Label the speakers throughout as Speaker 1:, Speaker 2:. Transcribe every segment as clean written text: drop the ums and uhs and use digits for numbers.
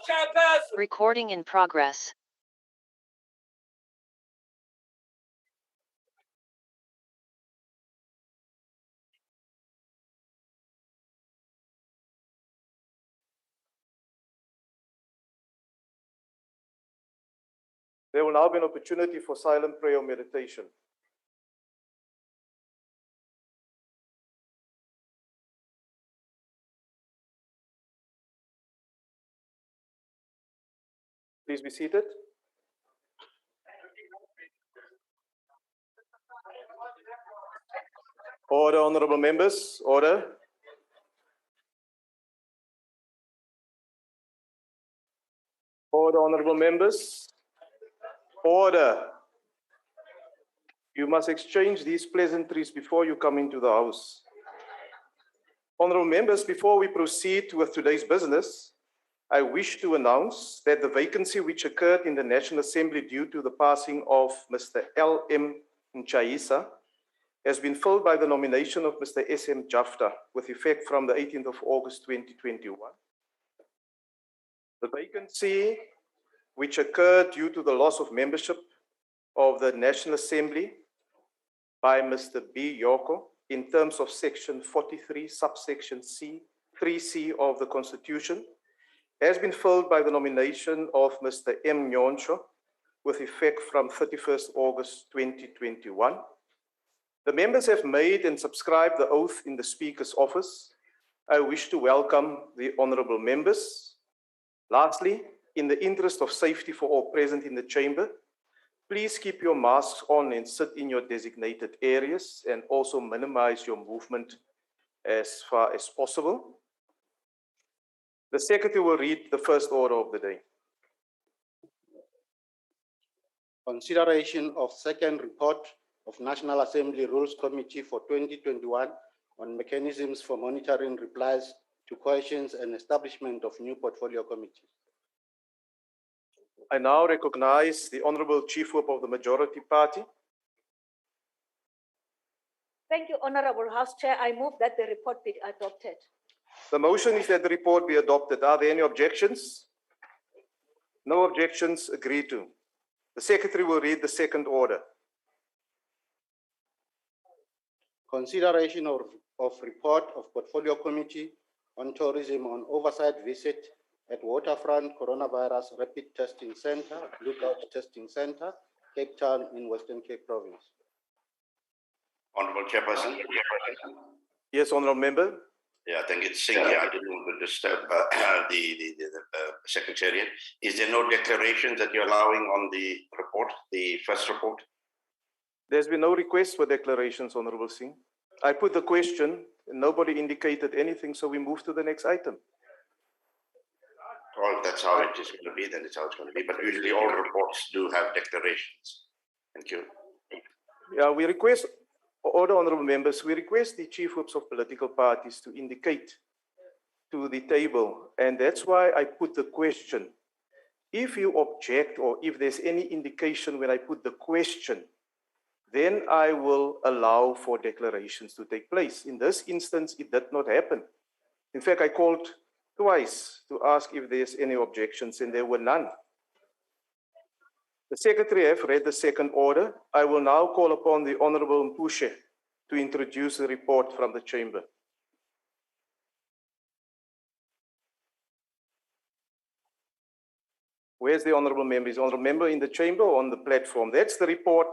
Speaker 1: Chairperson.
Speaker 2: Recording in progress.
Speaker 3: There will now be an opportunity for silent prayer or meditation. Please be seated. Order, honorable members, order. Order, honorable members, order. You must exchange these pleasantries before you come into the House. Honorable members, before we proceed with today's business, I wish to announce that the vacancy which occurred in the National Assembly due to the passing of Mr. L.M. Nchaisa has been filled by the nomination of Mr. S.M. Jafta with effect from the 18th of August 2021. The vacancy which occurred due to the loss of membership of the National Assembly by Mr. B. Yoko in terms of section 43, subsection C, 3C of the Constitution has been filled by the nomination of Mr. M. Nyonsho with effect from 31st August 2021. The members have made and subscribed the oath in the Speaker's office. I wish to welcome the honorable members. Lastly, in the interest of safety for all present in the chamber, please keep your masks on and sit in your designated areas and also minimize your movement as far as possible. The Secretary will read the first order of the day.
Speaker 4: Consideration of second report of National Assembly Rules Committee for 2021 on mechanisms for monitoring replies to questions and establishment of new portfolio committees.
Speaker 3: I now recognize the Honorable Chief Whip of the Majority Party.
Speaker 5: Thank you, Honorable House Chair. I move that the report be adopted.
Speaker 3: The motion is that the report be adopted. Are there any objections? No objections, agreed to. The Secretary will read the second order.
Speaker 4: Consideration of report of Portfolio Committee on Tourism on Oversight visit at Waterfront Coronavirus Rapid Testing Center, Lookout Testing Center, Cape Town in Western Cape Province.
Speaker 6: Honorable Chairperson.
Speaker 3: Yes, Honorable Member.
Speaker 6: Yeah, I think it's Singh here. I didn't want to disturb the Secretariat. Is there no declarations that you're allowing on the report, the first report?
Speaker 3: There's been no request for declarations, Honorable Singh. I put the question, and nobody indicated anything, so we move to the next item.
Speaker 6: Well, that's how it is going to be, then it's how it's going to be. But usually all reports do have declarations. Thank you.
Speaker 3: Yeah, we request, order, honorable members, we request the chief whips of political parties to indicate to the table, and that's why I put the question. If you object or if there's any indication when I put the question, then I will allow for declarations to take place. In this instance, it did not happen. In fact, I called twice to ask if there's any objections, and there were none. The Secretary have read the second order. I will now call upon the Honorable Mpushe to introduce the report from the chamber. Where's the Honorable Member? Is the Honorable Member in the chamber or on the platform? That's the report,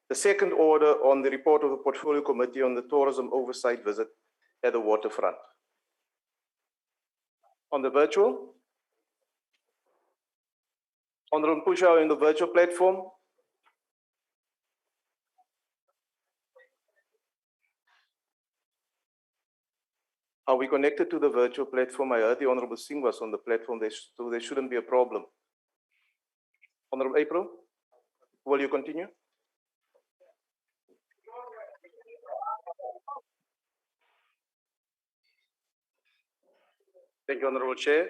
Speaker 3: the second order on the report of the Portfolio Committee on the Tourism Oversight visit at the Waterfront. On the virtual? Honorable Mpushe in the virtual platform. Are we connected to the virtual platform? I heard the Honorable Singh was on the platform, so there shouldn't be a problem. Honorable April, will you continue?
Speaker 7: Thank you, Honorable Chair.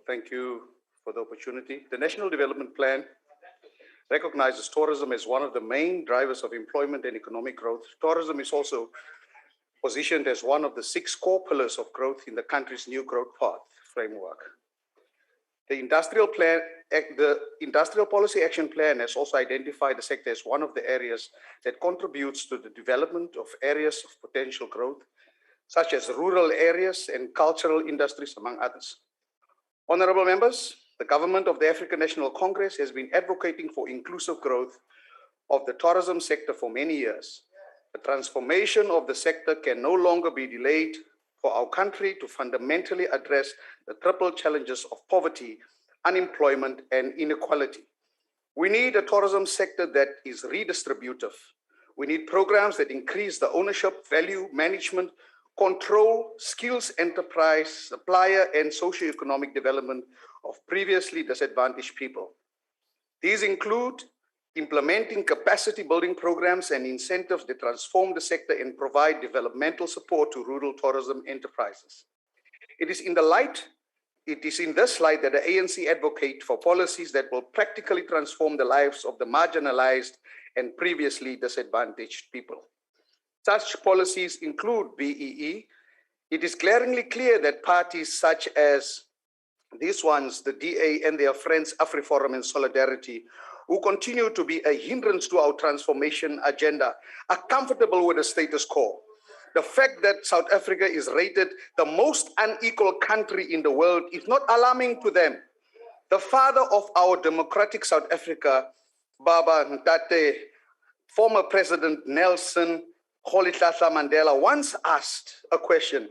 Speaker 7: Thank you for the opportunity. The National Development Plan recognizes tourism as one of the main drivers of employment and economic growth. Tourism is also positioned as one of the 6 core pillars of growth in the country's new growth path framework. The Industrial Policy Action Plan has also identified the sector as one of the areas that contributes to the development of areas of potential growth, such as rural areas and cultural industries, among others. Honorable members, the government of the African National Congress has been advocating for inclusive growth of the tourism sector for many years. The transformation of the sector can no longer be delayed for our country to fundamentally address the triple challenges of poverty, unemployment, and inequality. We need a tourism sector that is redistributive. We need programs that increase the ownership, value, management, control, skills, enterprise, supplier, and socioeconomic development of previously disadvantaged people. These include implementing capacity building programs and incentives that transform the sector and provide developmental support to rural tourism enterprises. It is in this light that the ANC advocate for policies that will practically transform the lives of the marginalized and previously disadvantaged people. Such policies include BEE. It is glaringly clear that parties such as these ones, the DA and their friends, AfriForum and Solidarity, who continue to be a hindrance to our transformation agenda, are comfortable with the status quo. The fact that South Africa is rated the most unequal country in the world is not alarming to them. The father of our democratic South Africa, Baba Ntate, former President Nelson Rolihlahla Mandela, once asked a question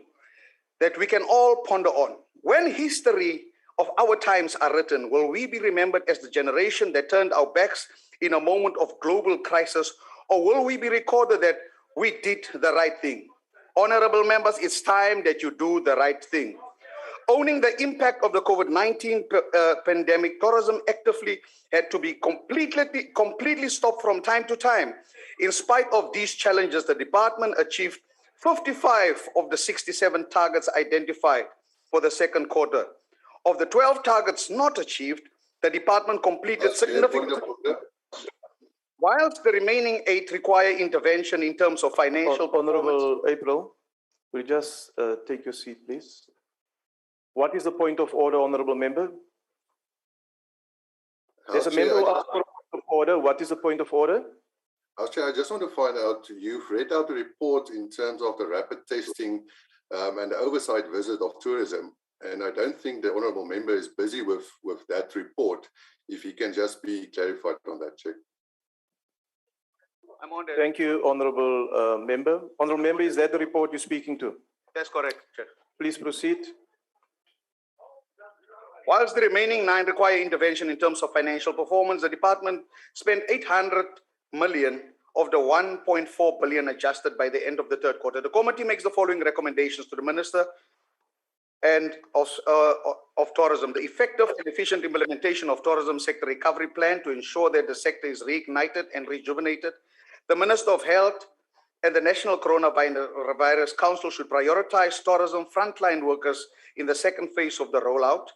Speaker 7: that we can all ponder on. When history of our times are written, will we be remembered as the generation that turned our backs in a moment of global crisis, or will we be recorded that we did the right thing? Honorable members, it's time that you do the right thing. Owning the impact of the COVID-19 pandemic, tourism actively had to be completely stopped from time to time. In spite of these challenges, the department achieved 55 of the 67 targets identified for the second quarter. Of the 12 targets not achieved, the department completed significant. Whilst the remaining 8 require intervention in terms of financial
Speaker 3: Honorable April, will you just take your seat, please? What is the point of order, honorable member? There's a member who asked for a point of order. What is the point of order?
Speaker 1: Chair, I just want to find out, you've read out the report in terms of the rapid testing and the oversight visit of tourism. And I don't think the honourable member is busy with that report. If he can just be clarified on that, Chair.
Speaker 3: Thank you, honourable member. Honourable member, is that the report you're speaking to?
Speaker 7: That's correct, Chair.
Speaker 3: Please proceed.
Speaker 7: Whilst the remaining 9 require intervention in terms of financial performance, the department spent 800 million of the 1.4 billion adjusted by the end of the third quarter. The committee makes the following recommendations to the Minister and of Tourism: the effective and efficient implementation of tourism sector recovery plan to ensure that the sector is reignited and rejuvenated. The Minister of Health and the National Coronavirus Council should prioritize tourism frontline workers in the second phase of the rollout.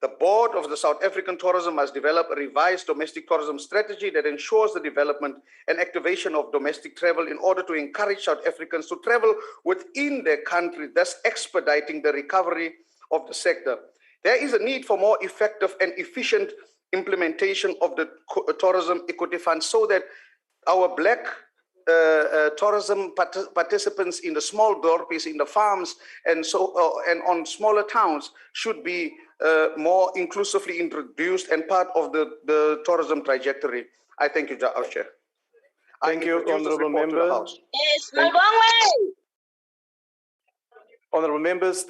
Speaker 7: The board of the South African Tourism must develop a revised domestic tourism strategy that ensures the development and activation of domestic travel in order to encourage South Africans to travel within their country, thus expediting the recovery of the sector. There is a need for more effective and efficient implementation of the tourism equity fund so that our black tourism participants in the small dorpies, in the farms, and on smaller towns should be more inclusively introduced and part of the tourism trajectory. I thank you, Chair.
Speaker 3: Thank you, honourable member.
Speaker 2: Yes, Malbongwe.
Speaker 3: Honourable members,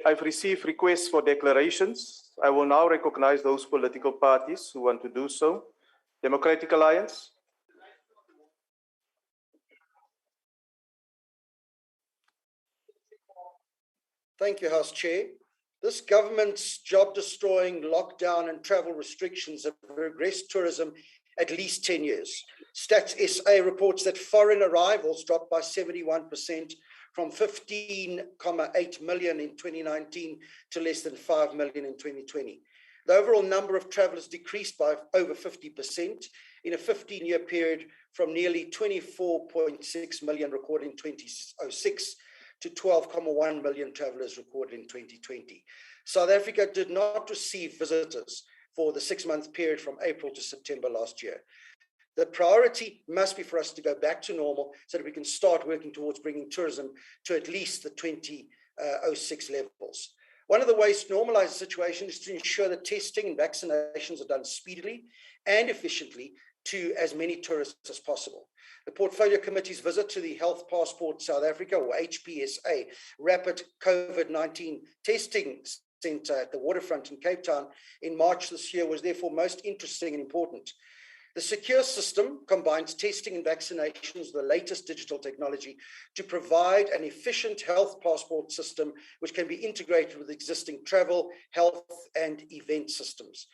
Speaker 3: I've received requests for declarations. I will now recognize those political parties who want to do so. Democratic Alliance.
Speaker 8: Thank you, House Chair. This government's job-destroying lockdown and travel restrictions have regressed tourism at least 10 years. Stats SA reports that foreign arrivals dropped by 71% from 15.8 million in 2019 to less than 5 million in 2020. The overall number of travellers decreased by over 50% in a 15-year period from nearly 24.6 million recorded in 2006 to 12.1 million travelers recorded in 2020. South Africa did not receive visitors for the 6-month period from April to September last year. The priority must be for us to go back to normal so that we can start working towards bringing tourism to at least the 2006 levels. One of the ways to normalize the situation is to ensure that testing and vaccinations are done speedily and efficiently to as many tourists as possible. The Portfolio Committee's visit to the Health Passport South Africa, or HPSA, rapid COVID-19 testing center at the Waterfront in Cape Town in March this year was therefore most interesting and important. The secure system combines testing and vaccinations with the latest digital technology to provide an efficient health passport system which can be integrated with existing travel, health, and event systems.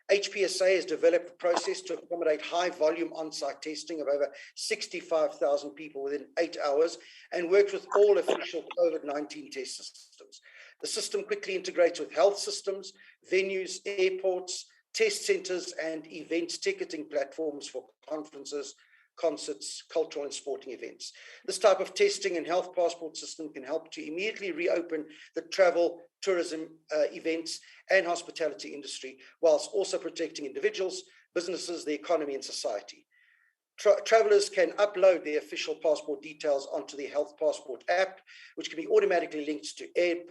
Speaker 8: HPSA has developed a process to accommodate high volume on-site testing of over 65,000 people within 8 hours and works with all official COVID-19 test systems. The system quickly integrates with health systems, venues, airports, test centers, and event ticketing platforms for conferences, concerts, cultural and sporting events. This type of testing and health passport system can help to immediately reopen the travel, tourism, events, and hospitality industry, whilst also protecting individuals, businesses, the economy, and society. Travelers can upload their official passport details onto the Health Passport app, which can be automatically linked to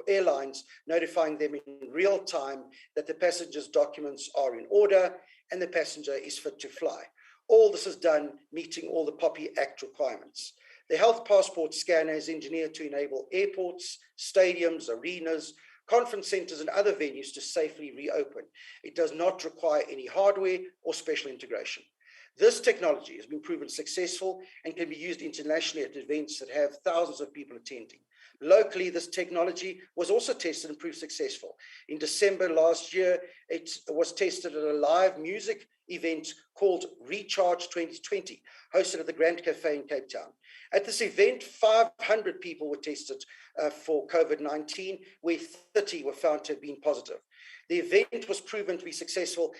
Speaker 8: airlines, notifying them in real time that the passenger's documents are in order and the passenger is fit to fly. All this is done meeting all the POPI Act requirements. The Health Passport scanner is engineered to enable airports, stadiums, arenas, conference centers, and other venues to safely reopen. It does not require any hardware or special integration. This technology has been proven successful and can be used internationally at events that have thousands of people attending. Locally, this technology was also tested and proved successful. In December last year, it was tested at a live music event called Recharge 2020, hosted at the Grand Cafe in Cape Town. At this event, 500 people were tested for COVID-19, where 30 were found to have been positive. The event was proven to be successful,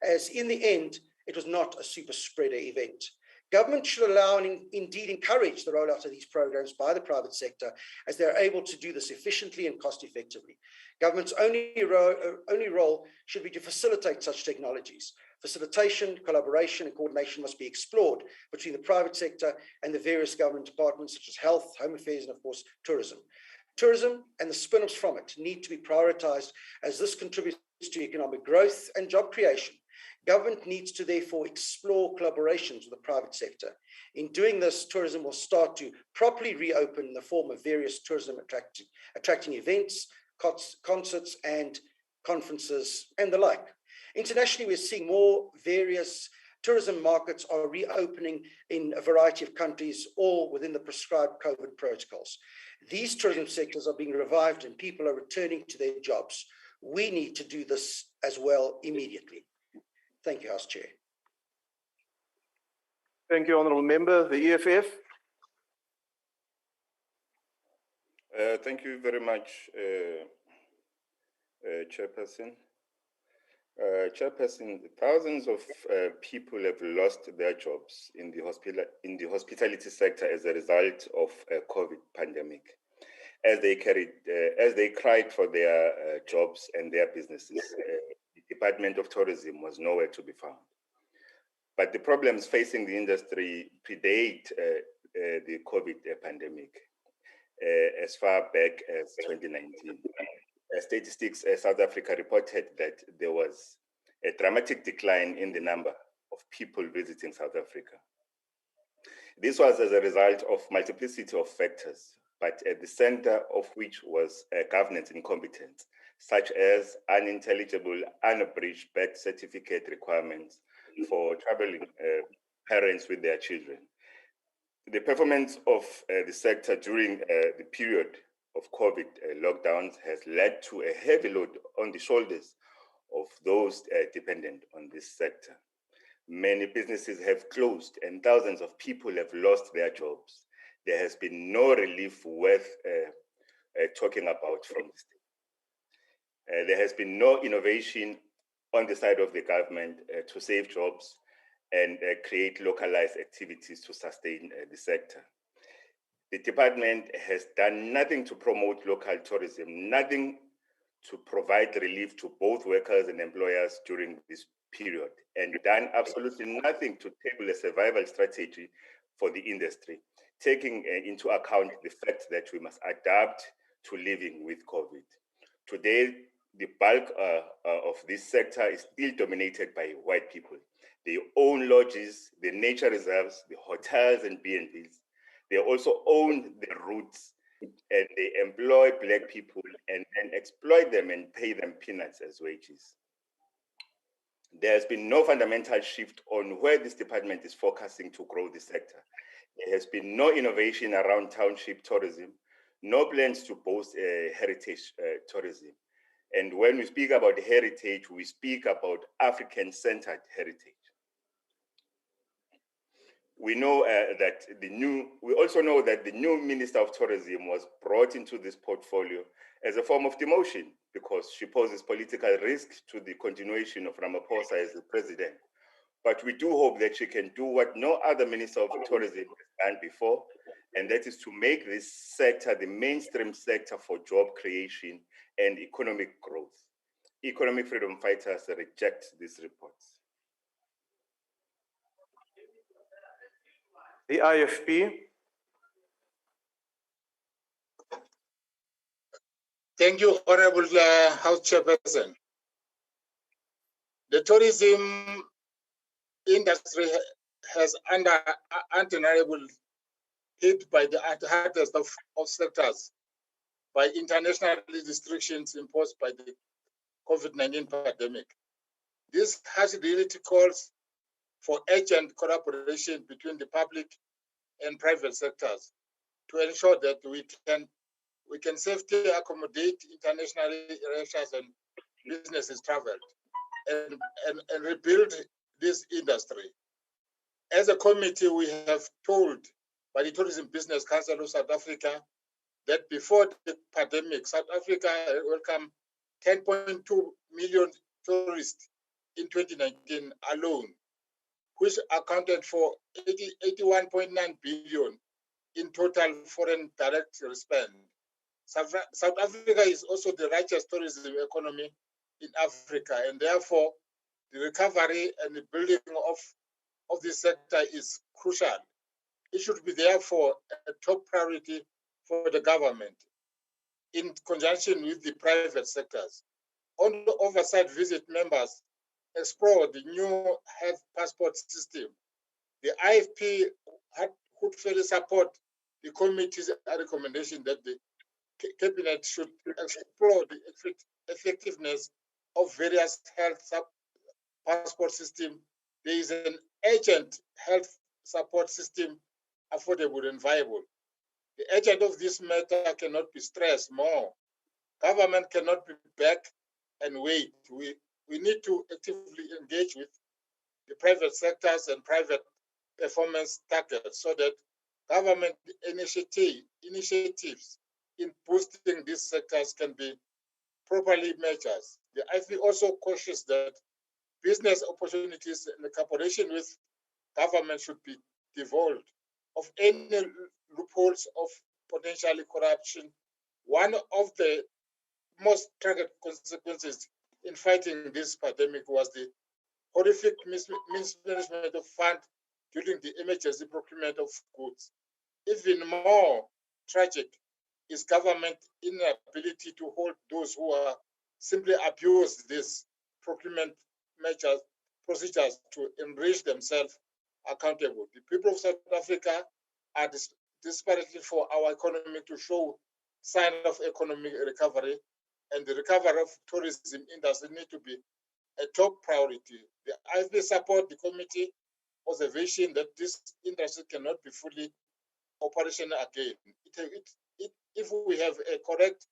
Speaker 8: as in the end, it was not a super spreader event. Government should allow and indeed encourage the rollout of these programs by the private sector, as they're able to do this efficiently and cost effectively. Government's only role should be to facilitate such technologies. Facilitation, collaboration, and coordination must be explored between the private sector and the various government departments such as health, home affairs, and of course, tourism. Tourism and the spin-offs from it need to be prioritized, as this contributes to economic growth and job creation. Government needs to therefore explore collaborations with the private sector. In doing this, tourism will start to properly reopen in the form of various tourism attracting events, concerts and conferences and the like. Internationally, we're seeing more various tourism markets are reopening in a variety of countries, all within the prescribed COVID protocols. These tourism sectors are being revived and people are returning to their jobs. We need to do this as well immediately. Thank you, House Chair.
Speaker 3: Thank you, Honourable Member. The EFF.
Speaker 9: Thank you very much, Chairperson. Chairperson, thousands of people have lost their jobs in the hospitality sector as a result of COVID pandemic, as they cried for their jobs and their businesses. The Department of Tourism was nowhere to be found. But the problems facing the industry predate the COVID pandemic as far back as 2019. Statistics South Africa reported that there was a dramatic decline in the number of people visiting South Africa. This was as a result of multiplicity of factors, but at the center of which was governance incompetence, such as unintelligible, unabridged birth certificate requirements for traveling parents with their children. The performance of the sector during the period of COVID lockdowns has led to a heavy load on the shoulders of those dependent on this sector. Many businesses have closed and thousands of people have lost their jobs. There has been no relief worth talking about from the state. There has been no innovation on the side of the government to save jobs and create localized activities to sustain the sector. The department has done nothing to promote local tourism, nothing to provide relief to both workers and employers during this period, and done absolutely nothing to table a survival strategy for the industry, taking into account the fact that we must adapt to living with COVID. Today, the bulk of this sector is still dominated by white people. They own lodges, the nature reserves, the hotels and B&Bs. They also own the routes, and they employ Black people and then exploit them and pay them peanuts as wages. There has been no fundamental shift on where this department is focusing to grow the sector. There has been no innovation around township tourism, no plans to boost heritage tourism. And when we speak about heritage, we speak about African-centered heritage. We know we also know that the new Minister of Tourism was brought into this portfolio as a form of demotion because she poses political risk to the continuation of Ramaphosa as the president. But we do hope that she can do what no other Minister of Tourism has done before, and that is to make this sector the mainstream sector for job creation and economic growth. Economic freedom fighters reject these reports.
Speaker 3: The IFP.
Speaker 10: Thank you, Honorable House Chairperson. The tourism industry has under undeniable hit by the hardest of sectors by international restrictions imposed by the COVID-19 pandemic. This harsh reality calls for urgent collaboration between the public and private sectors to ensure that we can safely accommodate international rushers and businesses traveled and rebuild this industry. As a committee, we have told by the Tourism Business Council of South Africa that before the pandemic, South Africa welcomed 10.2 million tourists in 2019 alone, which accounted for 81.9 billion in total foreign direct spend. South Africa is also the largest tourism economy in Africa, and therefore the recovery and the building of this sector is crucial. It should be therefore a top priority for the government in conjunction with the private sectors. On the oversight visit, members explore the new health passport system. The IFP would fully support the committee's recommendation that the cabinet should explore the effectiveness of various health passport systems. There is an urgent health support system, affordable and viable. The urgent of this matter cannot be stressed more. Government cannot be back and wait. We need to actively engage with the private sectors and private performance targets so that government initiatives in boosting these sectors can be properly measured. The IFP also cautious that business opportunities in the cooperation with government should be devolved of any loopholes of potentially corruption. One of the most tragic consequences in fighting this pandemic was the horrific mismanagement of funds during the emergency procurement of goods. Even more tragic is government inability to hold those who are simply abuse these procurement procedures to enrich themselves accountable. The people of South Africa are desperately for our economy to show sign of economic recovery, and the recovery of tourism industry need to be a top priority. The IFP support the committee observation that this industry cannot be fully operational again. If we have a correct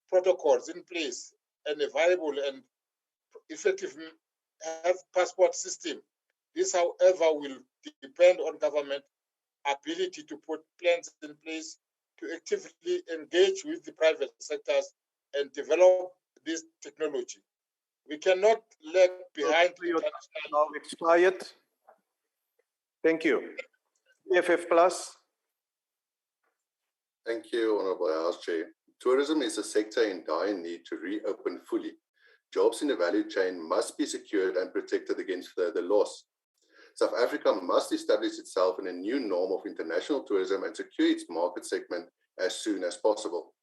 Speaker 10: protocols in place and a viable and effective health passport system, this, however, will depend on government ability to put plans in place to actively engage with the private sectors and develop this technology. We cannot lag behind international.
Speaker 3: Now expired. Thank you. EFF Plus.
Speaker 1: Thank you, Honourable House Chair. Tourism is a sector in dire need to reopen fully. Jobs in the value chain must be secured and protected against further loss. South Africa must establish itself in a new norm of international tourism and secure its market segment as soon as possible.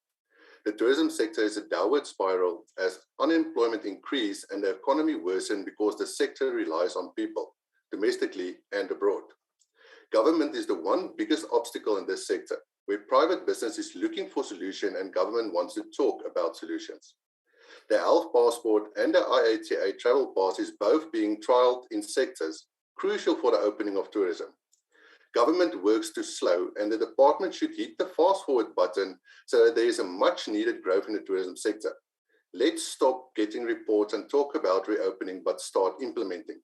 Speaker 1: The tourism sector is a downward spiral as unemployment increases and the economy worsens because the sector relies on people, domestically and abroad. Government is the one biggest obstacle in this sector, where private business is looking for solutions and government wants to talk about solutions. The health passport and the IATA travel pass is both being trialled in sectors crucial for the opening of tourism. Government works too slow and the department should hit the fast forward button so that there is a much needed growth in the tourism sector. Let's stop getting reports and talk about reopening, but start implementing.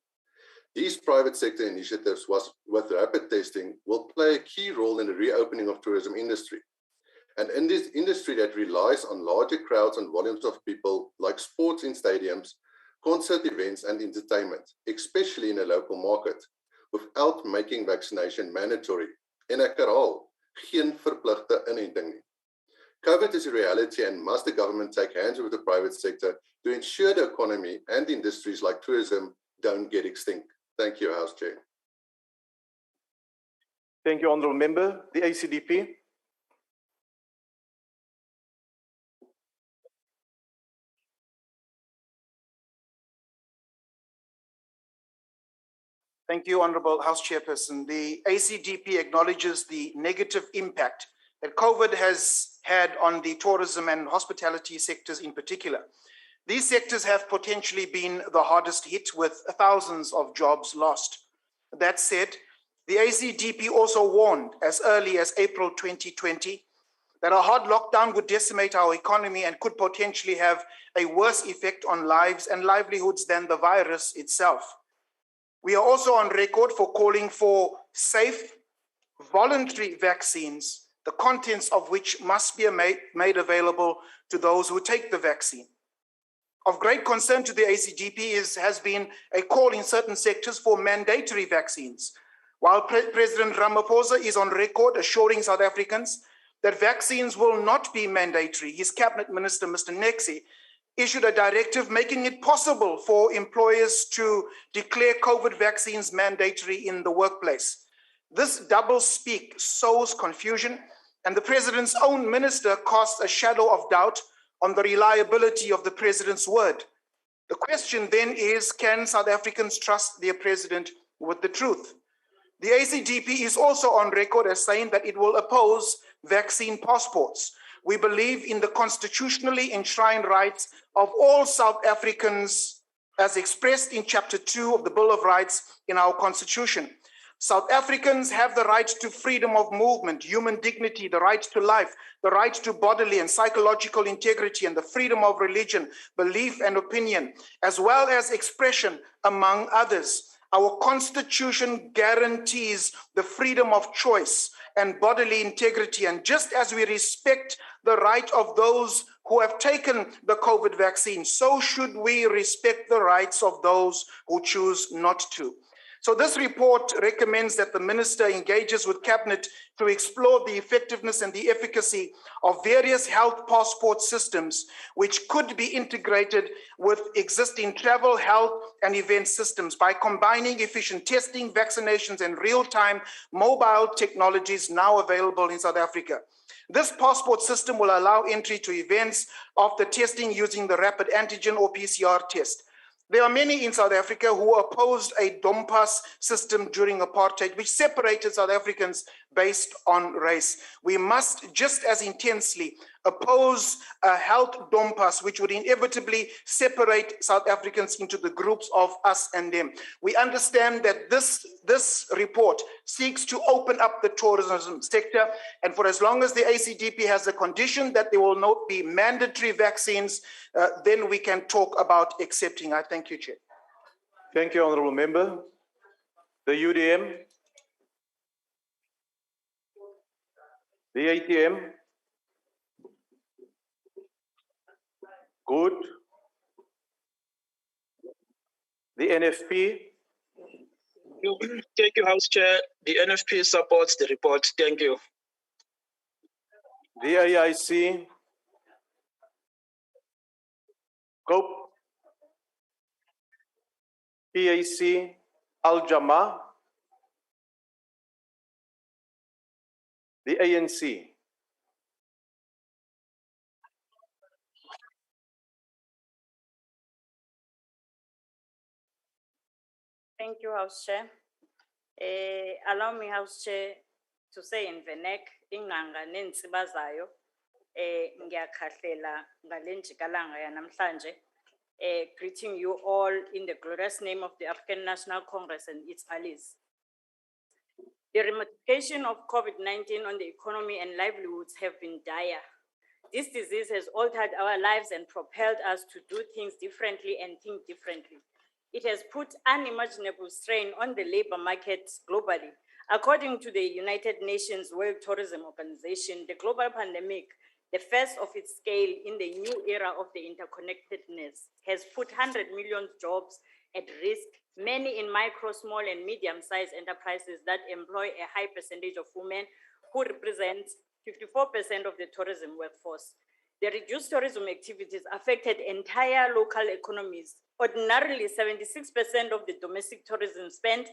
Speaker 1: These private sector initiatives with rapid testing will play a key role in the reopening of tourism industry. And in this industry that relies on larger crowds and volumes of people like sports in stadiums, concert events and entertainment, especially in a local market, without making vaccination mandatory. En ek herhaal, geen verpligte inenting nie. COVID is a reality and must the government take hands with the private sector to ensure the economy and industries like tourism don't get extinct. Thank you, House Chair.
Speaker 3: Thank you, Honourable Member. The ACDP.
Speaker 7: Thank you, Honourable House Chairperson. The ACDP acknowledges the negative impact that COVID has had on the tourism and hospitality sectors in particular. These sectors have potentially been the hardest hit with thousands of jobs lost. That said, the ACDP also warned as early as April 2020 that a hard lockdown would decimate our economy and could potentially have a worse effect on lives and livelihoods than the virus itself. We are also on record for calling for safe, voluntary vaccines, the contents of which must be made available to those who take the vaccine. Of great concern to the ACDP has been a call in certain sectors for mandatory vaccines. While President Ramaphosa is on record assuring South Africans that vaccines will not be mandatory, his cabinet minister, Mr. Nexi, issued a directive making it possible for employers to declare COVID vaccines mandatory in the workplace. This double-speak sows confusion, and the president's own minister casts a shadow of doubt on the reliability of the president's word. The question then is, can South Africans trust their president with the truth? The ACDP is also on record as saying that it will oppose vaccine passports. We believe in the constitutionally enshrined rights of all South Africans as expressed in Chapter 2 of the Bill of Rights in our Constitution. South Africans have the right to freedom of movement, human dignity, the right to life, the right to bodily and psychological integrity, and the freedom of religion, belief, and opinion, as well as expression, among others. Our Constitution guarantees the freedom of choice and bodily integrity. And just as we respect the right of those who have taken the COVID vaccine, so should we respect the rights of those who choose not to. So this report recommends that the minister engages with cabinet to explore the effectiveness and the efficacy of various health passport systems, which could be integrated with existing travel, health, and event systems by combining efficient testing, vaccinations, and real-time mobile technologies now available in South Africa. This passport system will allow entry to events after testing using the rapid antigen or PCR test. There are many in South Africa who opposed a DOMPAS system during apartheid, which separated South Africans based on race. We must just as intensely oppose a health DOMPAS, which would inevitably separate South Africans into the groups of us and them. We understand that this report seeks to open up the tourism sector, and for as long as the ACDP has a condition that there will not be mandatory vaccines, then we can talk about accepting. I thank you, Chair.
Speaker 3: Thank you, Honourable Member. The UDM. The ATM. Good. The NFP.
Speaker 2: Thank you, House Chair. The NFP supports the report. Thank you.
Speaker 3: the AIC, COPE, PAC, Al-Jama, the ANC.
Speaker 2: Thank you, House Chair. Allow me, House Chair, to say in Venek, inganga nensibazayo, ngiyakhahlela ngalenjikalanga yanamhlanje, greeting you all in the glorious name of the African National Congress and its allies. The ramifications of COVID-19 on the economy and livelihoods have been dire. This disease has altered our lives and propelled us to do things differently and think differently. It has put unimaginable strain on the labor market globally. According to the United Nations World Tourism Organization, the global pandemic, the first of its scale in the new era of the interconnectedness, has put 100 million jobs at risk, many in micro, small, and medium-sized enterprises that employ a high percentage of women who represent 54% of the tourism workforce. The reduced tourism activities affected entire local economies. Ordinarily, 76% of the domestic tourism spent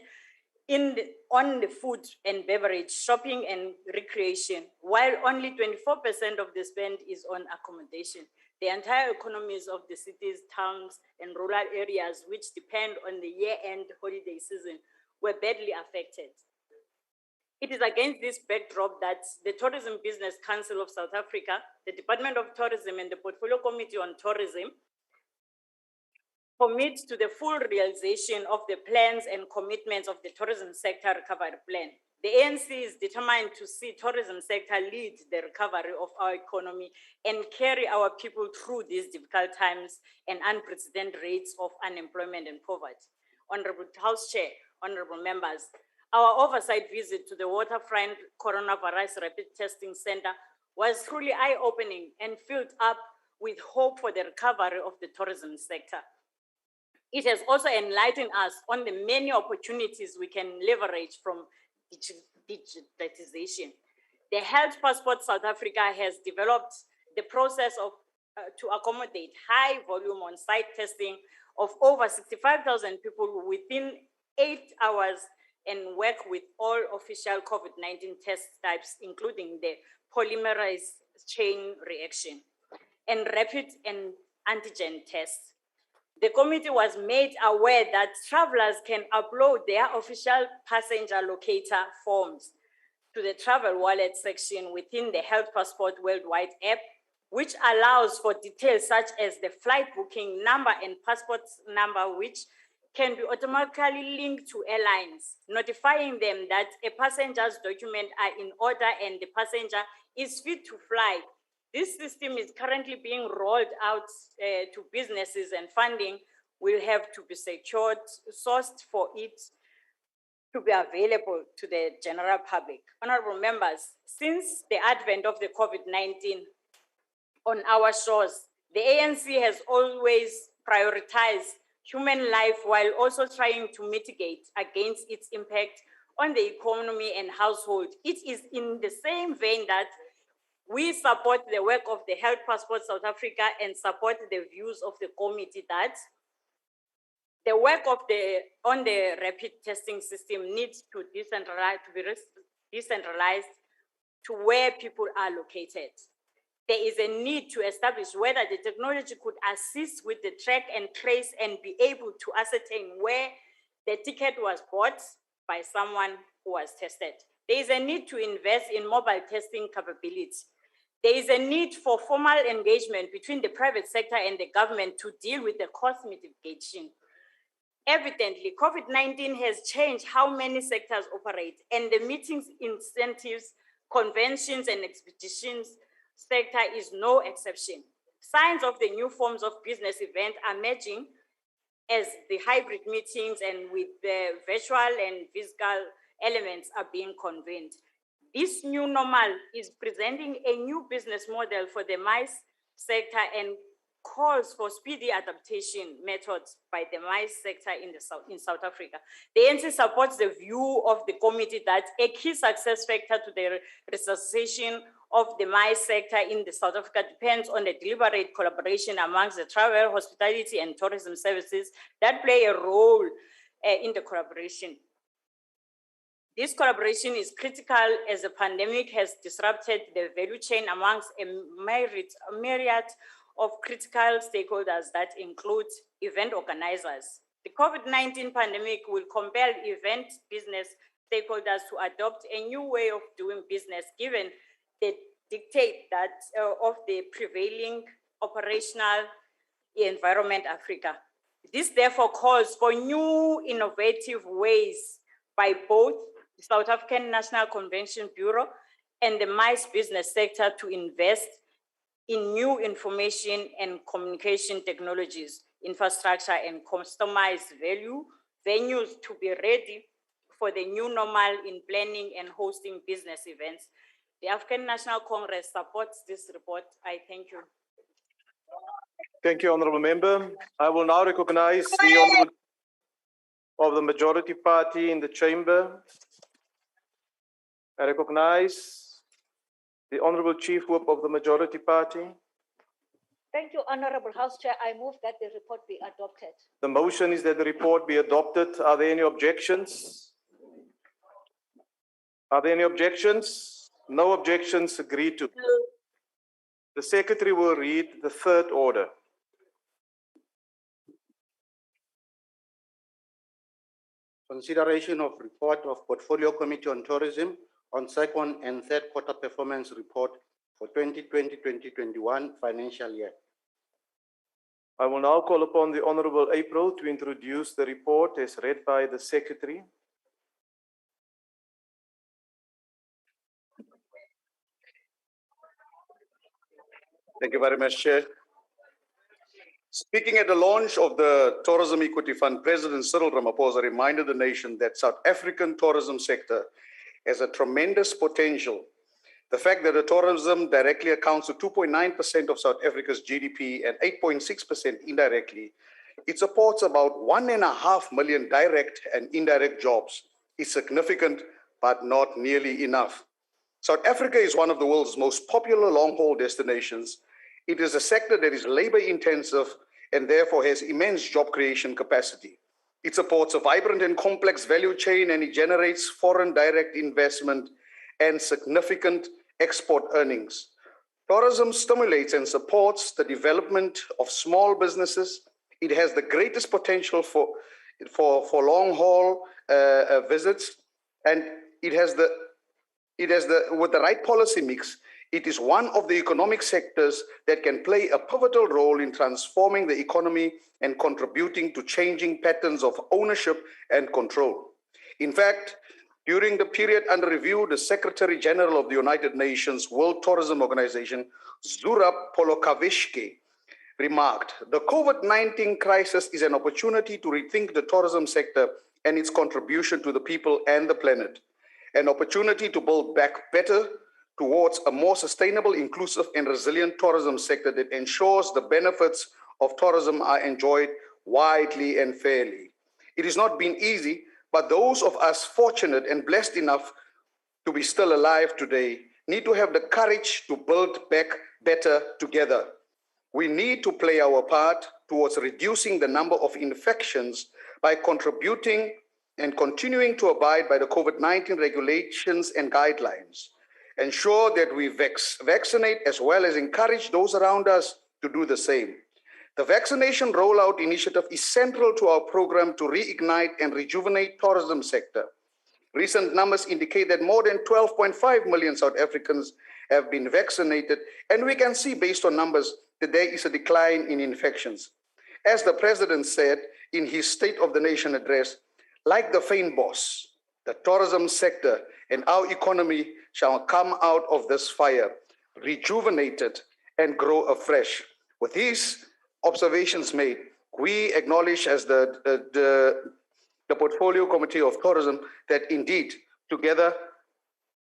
Speaker 2: on the food and beverage, shopping and recreation, while only 24% of the spend is on accommodation. The entire economies of the cities, towns, and rural areas, which depend on the year-end holiday season, were badly affected. It is against this backdrop that the Tourism Business Council of South Africa, the Department of Tourism, and the Portfolio Committee on Tourism commit to the full realization of the plans and commitments of the tourism sector recovery plan. The ANC is determined to see tourism sector lead the recovery of our economy and carry our people through these difficult times and unprecedented rates of unemployment and poverty. Honorable House Chair, honorable members, our oversight visit to the Waterfront Coronavirus Rapid Testing Center was truly eye-opening and filled up with hope for the recovery of the tourism sector. It has also enlightened us on the many opportunities we can leverage from digitization. The Health Passport South Africa has developed the process of to accommodate high volume on-site testing of over 65,000 people within 8 hours and work with all official COVID-19 test types, including the polymerase chain reaction and rapid and antigen tests. The committee was made aware that travelers can upload their official passenger locator forms to the travel wallet section within the Health Passport Worldwide app, which allows for details such as the flight booking number and passport number, which can be automatically linked to airlines, notifying them that a passenger's documents are in order and the passenger is fit to fly. This system is currently being rolled out to businesses, and funding will have to be secured, sourced for it to be available to the general public. Honorable members, since the advent of the COVID-19 on our shores, the ANC has always prioritized human life while also trying to mitigate against its impact on the economy and household. It is in the same vein that we support the work of the Health Passport South Africa and support the views of the committee that the work of on the rapid testing system needs to be decentralized to where people are located. There is a need to establish whether the technology could assist with the track and trace and be able to ascertain where the ticket was bought by someone who was tested. There is a need to invest in mobile testing capability. There is a need for formal engagement between the private sector and the government to deal with the cost mitigation. Evidently, COVID-19 has changed how many sectors operate, and the meetings, incentives, conventions, and expeditions sector is no exception. Signs of the new forms of business event are emerging as the hybrid meetings and with the virtual and physical elements are being convened. This new normal is presenting a new business model for the MICE sector and calls for speedy adaptation methods by the mines sector in South Africa. The ANC supports the view of the committee that a key success factor to the resuscitation of the mines sector in South Africa depends on the deliberate collaboration amongst the travel, hospitality, and tourism services that play a role in the collaboration. This collaboration is critical as the pandemic has disrupted the value chain amongst a myriad of critical stakeholders that include event organizers. The COVID-19 pandemic will compel event business stakeholders to adopt a new way of doing business given the dictate that of the prevailing operational environment Africa. This therefore calls for new innovative ways by both the South African National Convention Bureau and the MICE business sector to invest in new information and communication technologies, infrastructure, and customized venues to be ready for the new normal in planning and hosting business events. The African National Congress supports this report. I thank you.
Speaker 3: Thank you, Honourable Member. I will now recognize the Honourable of the Majority Party in the Chamber. I recognize the Honourable Chief Whip of the Majority Party.
Speaker 5: Thank you, Honorable House Chair. I move that the report be adopted.
Speaker 3: The motion is that the report be adopted. Are there any objections? Are there any objections? No objections, agreed to. The Secretary will read the third order.
Speaker 4: Consideration of report of Portfolio Committee on Tourism on second and third quarter performance report for 2020-2021 financial year.
Speaker 3: I will now call upon the Honourable April to introduce the report as read by the Secretary.
Speaker 7: Thank you very much, Chair. Speaking at the launch of the Tourism Equity Fund, President Cyril Ramaphosa reminded the nation that South African tourism sector has a tremendous potential. The fact that the tourism directly accounts to 2.9% of South Africa's GDP and 8.6% indirectly, it supports about 1.5 million direct and indirect jobs. It's significant, but not nearly enough. South Africa is one of the world's most popular long-haul destinations. It is a sector that is labor-intensive and therefore has immense job creation capacity. It supports a vibrant and complex value chain, and it generates foreign direct investment and significant export earnings. Tourism stimulates and supports the development of small businesses. It has the greatest potential for long-haul visits, and with the right policy mix, it is one of the economic sectors that can play a pivotal role in transforming the economy and contributing to changing patterns of ownership and control. In fact, during the period under review, the Secretary General of the United Nations World Tourism Organization, Zurab Polokavishke, remarked, "The COVID-19 crisis is an opportunity to rethink the tourism sector and its contribution to the people and the planet, an opportunity to build back better towards a more sustainable, inclusive, and resilient tourism sector that ensures the benefits of tourism are enjoyed widely and fairly. It has not been easy, but those of us fortunate and blessed enough to be still alive today need to have the courage to build back better together. We need to play our part towards reducing the number of infections by contributing and continuing to abide by the COVID-19 regulations and guidelines. Ensure that we vaccinate as well as encourage those around us to do the same. The vaccination rollout initiative is central to our program to reignite and rejuvenate tourism sector. Recent numbers indicate that more than 12.5 million South Africans have been vaccinated, and we can see based on numbers that there is a decline in infections. As the President said in his State of the Nation address, like the Fynbos, the tourism sector and our economy shall come out of this fire, rejuvenated and grow afresh. With these observations made, we acknowledge as the Portfolio Committee of Tourism that indeed, together,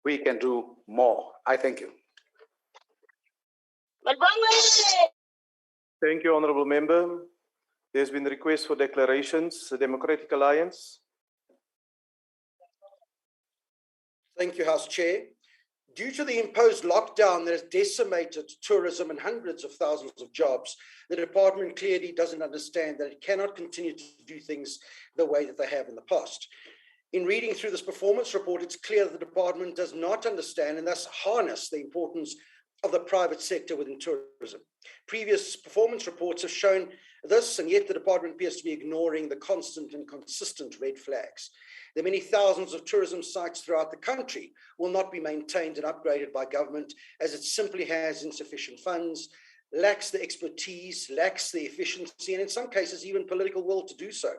Speaker 7: we can do more. I thank you.
Speaker 3: Thank you, Honourable Member. There's been a request for declarations. The Democratic Alliance.
Speaker 8: Thank you, House Chair. Due to the imposed lockdown that has decimated tourism and hundreds of thousands of jobs, the department clearly doesn't understand that it cannot continue to do things the way that they have in the past. In reading through this performance report, it's clear that the department does not understand and thus harness the importance of the private sector within tourism. Previous performance reports have shown this, and yet the department appears to be ignoring the constant and consistent red flags. The many thousands of tourism sites throughout the country will not be maintained and upgraded by government, as it simply has insufficient funds, lacks the expertise, lacks the efficiency, and in some cases even political will to do so.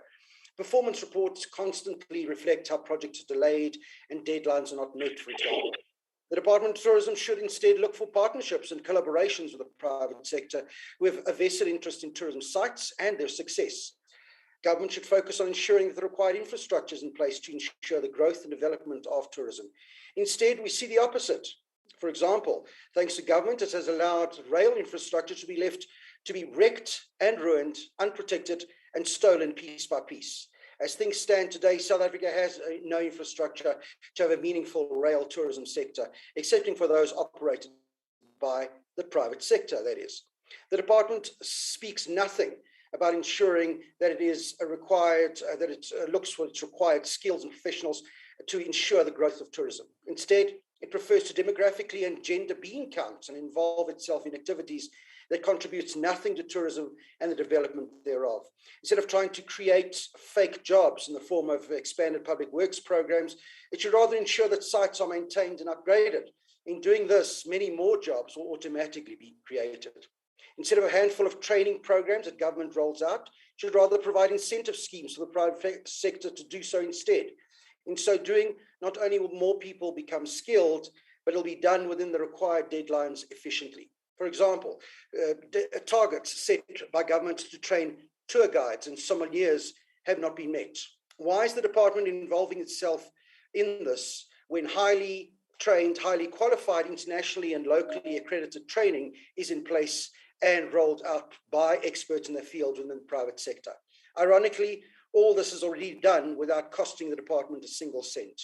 Speaker 8: Performance reports constantly reflect how projects are delayed and deadlines are not met, for example. The Department of Tourism should instead look for partnerships and collaborations with the private sector who have a vested interest in tourism sites and their success. Government should focus on ensuring that the required infrastructure is in place to ensure the growth and development of tourism. Instead, we see the opposite. For example, thanks to government, it has allowed rail infrastructure to be left to be wrecked and ruined, unprotected, and stolen piece by piece. As things stand today, South Africa has no infrastructure to have a meaningful rail tourism sector, excepting for those operated by the private sector, that is. The department speaks nothing about ensuring that it is required, that it looks for its required skills and professionals to ensure the growth of tourism. Instead, it prefers to demographically and gender bean count and involve itself in activities that contributes nothing to tourism and the development thereof. Instead of trying to create fake jobs in the form of expanded public works programs, it should rather ensure that sites are maintained and upgraded. In doing this, many more jobs will automatically be created. Instead of a handful of training programs that government rolls out, it should rather provide incentive schemes for the private sector to do so instead. In so doing, not only will more people become skilled, but it'll be done within the required deadlines efficiently. For example, targets set by government to train tour guides and sommeliers have not been met. Why is the department involving itself in this when highly trained, highly qualified, internationally and locally accredited training is in place and rolled out by experts in the field within the private sector? Ironically, all this is already done without costing the department a single cent.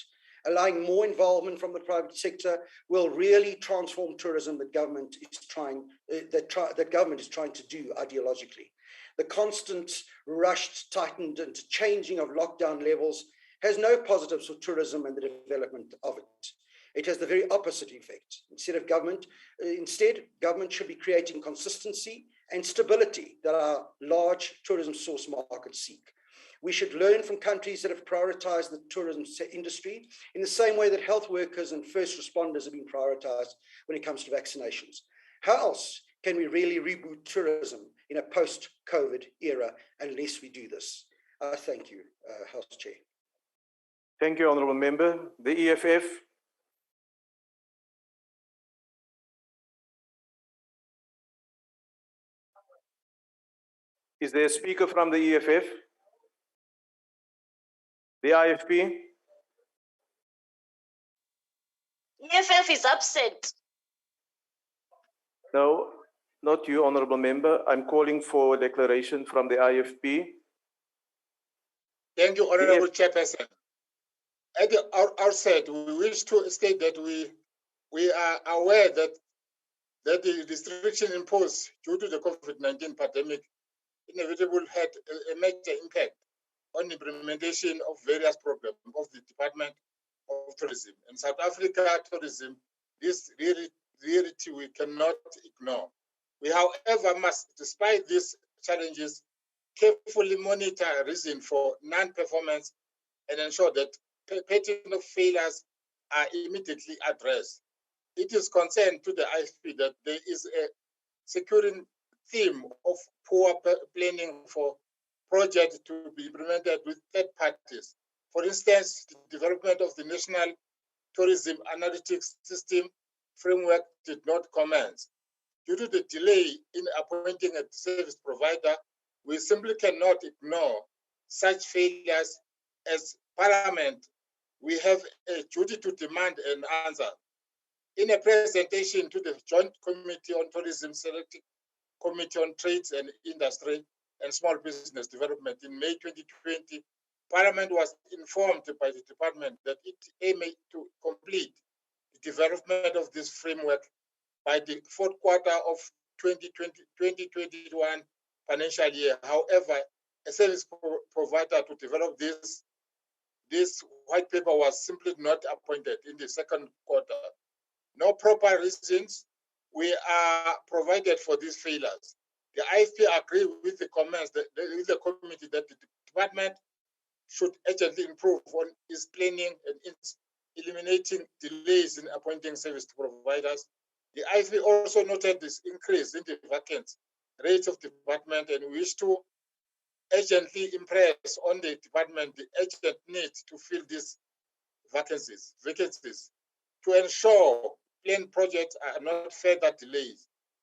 Speaker 8: Allowing more involvement from the private sector will really transform tourism that government is trying to do ideologically. The constant rushed, tightened, and changing of lockdown levels has no positives for tourism and the development of it. It has the very opposite effect. Instead, government should be creating consistency and stability that our large tourism source markets seek. We should learn from countries that have prioritized the tourism industry in the same way that health workers and first responders have been prioritized when it comes to vaccinations. How else can we really reboot tourism in a post-COVID era unless we do this? Thank you, House Chair.
Speaker 3: Thank you, Honourable Member. The EFF. Is there a speaker from the EFF? The IFP?
Speaker 11: EFF is upset.
Speaker 3: No, not you, Honourable Member. I'm calling for a declaration from the IFP.
Speaker 10: Thank you, Honourable Chairperson. At the outset, we wish to state that we are aware that the restriction imposed due to the COVID-19 pandemic inevitably had a major impact on the implementation of various programs of the Department of Tourism. And South Africa tourism, this reality we cannot ignore. We, however, must, despite these challenges, carefully monitor reason for non-performance and ensure that pattern of failures are immediately addressed. It is concerned to the IFP that there is a securing theme of poor planning for projects to be implemented with third parties. For instance, the development of the National Tourism Analytics System framework did not commence. Due to the delay in appointing a service provider, we simply cannot ignore such failures. As Parliament, we have a duty to demand an answer. In a presentation to the Joint Committee on Tourism selected Committee on Trades and Industry and Small Business Development in May 2020, Parliament was informed by the department that it aimed to complete the development of this framework by the fourth quarter of 2021 financial year. However, a service provider to develop this white paper was simply not appointed in the second quarter. No proper reasons are provided for these failures. The IFP agree with the comments with the committee that the department should urgently improve on its planning and eliminating delays in appointing service providers. The IFP also noted this increase in the vacant rates of the department and wish to urgently impress on the department the urgent need to fill these vacancies to ensure planned projects are not further delayed.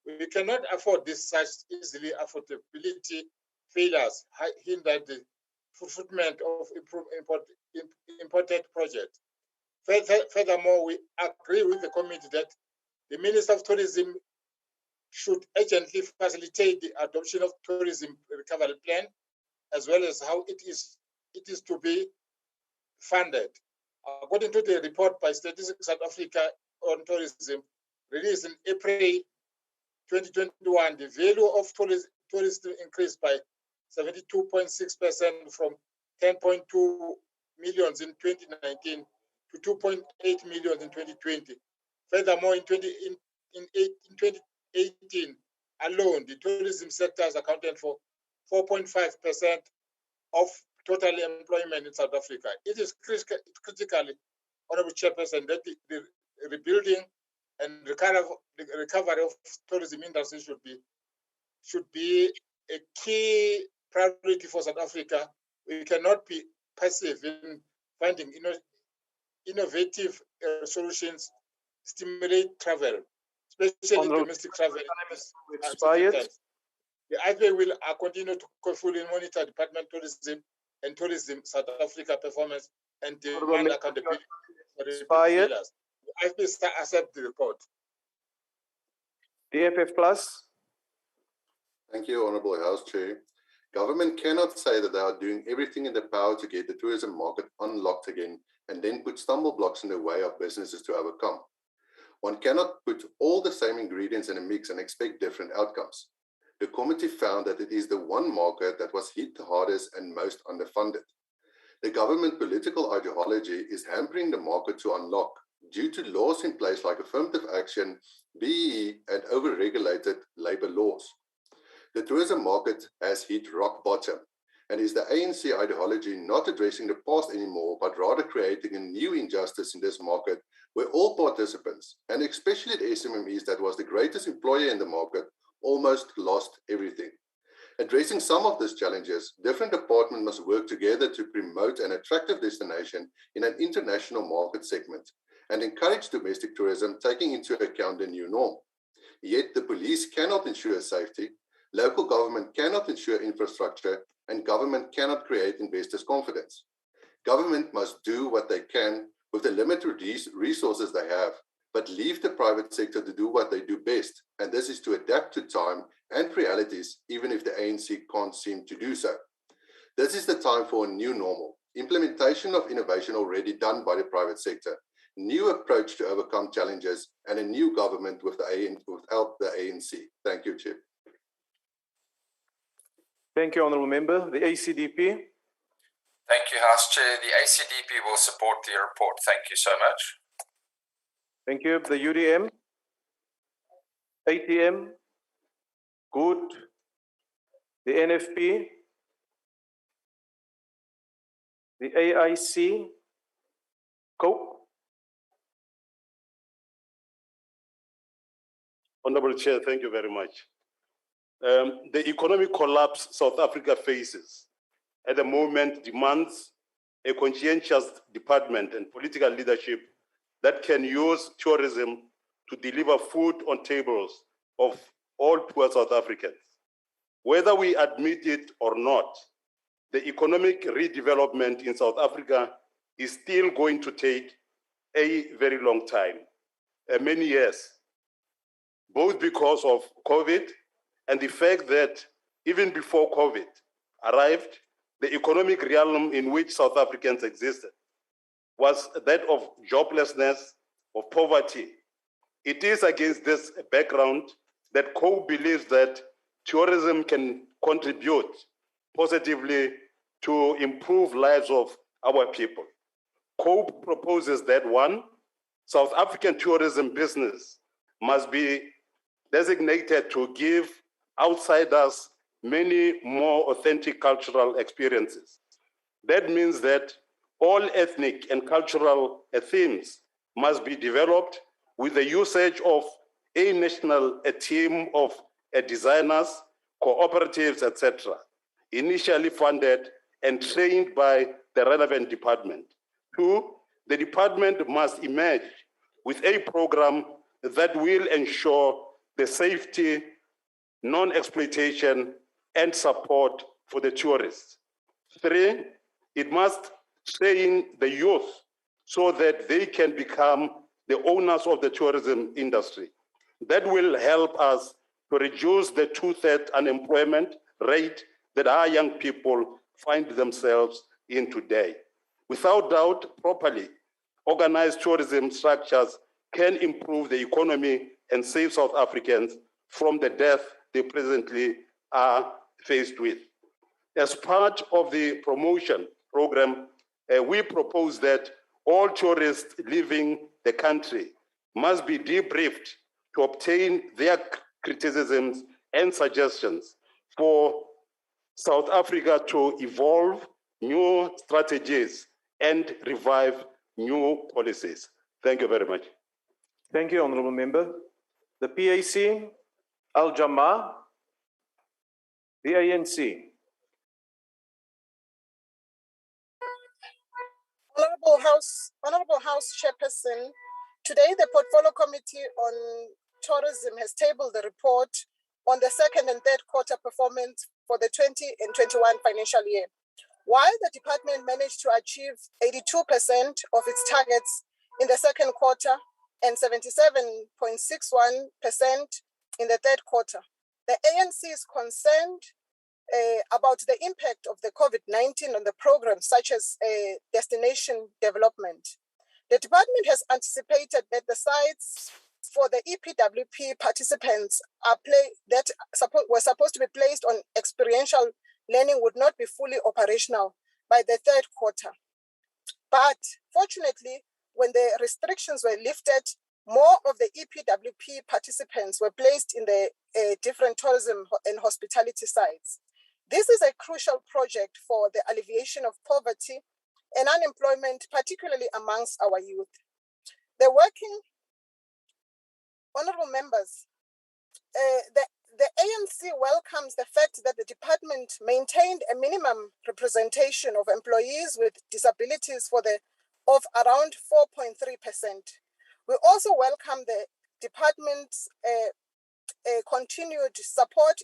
Speaker 10: We cannot afford this such easily affordability failures hinder the fulfillment of imported projects. Furthermore, we agree with the committee that the Minister of Tourism should urgently facilitate the adoption of tourism recovery plan, as well as how it is to be funded. According to the report by Statistics South Africa on tourism, released in April 2021, the value of tourism increased by 72.6% from 10.2 million in 2019 to 2.8 million in 2020. Furthermore, in 2018 alone, the tourism sector has accounted for 4.5% of total employment in South Africa. It is critically, Honorable Chairperson, that the rebuilding and recovery of tourism industry should be a key priority for South Africa. We cannot be passive in finding innovative solutions, stimulate travel, especially domestic travel. The IFA will continue to fully monitor Department tourism and tourism South Africa performance and demand accountability for the failures. The IFA accept the report.
Speaker 3: DFF Plus.
Speaker 1: Thank you, Honourable House Chair. Government cannot say that they are doing everything in their power to get the tourism market unlocked again and then put stumble blocks in the way of businesses to overcome. One cannot put all the same ingredients in a mix and expect different outcomes. The committee found that it is the one market that was hit the hardest and most underfunded. The government political ideology is hampering the market to unlock due to laws in place like affirmative action, BEE, and over-regulated labour laws. The tourism market has hit rock bottom, and is the ANC ideology not addressing the past anymore, but rather creating a new injustice in this market where all participants, and especially the SMMEs that was the greatest employer in the market, almost lost everything. Addressing some of these challenges, different departments must work together to promote an attractive destination in an international market segment and encourage domestic tourism, taking into account the new norm. Yet the police cannot ensure safety, local government cannot ensure infrastructure, and government cannot create investors' confidence. Government must do what they can with the limited resources they have, but leave the private sector to do what they do best, and this is to adapt to time and realities, even if the ANC can't seem to do so. This is the time for a new normal, implementation of innovation already done by the private sector, new approach to overcome challenges, and a new government without the ANC. Thank you, Chair.
Speaker 3: Thank you, Honourable Member. The ACDP.
Speaker 12: Thank you, House Chair. The ACDP will support the report. Thank you so much.
Speaker 3: Thank you. The UDM. ATM. Good. The NFP. The AIC. Cope.
Speaker 13: Honourable Chair, thank you very much. The economic collapse South Africa faces at the moment demands a conscientious department and political leadership that can use tourism to deliver food on tables of all poor South Africans. Whether we admit it or not, the economic redevelopment in South Africa is still going to take a very long time, many years, both because of COVID and the fact that even before COVID arrived, the economic realm in which South Africans existed was that of joblessness, of poverty. It is against this background that COPE believes that tourism can contribute positively to improve lives of our people. COPE proposes that one, South African tourism business must be designated to give outsiders many more authentic cultural experiences. That means that all ethnic and cultural themes must be developed with the usage of a team of designers, cooperatives, etc., initially funded and trained by the relevant department. Two, the department must emerge with a program that will ensure the safety, non-exploitation, and support for the tourists. Three, it must train the youth so that they can become the owners of the tourism industry. That will help us to reduce the 2/3 unemployment rate that our young people find themselves in today. Without doubt, properly organized tourism structures can improve the economy and save South Africans from the death they presently are faced with. As part of the promotion program, we propose that all tourists leaving the country must be debriefed to obtain their criticisms and suggestions for South Africa to evolve new strategies and revive new policies. Thank you very much.
Speaker 3: Thank you, Honourable Member. The PAC, Al-Jamaa, the ANC.
Speaker 14: Honorable House Chairperson, today the Portfolio Committee on Tourism has tabled the report on the second and third quarter performance for the 20 and 21 financial year. While the department managed to achieve 82% of its targets in the second quarter and 77.61% in the third quarter, the ANC is concerned about the impact of the COVID-19 on the programs such as destination development. The department has anticipated that the sites for the EPWP participants were supposed to be placed on experiential learning would not be fully operational by the third quarter. But fortunately, when the restrictions were lifted, more of the EPWP participants were placed in the different tourism and hospitality sites. This is a crucial project for the alleviation of poverty and unemployment, particularly amongst our youth. The working, honorable members, the ANC welcomes the fact that the department maintained a minimum representation of employees with disabilities of around 4.3%. We also welcome the department's continued support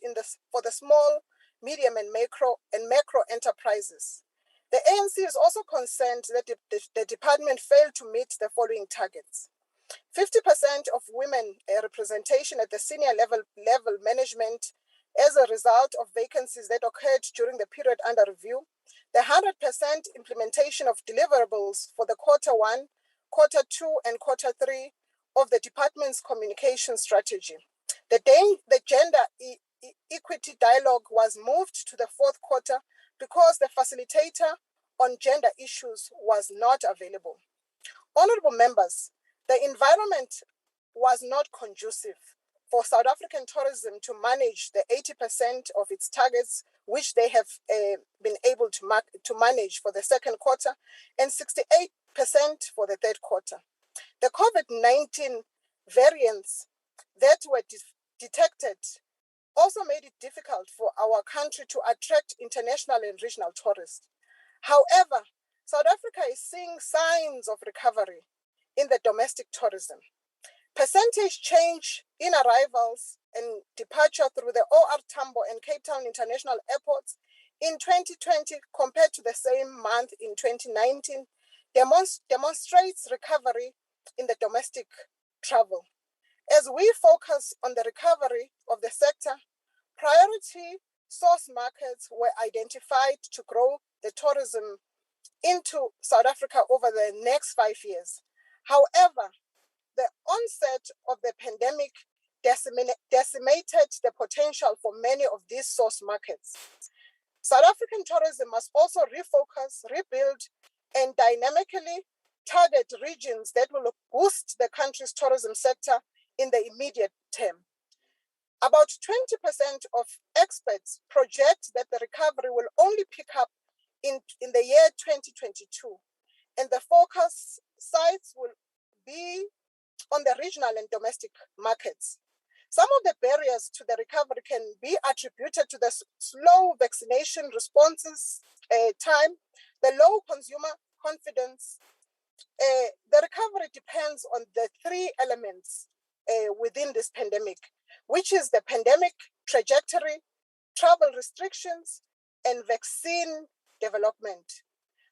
Speaker 14: for the small, medium, and macro enterprises. The ANC is also concerned that the department failed to meet the following targets: 50% of women representation at the senior level management as a result of vacancies that occurred during the period under review, the 100% implementation of deliverables for the quarter 1, quarter 2, and quarter 3 of the department's communication strategy. The gender equity dialogue was moved to the fourth quarter because the facilitator on gender issues was not available. Honorable members, the environment was not conducive for South African tourism to manage the 80% of its targets, which they have been able to manage for the second quarter, and 68% for the third quarter. The COVID-19 variants that were detected also made it difficult for our country to attract international and regional tourists. However, South Africa is seeing signs of recovery in the domestic tourism. Percentage change in arrivals and departure through the OR Tambo and Cape Town international airports in 2020 compared to the same month in 2019 demonstrates recovery in the domestic travel. As we focus on the recovery of the sector, Priority source markets were identified to grow the tourism into South Africa over the next 5 years. However, the onset of the pandemic decimated the potential for many of these source markets. South African tourism must also refocus, rebuild, and dynamically target regions that will boost the country's tourism sector in the immediate term. About 20% of experts project that the recovery will only pick up in the year 2022, and the focus sites will be on the regional and domestic markets. Some of the barriers to the recovery can be attributed to the slow vaccination responses time, the low consumer confidence. The recovery depends on the three elements within this pandemic, which is the pandemic trajectory, travel restrictions, and vaccine development.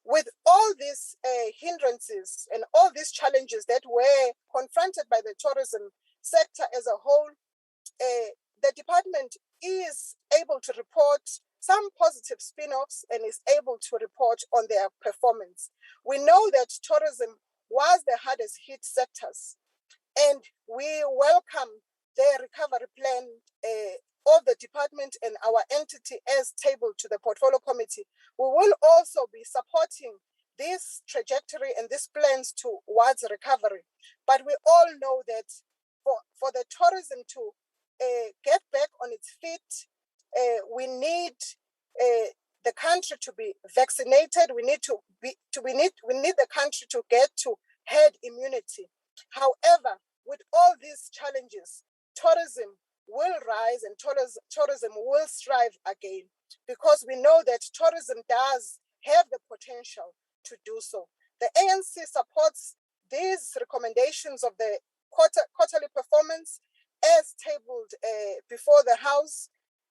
Speaker 14: With all these hindrances and all these challenges that were confronted by the tourism sector as a whole, the department is able to report some positive spin-offs and is able to report on their performance. We know that tourism was the hardest hit sectors, and we welcome the recovery plan of the department and our entity as tabled to the portfolio committee. We will also be supporting this trajectory and these plans towards recovery. But we all know that for the tourism to get back on its feet, we need the country to be vaccinated. We need the country to get to herd immunity. However, with all these challenges, tourism will rise and tourism will strive again, because we know that tourism does have the potential to do so. The ANC supports these recommendations of the quarterly performance as tabled before the House,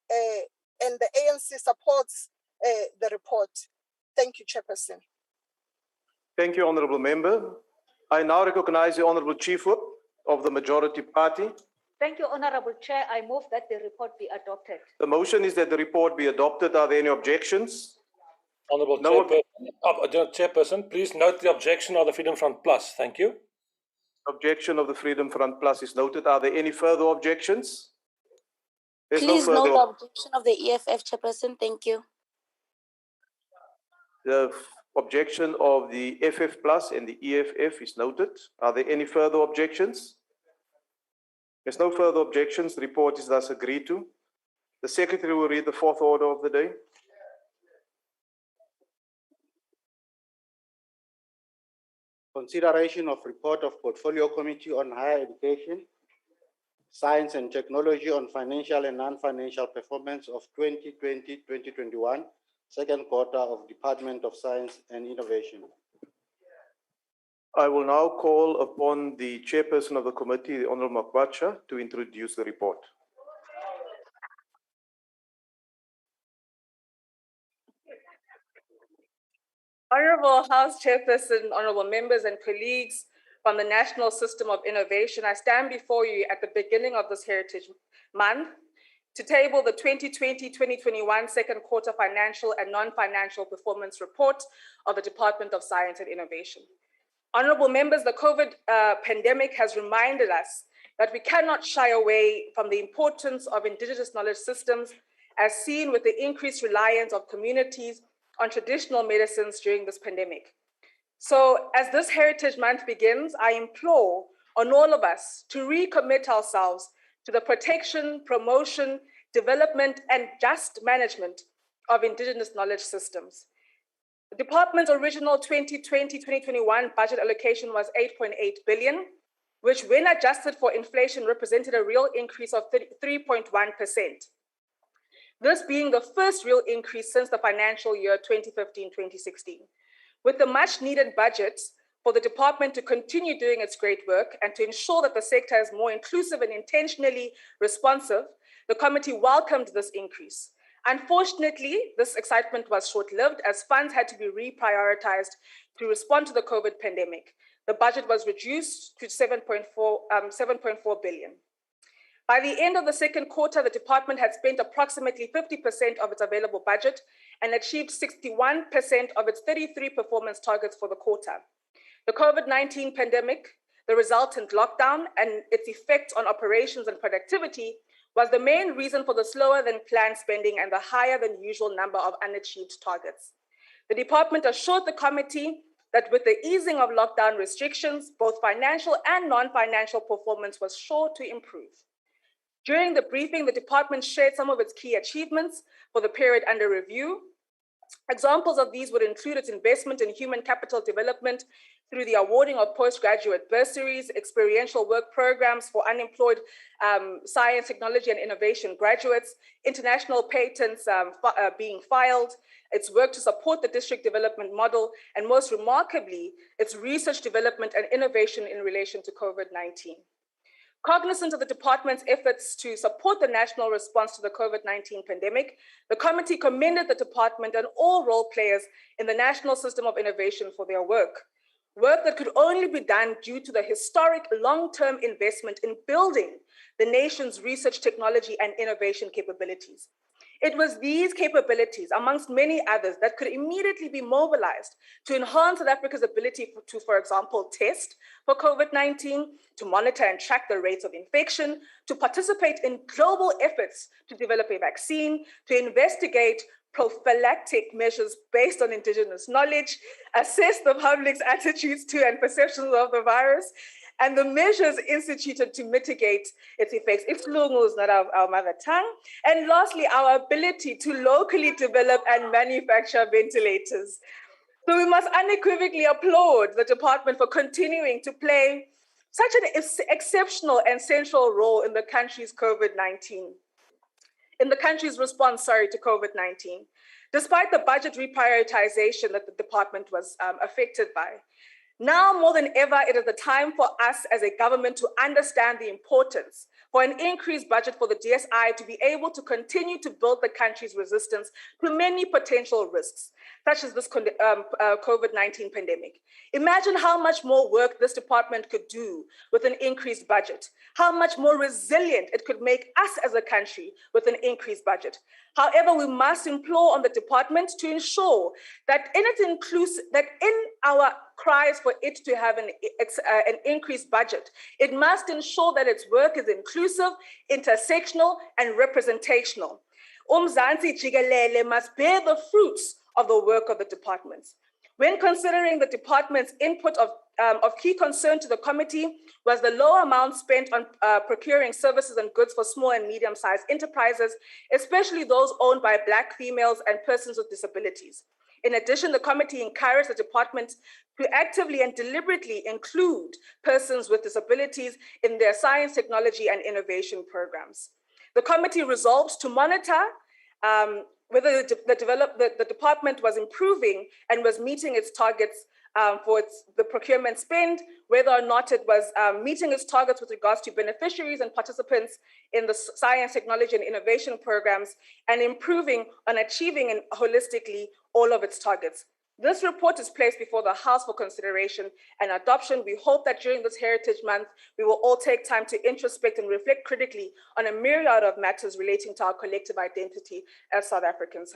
Speaker 14: and the ANC supports the report. Thank you, Chairperson.
Speaker 3: Thank you, Honourable Member. I now recognize the Honourable Chief Whip of the Majority Party.
Speaker 5: Thank you, Honourable Chair. I move that the report be adopted.
Speaker 3: The motion is that the report be adopted. Are there any objections?
Speaker 15: Honourable Chairperson, please note the objection of the Freedom Front Plus. Thank you.
Speaker 3: Objection of the Freedom Front Plus is noted. Are there any further objections? There's
Speaker 16: Please
Speaker 3: no
Speaker 16: note
Speaker 3: further
Speaker 16: the objection of the EFF, Chairperson. Thank you.
Speaker 3: The objection of the FF Plus and the EFF is noted. Are there any further objections? There's no further objections. The report is thus agreed to. The Secretary will read the fourth order of the day.
Speaker 4: Consideration of report of Portfolio Committee on Higher Education, Science and Technology on financial and non-financial performance of 2020-2021, second quarter of Department of Science and Innovation.
Speaker 3: I will now call upon the chairperson of the committee, the Honourable Makwacha, to introduce the report.
Speaker 17: Honourable House Chairperson, honourable members and colleagues from the National System of Innovation, I stand before you at the beginning of this Heritage Month to table the 2020-2021 second quarter financial and non-financial performance report of the Department of Science and Innovation. Honourable members, the COVID pandemic has reminded us that we cannot shy away from the importance of indigenous knowledge systems, as seen with the increased reliance of communities on traditional medicines during this pandemic. So as this Heritage Month begins, I implore on all of us to recommit ourselves to the protection, promotion, development, and just management of indigenous knowledge systems. The department's original 2020-2021 budget allocation was 8.8 billion, which when adjusted for inflation represented a real increase of 3.1%. This being the first real increase since the financial year 2015-2016. With the much needed budgets for the department to continue doing its great work and to ensure that the sector is more inclusive and intentionally responsive, the committee welcomed this increase. Unfortunately, this excitement was short-lived as funds had to be reprioritized to respond to the COVID pandemic. The budget was reduced to 7.4 billion. By the end of the second quarter, the department had spent approximately 50% of its available budget and achieved 61% of its 33 performance targets for the quarter. The COVID-19 pandemic, the resultant lockdown, and its effect on operations and productivity was the main reason for the slower than planned spending and the higher than usual number of unachieved targets. The department assured the committee that with the easing of lockdown restrictions, both financial and non-financial performance was sure to improve. During the briefing, the department shared some of its key achievements for the period under review. Examples of these would include its investment in human capital development through the awarding of postgraduate bursaries, experiential work programs for unemployed science, technology, and innovation graduates, international patents being filed, its work to support the district development model, and most remarkably, its research development and innovation in relation to COVID-19. Cognizant of the department's efforts to support the national response to the COVID-19 pandemic, the committee commended the department and all role players in the national system of innovation for their work that could only be done due to the historic long-term investment in building the nation's research, technology, and innovation capabilities. It was these capabilities, amongst many others, that could immediately be mobilized to enhance South Africa's ability to, for example, test for COVID-19, to monitor and track the rates of infection, to participate in global efforts to develop a vaccine, to investigate prophylactic measures based on indigenous knowledge, assess the public's attitudes to and perceptions of the virus, and the measures instituted to mitigate its effects. Iflungu is not our mother tongue. And lastly, our ability to locally develop and manufacture ventilators. So we must unequivocally applaud the department for continuing to play such an exceptional and central role in the country's response to COVID-19, despite the budget reprioritization that the department was affected by. Now more than ever, it is the time for us as a government to understand the importance for an increased budget for the DSI to be able to continue to build the country's resistance to many potential risks, such as this COVID-19 pandemic. Imagine how much more work this department could do with an increased budget, how much more resilient it could make us as a country with an increased budget. However, we must implore on the department to ensure that in our cries for it to have an increased budget, it must ensure that its work is inclusive, intersectional, and representational. Umzansi Jigalele must bear the fruits of the work of the departments. When considering the department's input of key concern to the committee was the low amount spent on procuring services and goods for small and medium-sized enterprises, especially those owned by Black females and persons with disabilities. In addition, the committee encouraged the department to actively and deliberately include persons with disabilities in their science, technology, and innovation programs. The committee resolved to monitor whether the department was improving and was meeting its targets for the procurement spend, whether or not it was meeting its targets with regards to beneficiaries and participants in the science, technology, and innovation programs, and improving on achieving holistically all of its targets. This report is placed before the House for consideration and adoption. We hope that during this Heritage Month, we will all take time to introspect and reflect critically on a myriad of matters relating to our collective identity as South Africans.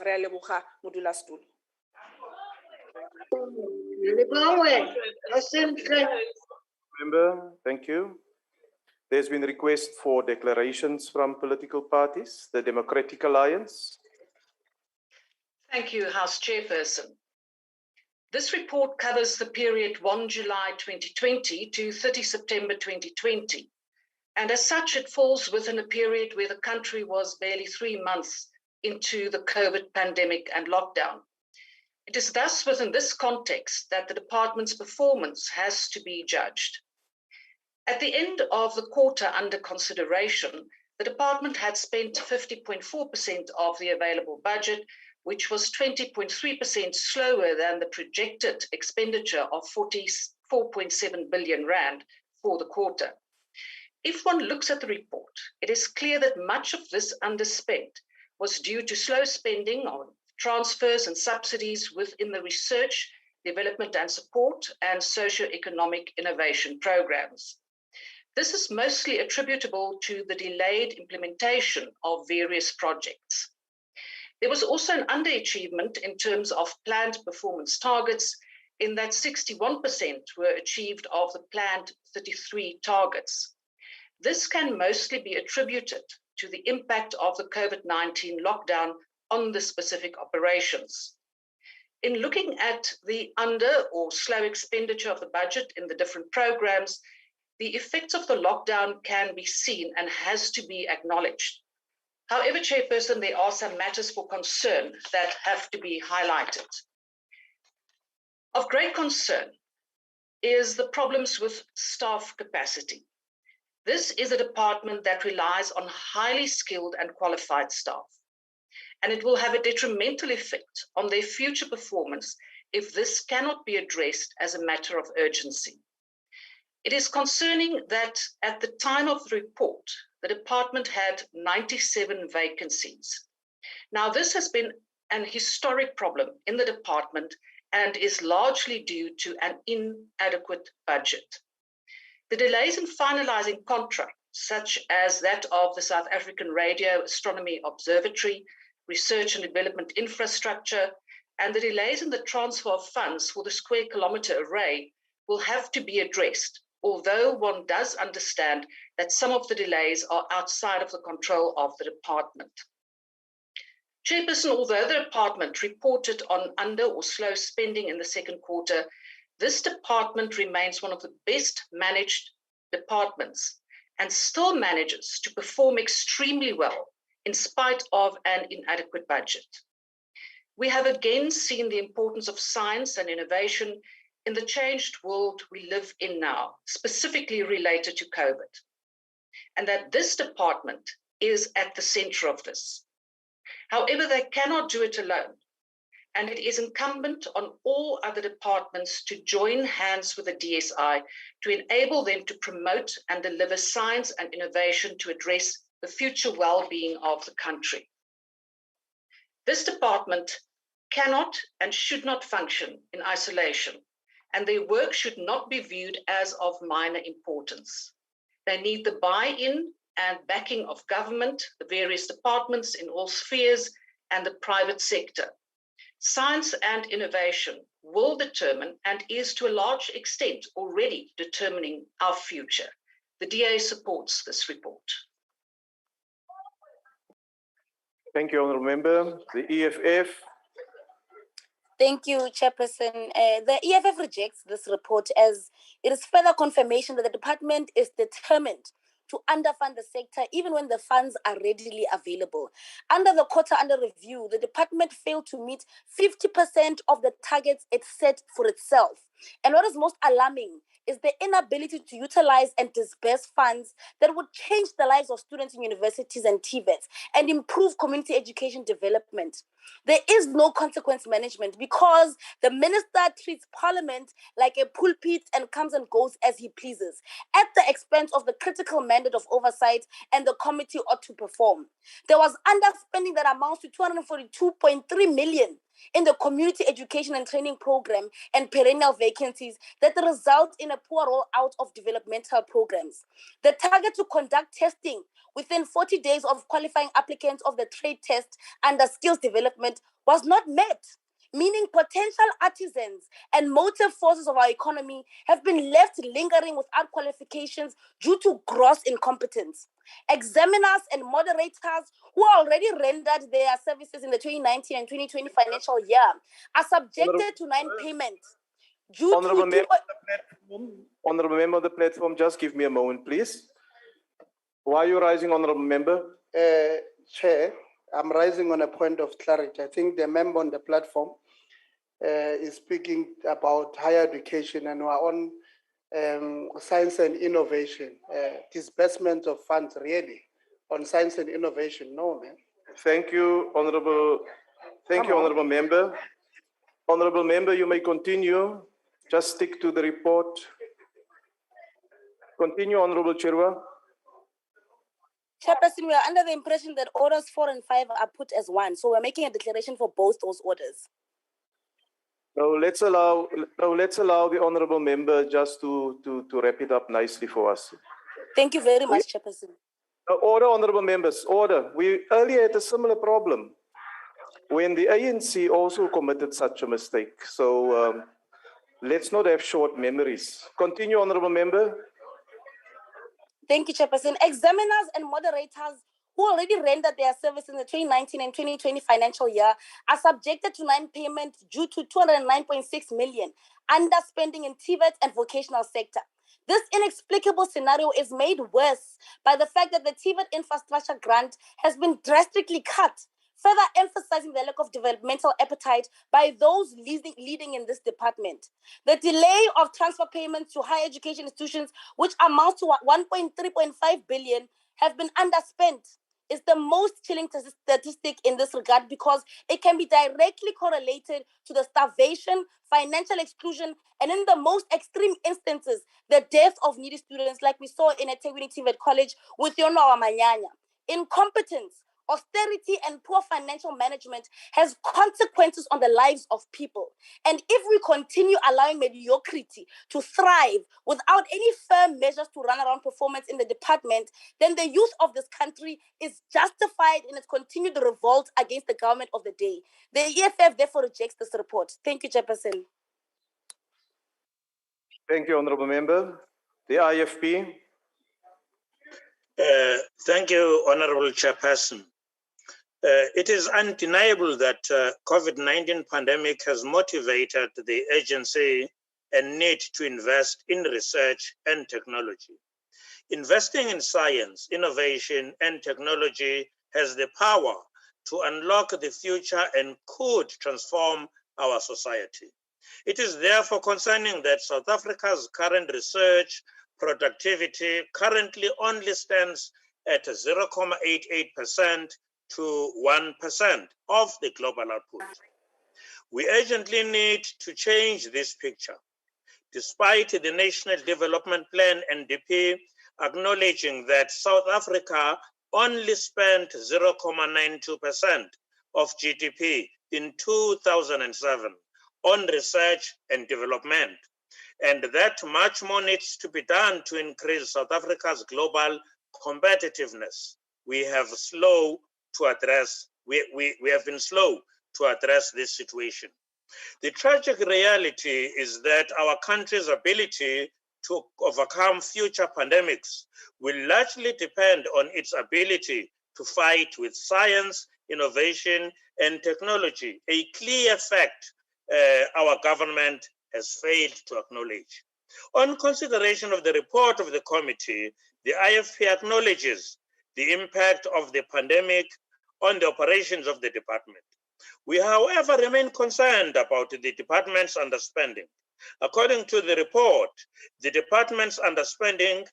Speaker 3: Member, thank you. There's been a request for declarations from political parties. The Democratic Alliance.
Speaker 18: Thank you, House Chairperson. This report covers the period 1 July 2020 to 30 September 2020. And as such, it falls within a period where the country was barely 3 months into the COVID pandemic and lockdown. It is thus within this context that the department's performance has to be judged. At the end of the quarter under consideration, the department had spent 50.4% of the available budget, which was 20.3% slower than the projected expenditure of 44.7 billion rand for the quarter. If one looks at the report, it is clear that much of this underspent was due to slow spending on transfers and subsidies within the research, development and support, and socio-economic innovation programs. This is mostly attributable to the delayed implementation of various projects. There was also an underachievement in terms of planned performance targets, in that 61% were achieved of the planned 33 targets. This can mostly be attributed to the impact of the COVID-19 lockdown on the specific operations. In looking at the under or slow expenditure of the budget in the different programs, the effects of the lockdown can be seen and has to be acknowledged. However, Chairperson, there are some matters for concern that have to be highlighted. Of great concern is the problems with staff capacity. This is a department that relies on highly skilled and qualified staff, and it will have a detrimental effect on their future performance if this cannot be addressed as a matter of urgency. It is concerning that at the time of the report, the department had 97 vacancies. Now, this has been an historic problem in the department and is largely due to an inadequate budget. The delays in finalizing contracts, such as that of the South African Radio Astronomy Observatory, research and development infrastructure, and the delays in the transfer of funds for the square kilometre array will have to be addressed, although one does understand that some of the delays are outside of the control of the department. Chairperson, although the department reported on under or slow spending in the second quarter, this department remains one of the best managed departments and still manages to perform extremely well in spite of an inadequate budget. We have again seen the importance of science and innovation in the changed world we live in now, specifically related to COVID, and that this department is at the center of this. However, they cannot do it alone, and it is incumbent on all other departments to join hands with the DSI to enable them to promote and deliver science and innovation to address the future well-being of the country. This department cannot and should not function in isolation, and their work should not be viewed as of minor importance. They need the buy-in and backing of government, the various departments in all spheres, and the private sector. Science and innovation will determine and is to a large extent already determining our future. The DA supports this report.
Speaker 3: Thank you, Honourable Member. The EFF.
Speaker 16: Thank you, Chairperson. The EFF rejects this report as it is further confirmation that the department is determined to underfund the sector even when the funds are readily available. Under the quarter under review, the department failed to meet 50% of the targets it set for itself. And what is most alarming is the inability to utilize and disburse funds that would change the lives of students in universities and TVETs and improve community education development. There is no consequence management because the minister treats parliament like a pulpit and comes and goes as he pleases, at the expense of the critical mandate of oversight and the committee ought to perform. There was underspending that amounts to 242.3 million in the community education and training program and perennial vacancies that result in a poor rollout of developmental programs. The target to conduct testing within 40 days of qualifying applicants of the trade test under skills development was not met, meaning potential artisans and motive forces of our economy have been left lingering without qualifications due to gross incompetence. Examiners and moderators who already rendered their services in the 2019 and 2020 financial year are subjected to non-payment due
Speaker 3: Honourable
Speaker 16: to...
Speaker 3: Honourable Member of the platform, just give me a moment, please. Why are you rising, Honourable Member?
Speaker 4: Chair, I'm rising on a point of clarity. I think the member on the platform is speaking about higher education and our own science and innovation, disbursement of funds really on science and innovation. No, man.
Speaker 3: Thank you, Honourable. Thank you, Honourable Member. Honourable Member, you may continue. Just stick to the report. Continue, Honourable Chirwa.
Speaker 16: Chairperson, we are under the impression that orders 4 and 5 are put as one, so we're making a declaration for both those orders.
Speaker 3: No, let's allow the Honourable Member just to wrap it up nicely for us.
Speaker 16: Thank you very much, Chairperson.
Speaker 3: Order, honorable members, order. We earlier had a similar problem when the ANC also committed such a mistake. So let's not have short memories. Continue, honorable member.
Speaker 16: Thank you, Chairperson. Examiners and moderators who already rendered their service in the 2019 and 2020 financial year are subjected to non-payment due to 209.6 million underspending in TVET and vocational sector. This inexplicable scenario is made worse by the fact that the TVET infrastructure grant has been drastically cut, further emphasizing the lack of developmental appetite by those leading in this department. The delay of transfer payments to higher education institutions, which amounts to 1.3.5 billion, have been underspent. Is the most chilling statistic in this regard because it can be directly correlated to the starvation, financial exclusion, and in the most extreme instances, the death of needy students like we saw in eThekwini TVET College with Yonoa Manyanya. Incompetence, austerity, and poor financial management has consequences on the lives of people. And if we continue allowing mediocrity to thrive without any firm measures to run around performance in the department, then the youth of this country is justified in its continued revolt against the government of the day. The EFF therefore rejects this report. Thank you, Chairperson.
Speaker 3: Thank you, honorable member. The IFP.
Speaker 19: Thank you, Honorable Chairperson. It is undeniable that COVID-19 pandemic has motivated the agency and need to invest in research and technology. Investing in science, innovation, and technology has the power to unlock the future and could transform our society. It is therefore concerning that South Africa's current research productivity currently only stands at 0.88% to 1% of the global output. We urgently need to change this picture. Despite the National Development Plan NDP acknowledging that South Africa only spent 0.92% of GDP in 2007 on research and development, and that much more needs to be done to increase South Africa's global competitiveness. We have been slow to address this situation. The tragic reality is that our country's ability to overcome future pandemics will largely depend on its ability to fight with science, innovation, and technology, a clear fact our government has failed to acknowledge. On consideration of the report of the committee, the IFP acknowledges the impact of the pandemic on the operations of the department. We, however, remain concerned about the department's underspending. According to the report, the department's underspending,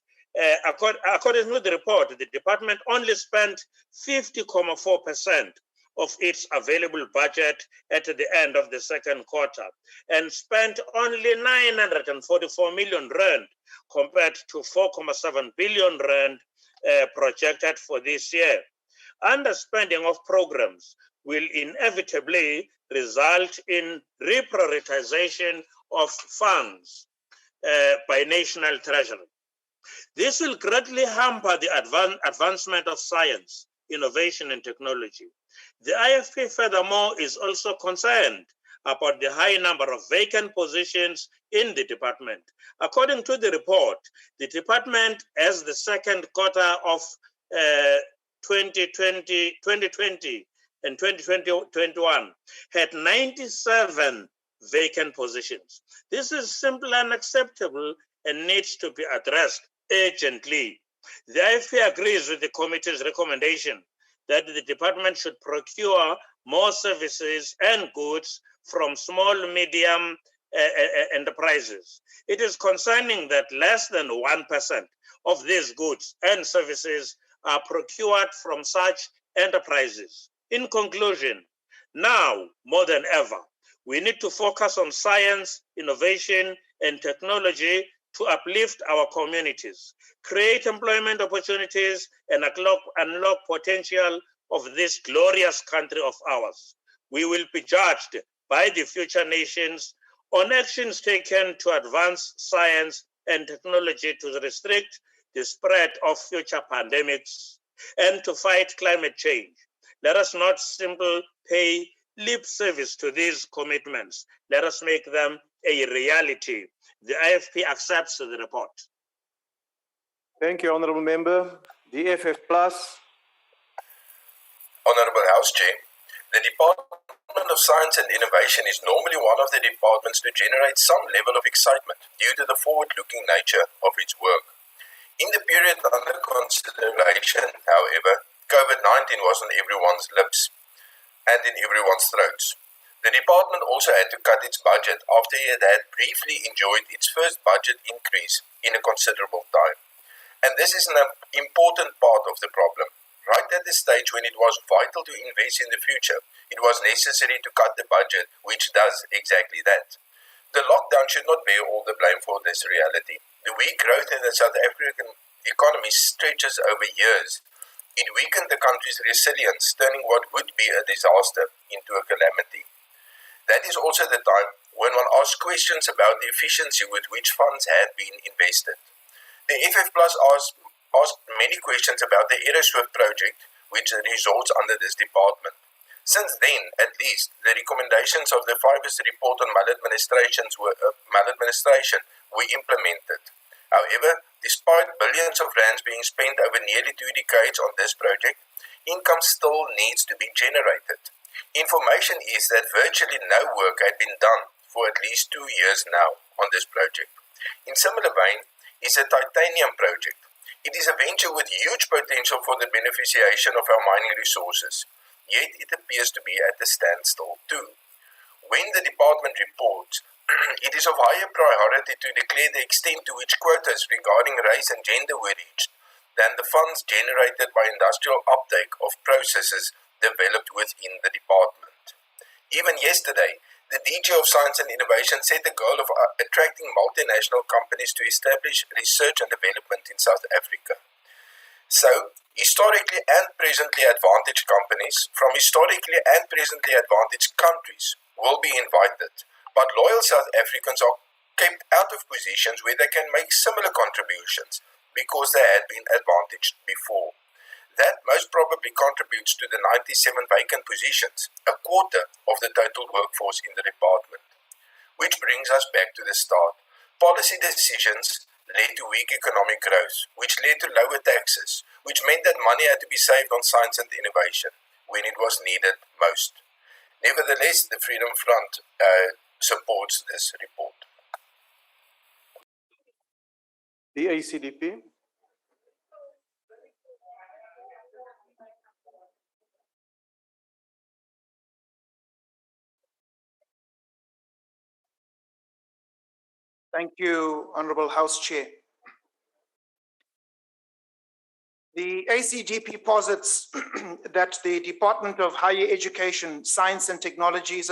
Speaker 19: according to the report, the department only spent 50.4% of its available budget at the end of the second quarter and spent only 944 million rand compared to 4.7 billion rand projected for this year. Underspending of programs will inevitably result in reprioritization of funds by national treasury. This will greatly hamper the advancement of science, innovation, and technology. The IFP, furthermore, is also concerned about the high number of vacant positions in the department. According to the report, the department, as the second quarter of 2020 and 2021, had 97 vacant positions. This is simply unacceptable and needs to be addressed urgently. The IFP agrees with the committee's recommendation that the department should procure more services and goods from small, medium enterprises. It is concerning that less than 1% of these goods and services are procured from such enterprises. In conclusion, now more than ever, we need to focus on science, innovation, and technology to uplift our communities, create employment opportunities, and unlock potential of this glorious country of ours. We will be judged by the future nations on actions taken to advance science and technology to restrict the spread of future pandemics, and to fight climate change. Let us not simply pay lip service to these commitments. Let us make them a reality. The IFP accepts the report.
Speaker 3: Thank you, Honourable Member. The FF Plus.
Speaker 12: Honourable House Chair, the Department of Science and Innovation is normally one of the departments to generate some level of excitement due to the forward-looking nature of its work. In the period under consideration, however, COVID-19 was on everyone's lips and in everyone's throats. The department also had to cut its budget after it had briefly enjoyed its first budget increase in a considerable time. And this is an important part of the problem. Right at the stage when it was vital to invest in the future, it was necessary to cut the budget, which does exactly that. The lockdown should not bear all the blame for this reality. The weak growth in the South African economy stretches over years. It weakened the country's resilience, turning what would be a disaster into a calamity. That is also the time when one asks questions about the efficiency with which funds had been invested. The FF Plus asked many questions about the AeroSwift project, which resorts under this department. Since then, at least, the recommendations of the FIBUS report on maladministration were implemented. However, despite billions of rands being spent over nearly 2 decades on this project, income still needs to be generated. Information is that virtually no work had been done for at least 2 years now on this project. In similar vein is the titanium project. It is a venture with huge potential for the beneficiation of our mining resources, yet it appears to be at a standstill too. When the department reports, it is of higher priority to declare the extent to which quotas regarding race and gender were reached than the funds generated by industrial uptake of processes developed within the department. Even yesterday, the DG of Science and Innovation set the goal of attracting multinational companies to establish research and development in South Africa. So, historically and presently advantaged companies from historically and presently advantaged countries will be invited, but loyal South Africans are kept out of positions where they can make similar contributions because they had been advantaged before. That most probably contributes to the 97 vacant positions, a quarter of the total workforce in the department. Which brings us back to the start. Policy decisions led to weak economic growth, which led to lower taxes, which meant that money had to be saved on science and innovation when it was needed most. Nevertheless, the Freedom Front supports this report.
Speaker 3: The ACDP.
Speaker 20: Thank you, Honorable House Chair. The ACDP posits that the Department of Higher Education, Science and Technology is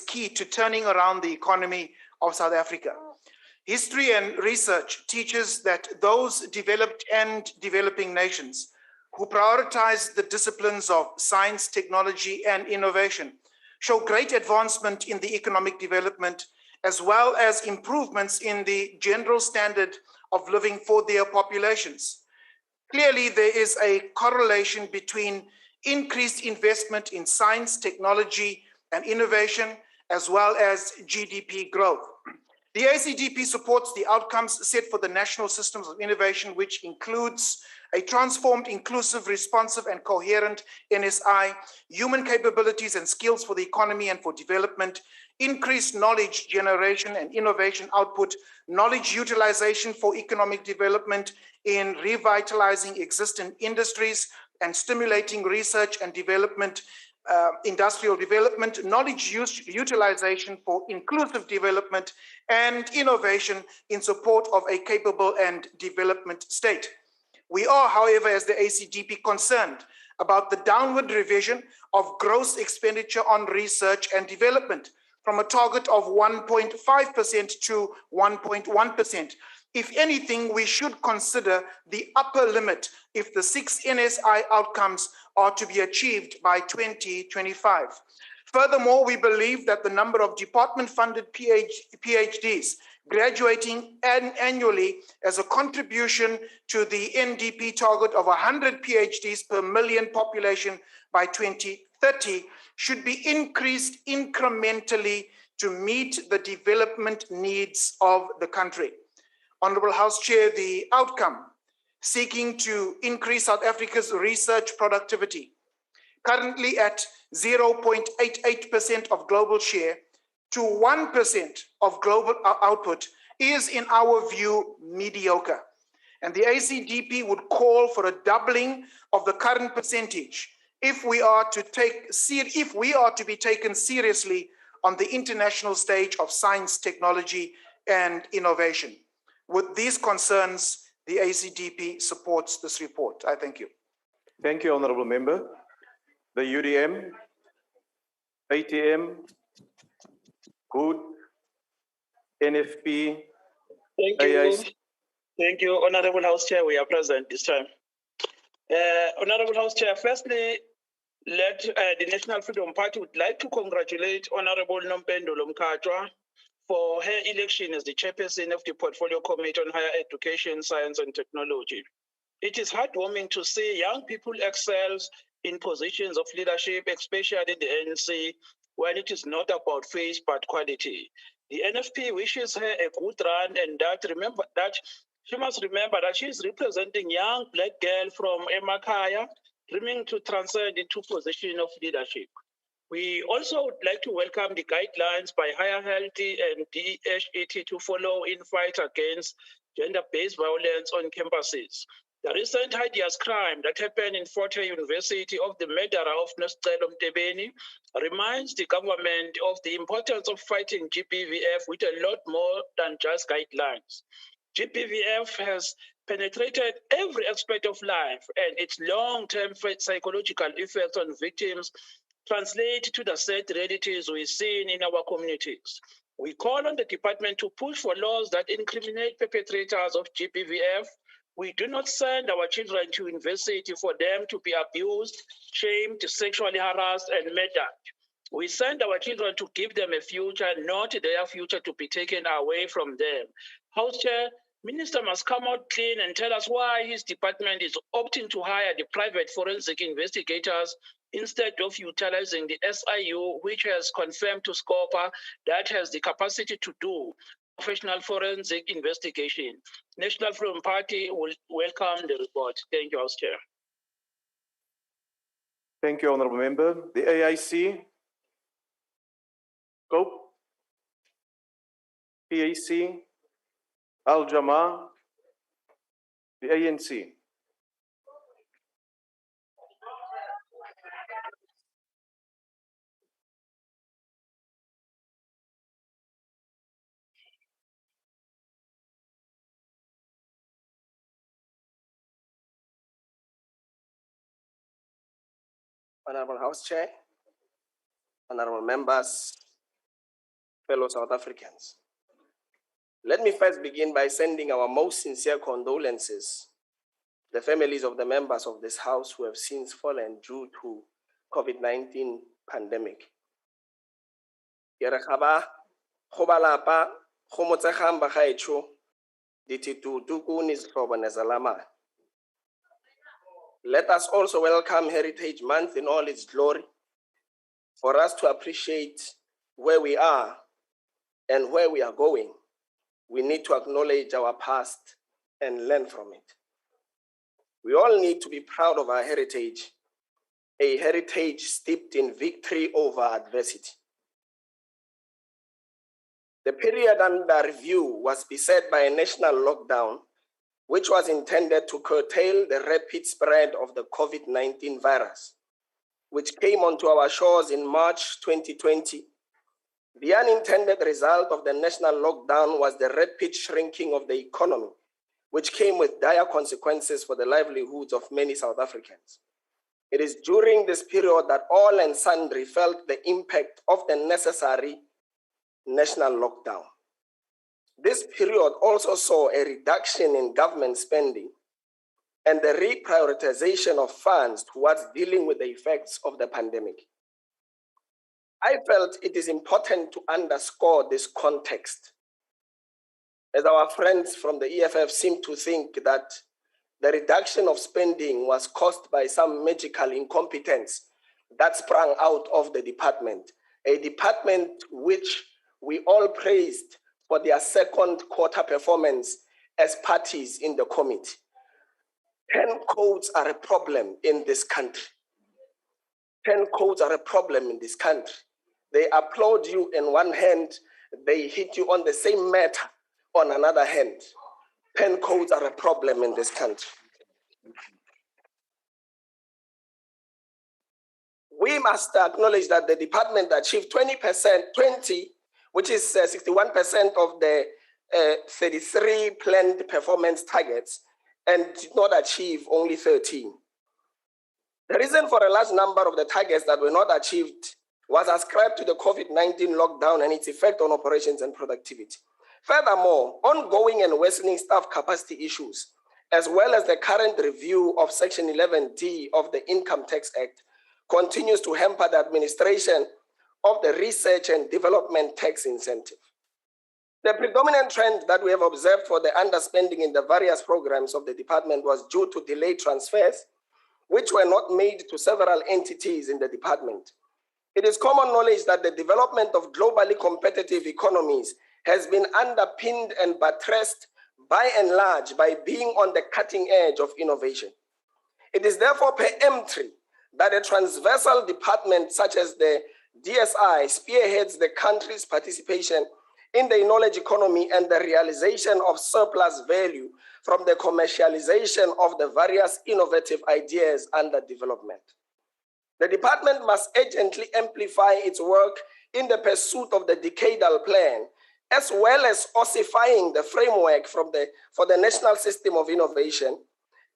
Speaker 20: key to turning around the economy of South Africa. History and research teaches that those developed and developing nations who prioritize the disciplines of science, technology, and innovation show great advancement in the economic development as well as improvements in the general standard of living for their populations. Clearly, there is a correlation between increased investment in science, technology, and innovation, as well as GDP growth. The ACDP supports the outcomes set for the national systems of innovation, which includes a transformed, inclusive, responsive, and coherent NSI, human capabilities and skills for the economy and for development, increased knowledge generation and innovation output, knowledge utilization for economic development in revitalizing existing industries and stimulating research and development, industrial development, knowledge utilization for inclusive development, and innovation in support of a capable and development state. We are, however, as the ACDP, concerned about the downward revision of gross expenditure on research and development from a target of 1.5% to 1.1%. If anything, we should consider the upper limit if the 6 NSI outcomes are to be achieved by 2025. Furthermore, we believe that the number of department-funded PhDs graduating annually as a contribution to the NDP target of 100 PhDs per million population by 2030 should be increased incrementally to meet the development needs of the country. Honorable House Chair, the outcome, seeking to increase South Africa's research productivity, currently at 0.88% of global share to 1% of global output, is in our view mediocre. And the ACDP would call for a doubling of the current percentage if we are to be taken seriously on the international stage of science, technology, and innovation. With these concerns, the ACDP supports this report. I thank you.
Speaker 3: Thank you, Honorable Member. The UDM, ATM, Good, NFP,
Speaker 21: Thank you. Thank you, Honorable House Chair. We are present this time. Honorable House Chair, firstly, the National Freedom Party would like to congratulate Honorable Nompendo Lomkatwa for her election as the chairperson of the Portfolio Committee on Higher Education, Science and Technology. It is heartwarming to see young people excel in positions of leadership, especially in the ANC, when it is not about face but quality. The NFP wishes her a good run, and she must remember that she is representing young black girl from Emakaya, dreaming to transcend into position of leadership. We also would like to welcome the guidelines by Higher Health and DHET to follow in fight against gender-based violence on campuses. The recent hideous crime that happened in Fort Hare University of the murderer of Nostelo Mtebeni reminds the government of the importance of fighting GBVF with a lot more than just guidelines. GBVF has penetrated every aspect of life, and its long-term psychological effects on victims translate to the sad realities we see in our communities. We call on the department to push for laws that incriminate perpetrators of GBVF. We do not send our children to university for them to be abused, shamed, sexually harassed, and murdered. We send our children to give them a future, not their future to be taken away from them. House Chair, Minister must come out clean and tell us why his department is opting to hire the private forensic investigators instead of utilizing the SIU, which has confirmed to SCOPA that has the capacity to do professional forensic investigation. National Freedom Party will welcome the report. Thank you, House Chair.
Speaker 3: Thank you, Honorable Member. The AIC, Scope, PAC, Al-Jama, the ANC.
Speaker 22: Honorable House Chair, honorable members, fellow South Africans. Let me first begin by sending our most sincere condolences to the families of the members of this House who have since fallen due to COVID-19 pandemic. Let us also welcome Heritage Month in all its glory, for us to appreciate where we are and where we are going. We need to acknowledge our past and learn from it. We all need to be proud of our heritage, a heritage steeped in victory over adversity. The period under review was beset by a national lockdown, which was intended to curtail the rapid spread of the COVID-19 virus, which came onto our shores in March 2020. The unintended result of the national lockdown was the rapid shrinking of the economy, which came with dire consequences for the livelihoods of many South Africans. It is during this period that all and sundry felt the impact of the necessary national lockdown. This period also saw a reduction in government spending and the reprioritization of funds towards dealing with the effects of the pandemic. I felt it is important to underscore this context, as our friends from the EFF seem to think that the reduction of spending was caused by some magical incompetence that sprang out of the department, a department which we all praised for their second quarter performance as parties in the committee. 10 codes are a problem in this country. 10 codes are a problem in this country. They applaud you in one hand, they hit you on the same matter on another hand. 10 codes are a problem in this country. We must acknowledge that the department achieved 20%, which is 61% of the 33 planned performance targets, and did not achieve only 13. The reason for a large number of the targets that were not achieved was ascribed to the COVID-19 lockdown and its effect on operations and productivity. Furthermore, ongoing and worsening staff capacity issues, as well as the current review of Section 11D of the Income Tax Act, continues to hamper the administration of the research and development tax incentive. The predominant trend that we have observed for the underspending in the various programs of the department was due to delayed transfers, which were not made to several entities in the department. It is common knowledge that the development of globally competitive economies has been underpinned and buttressed by and large by being on the cutting edge of innovation. It is therefore peremptory that a transversal department such as the DSI spearheads the country's participation in the knowledge economy and the realization of surplus value from the commercialization of the various innovative ideas under development. The department must urgently amplify its work in the pursuit of the decadal plan, as well as ossifying the framework for the national system of innovation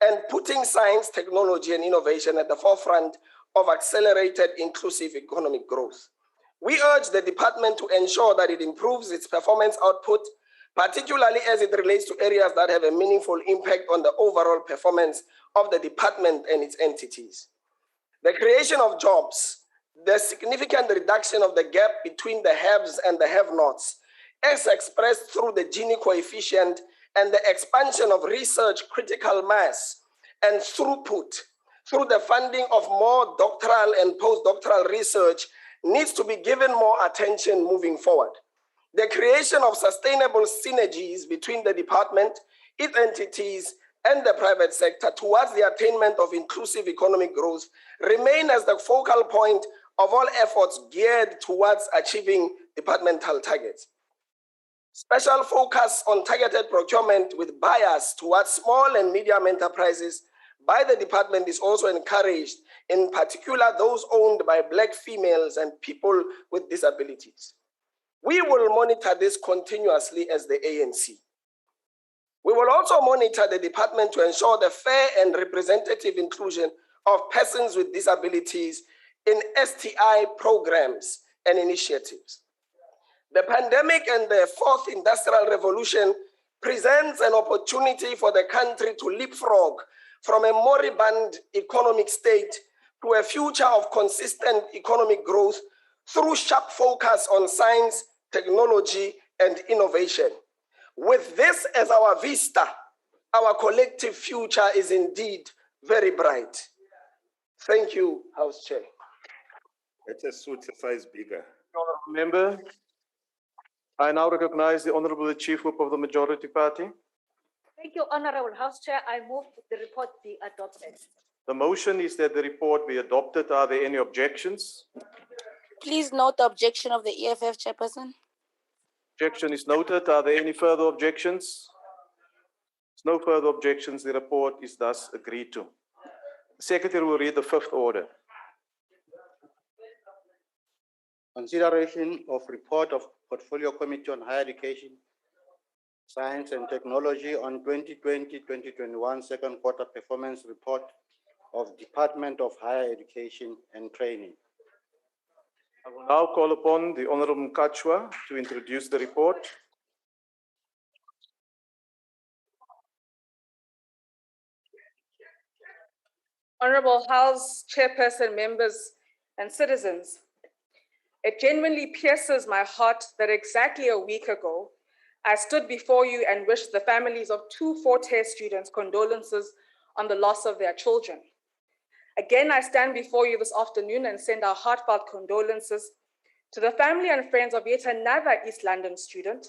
Speaker 22: and putting science, technology, and innovation at the forefront of accelerated inclusive economic growth. We urge the department to ensure that it improves its performance output, particularly as it relates to areas that have a meaningful impact on the overall performance of the department and its entities. The creation of jobs, the significant reduction of the gap between the haves and the have-nots, as expressed through the Gini coefficient and the expansion of research critical mass and throughput through the funding of more doctoral and postdoctoral research needs to be given more attention moving forward. The creation of sustainable synergies between the department, its entities, and the private sector towards the attainment of inclusive economic growth remain as the focal point of all efforts geared towards achieving departmental targets. Special focus on targeted procurement with bias towards small and medium enterprises by the department is also encouraged, in particular those owned by Black females and people with disabilities. We will monitor this continuously as the ANC. We will also monitor the department to ensure the fair and representative inclusion of persons with disabilities in STI programs and initiatives. The pandemic and the fourth industrial revolution presents an opportunity for the country to leapfrog from a moribund economic state to a future of consistent economic growth through sharp focus on science, technology, and innovation. With this as our vista, our collective future is indeed very bright. Thank you, House Chair.
Speaker 13: Let us suit the size bigger.
Speaker 3: Honourable Member, I now recognize the Honourable Chief Whip of the Majority Party.
Speaker 5: Thank you, Honourable House Chair. I move the report be adopted.
Speaker 3: The motion is that the report be adopted. Are there any objections?
Speaker 16: Please note the objection of the EFF chairperson.
Speaker 3: Objection is noted. Are there any further objections? There's no further objections. The report is thus agreed to. The Secretary will read the fifth order.
Speaker 4: Consideration of report of Portfolio Committee on Higher Education, Science and Technology on 2020-2021 second quarter performance report of Department of Higher Education and Training.
Speaker 3: I will now call upon the Honourable Mkachwa to introduce the report.
Speaker 17: Honourable House Chairperson, members and citizens. It genuinely pierces my heart that exactly a week ago, I stood before you and wished the families of 2 Forte students condolences on the loss of their children. Again, I stand before you this afternoon and send our heartfelt condolences to the family and friends of yet another East London student.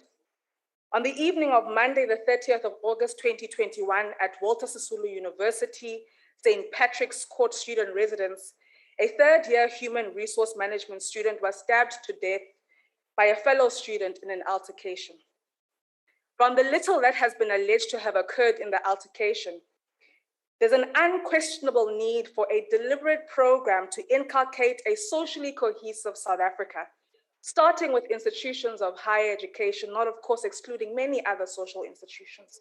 Speaker 17: On the evening of Monday, the 30th of August, 2021, at Walter Sisulu University, St. Patrick's Court student residence, a third-year human resource management student was stabbed to death by a fellow student in an altercation. From the little that has been alleged to have occurred in the altercation, there's an unquestionable need for a deliberate program to inculcate a socially cohesive South Africa, starting with institutions of higher education, not of course excluding many other social institutions,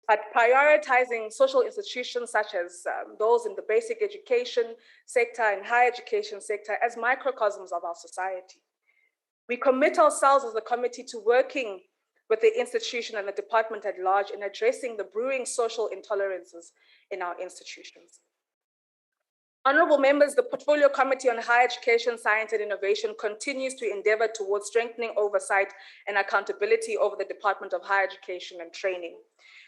Speaker 17: but prioritizing social institutions such as those in the basic education sector and higher education sector as microcosms of our society. We commit ourselves as a committee to working with the institution and the department at large in addressing the brewing social intolerances in our institutions. Honorable members, the Portfolio Committee on Higher Education, Science and Innovation continues to endeavor towards strengthening oversight and accountability over the Department of Higher Education and Training.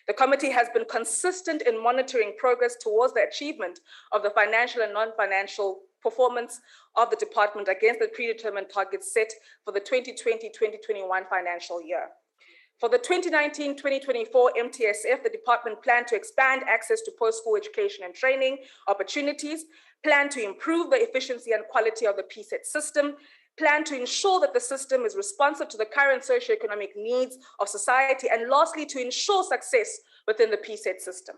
Speaker 17: The committee has been consistent in monitoring progress towards the achievement of the financial and non-financial performance of the department against the predetermined targets set for the 2020-2021 financial year. For the 2019-2024 MTSF, the department planned to expand access to post-school education and training opportunities, planned to improve the efficiency and quality of the PSET system, planned to ensure that the system is responsive to the current socioeconomic needs of society, and lastly, to ensure success within the PSET system.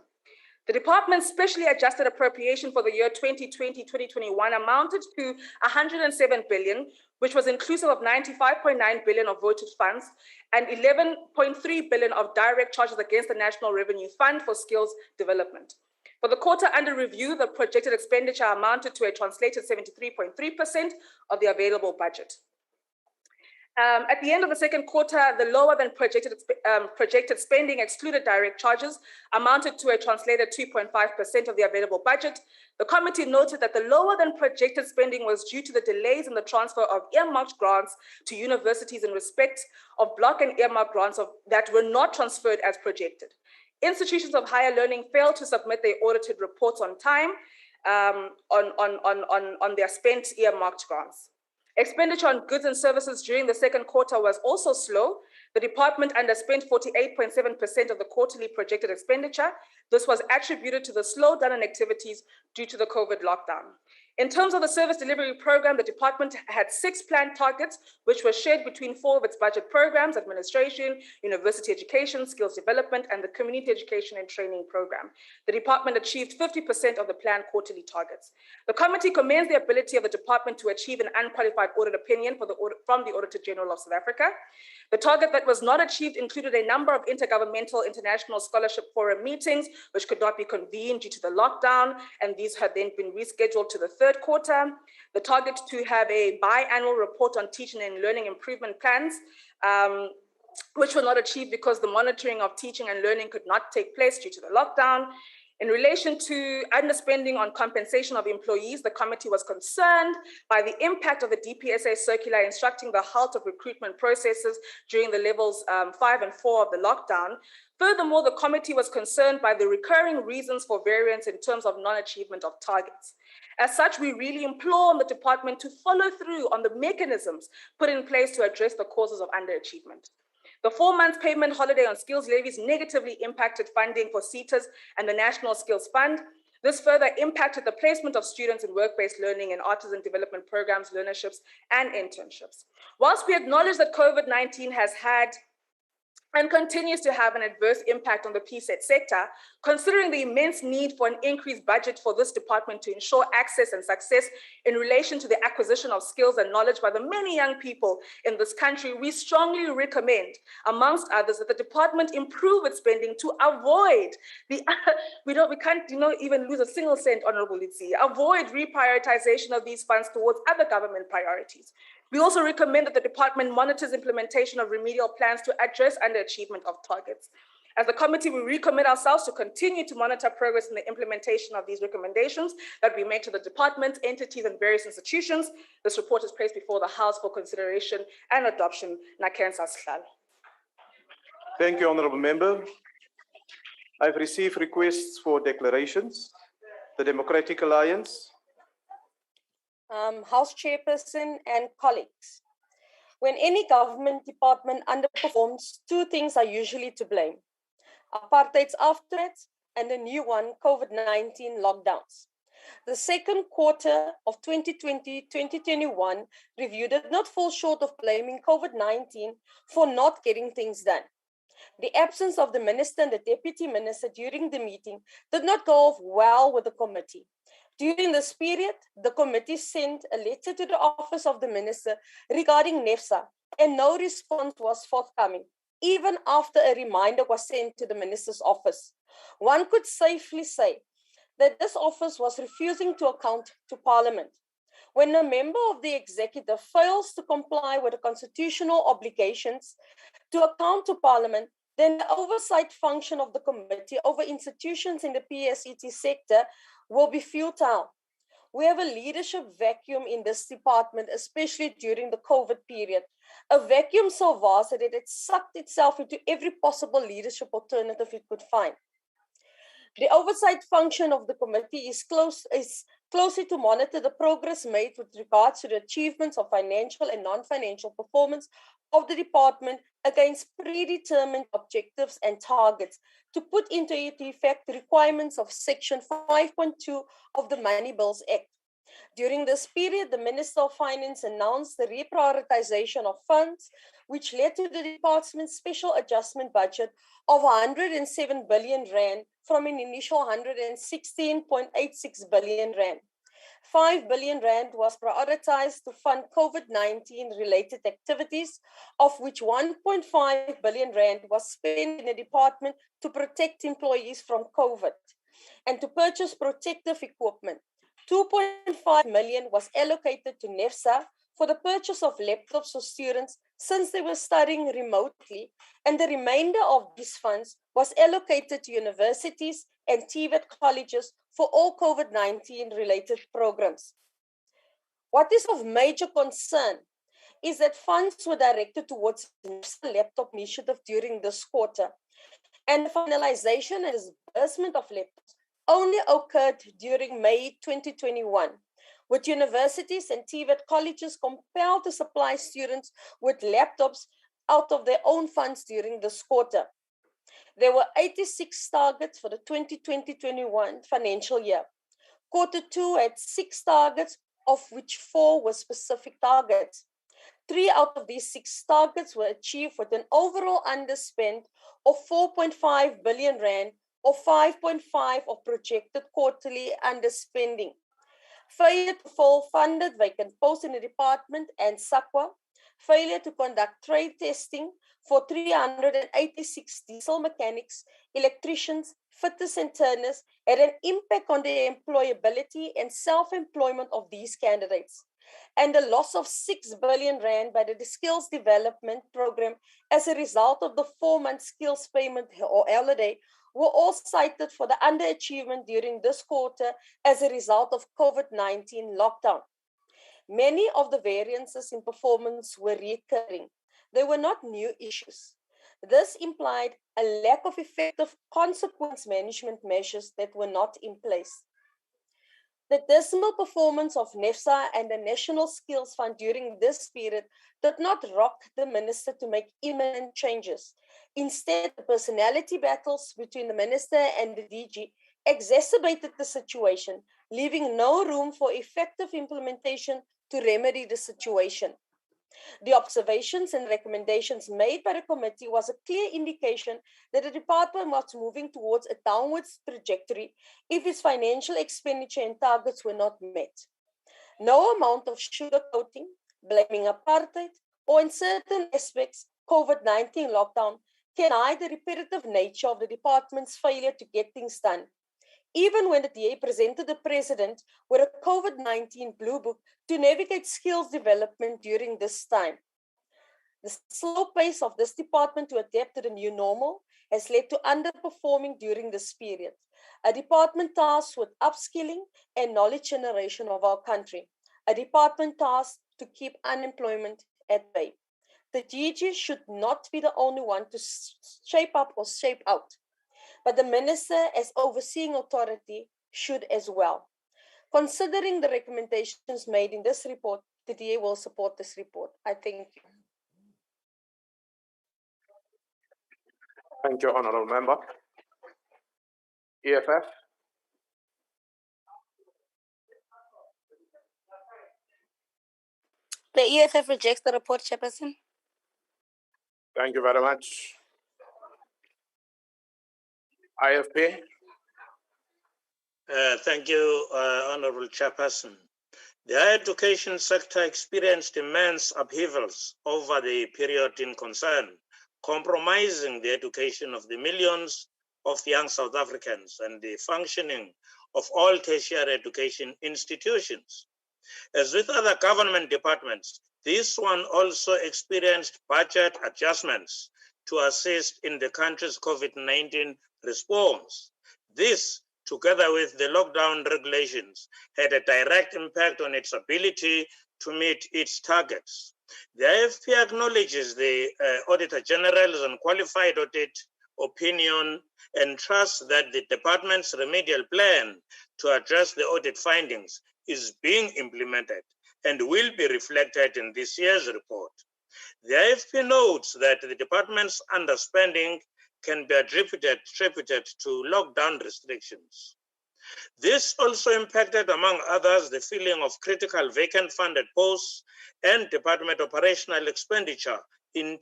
Speaker 17: The department's specially adjusted appropriation for the year 2020-2021 amounted to 107 billion, which was inclusive of 95.9 billion of voted funds and 11.3 billion of direct charges against the National Revenue Fund for skills development. For the quarter under review, the projected expenditure amounted to a translated 73.3% of the available budget. At the end of the second quarter, the lower than projected spending excluded direct charges amounted to a translated 2.5% of the available budget. The committee noted that the lower than projected spending was due to the delays in the transfer of earmarked grants to universities in respect of block and earmarked grants that were not transferred as projected. Institutions of higher learning failed to submit their audited reports on time on their spent earmarked grants. Expenditure on goods and services during the second quarter was also slow. The department underspent 48.7% of the quarterly projected expenditure. This was attributed to the slowdown in activities due to the COVID lockdown. In terms of the service delivery program, the department had 6 planned targets, which were shared between 4 of its budget programs: administration, university education, skills development, and the community education and training program. The department achieved 50% of the planned quarterly targets. The committee commends the ability of the department to achieve an unqualified audit opinion from the Auditor General of South Africa. The target that was not achieved included a number of intergovernmental international scholarship forum meetings, which could not be convened due to the lockdown, and these had then been rescheduled to the third quarter. The target to have a biannual report on teaching and learning improvement plans, which were not achieved because the monitoring of teaching and learning could not take place due to the lockdown. In relation to underspending on compensation of employees, the committee was concerned by the impact of the DPSA circular instructing the halt of recruitment processes during the levels 5 and 4 of the lockdown. Furthermore, the committee was concerned by the recurring reasons for variance in terms of non-achievement of targets. As such, we really implore the department to follow through on the mechanisms put in place to address the causes of underachievement. The 4-month payment holiday on skills levies negatively impacted funding for SETAs and the National Skills Fund. This further impacted the placement of students in work-based learning and artisan development programs, learnerships, and internships. Whilst we acknowledge that COVID-19 has had and continues to have an adverse impact on the PSET sector, considering the immense need for an increased budget for this department to ensure access and success in relation to the acquisition of skills and knowledge by the many young people in this country, we strongly recommend, amongst others, that the department improve its spending to avoid the, we can't even lose a single cent, Honorable Litsi, avoid reprioritization of these funds towards other government priorities. We also recommend that the department monitors implementation of remedial plans to address underachievement of targets. As a committee, we recommit ourselves to continue to monitor progress in the implementation of these recommendations that we made to the department, entities, and various institutions. This report is placed before the House for consideration and adoption.
Speaker 3: Thank you, Honourable Member. I've received requests for declarations. The Democratic Alliance.
Speaker 6: House Chairperson and colleagues. When any government department underperforms, two things are usually to blame: apartheid's aftermath and the new one, COVID-19 lockdowns. The second quarter of 2020-2021 review did not fall short of blaming COVID-19 for not getting things done. The absence of the minister and the deputy minister during the meeting did not go off well with the committee. During this period, the committee sent a letter to the office of the minister regarding NEFSA, and no response was forthcoming, even after a reminder was sent to the minister's office. One could safely say that this office was refusing to account to Parliament. When a member of the executive fails to comply with the constitutional obligations to account to Parliament, then the oversight function of the committee over institutions in the PSET sector will be futile. We have a leadership vacuum in this department, especially during the COVID period. A vacuum so vast that it sucked itself into every possible leadership alternative it could find. The oversight function of the committee is closely to monitor the progress made with regards to the achievements of financial and non-financial performance of the department against predetermined objectives and targets, to put into effect the requirements of Section 5.2 of the Money Bills Act. During this period, the Minister of Finance announced the reprioritization of funds, which led to the department's special adjustment budget of 107 billion rand from an initial 116.86 billion rand. 5 billion rand was prioritized to fund COVID-19 related activities, of which 1.5 billion rand was spent in the department to protect employees from COVID and to purchase protective equipment. 2.5 million was allocated to NEFSA for the purchase of laptops for students since they were studying remotely, and the remainder of these funds was allocated to universities and TVET colleges for all COVID-19 related programs. What is of major concern is that funds were directed towards the laptop initiative during this quarter, and the finalization and disbursement of laptops only occurred during May 2021, with universities and TVET colleges compelled to supply students with laptops out of their own funds during this quarter. There were 86 targets for the 2020-21 financial year. Quarter 2 had 6 targets, of which 4 were specific targets. 3 out of these 6 targets were achieved with an overall underspend of 4.5 billion rand, or 5.5% of projected quarterly underspending. Failure to fill funded vacant posts in the department and SAQA, failure to conduct trade testing for 386 diesel mechanics, electricians, fitters and turners had an impact on the employability and self-employment of these candidates. And the loss of 6 billion rand by the skills development program as a result of the 4-month skills payment or holiday were all cited for the underachievement during this quarter as a result of COVID-19 lockdown. Many of the variances in performance were recurring. They were not new issues. This implied a lack of effective consequence management measures that were not in place. The dismal performance of NEFSA and the National Skills Fund during this period did not rock the minister to make imminent changes. Instead, the personality battles between the minister and the DG exacerbated the situation, leaving no room for effective implementation to remedy the situation. The observations and recommendations made by the committee was a clear indication that the department was moving towards a downwards trajectory if its financial expenditure and targets were not met. No amount of sugarcoating, blaming apartheid, or in certain aspects, COVID-19 lockdown can hide the repetitive nature of the department's failure to get things done. Even when the DA presented the president with a COVID-19 blue book to navigate skills development during this time. The slow pace of this department to adapt to the new normal has led to underperforming during this period. A department tasked with upskilling and knowledge generation of our country. A department tasked to keep unemployment at bay. The DG should not be the only one to shape up or shape out, but the minister as overseeing authority should as well. Considering the recommendations made in this report, the DA will support this report. I thank you.
Speaker 2: Thank you, Honourable Member. EFF.
Speaker 16: The EFF rejects the report, Chairperson.
Speaker 2: Thank you very much. IFP.
Speaker 19: Thank you, Honourable Chairperson. The higher education sector experienced immense upheavals over the period in concern, compromising the education of the millions of young South Africans and the functioning of all tertiary education institutions. As with other government departments, this one also experienced budget adjustments to assist in the country's COVID-19 response. This, together with the lockdown regulations, had a direct impact on its ability to meet its targets. The IFP acknowledges the Auditor General's unqualified audit opinion and trusts that the department's remedial plan to address the audit findings is being implemented and will be reflected in this year's report. The IFP notes that the department's underspending can be attributed to lockdown restrictions. This also impacted, among others, the filling of critical vacant funded posts and department operational expenditure in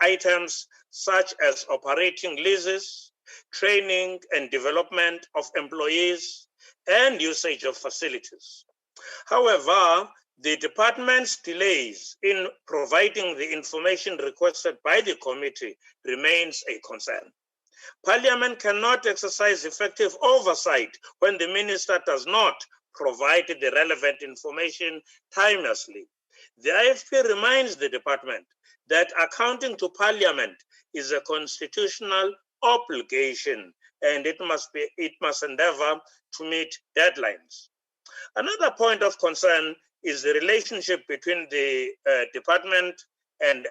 Speaker 19: items such as operating leases, training and development of employees, and usage of facilities. However, the department's delays in providing the information requested by the committee remains a concern. Parliament cannot exercise effective oversight when the minister does not provide the relevant information timelessly. The IFP reminds the department that accounting to Parliament is a constitutional obligation and it must endeavor to meet deadlines. Another point of concern is the relationship between the department and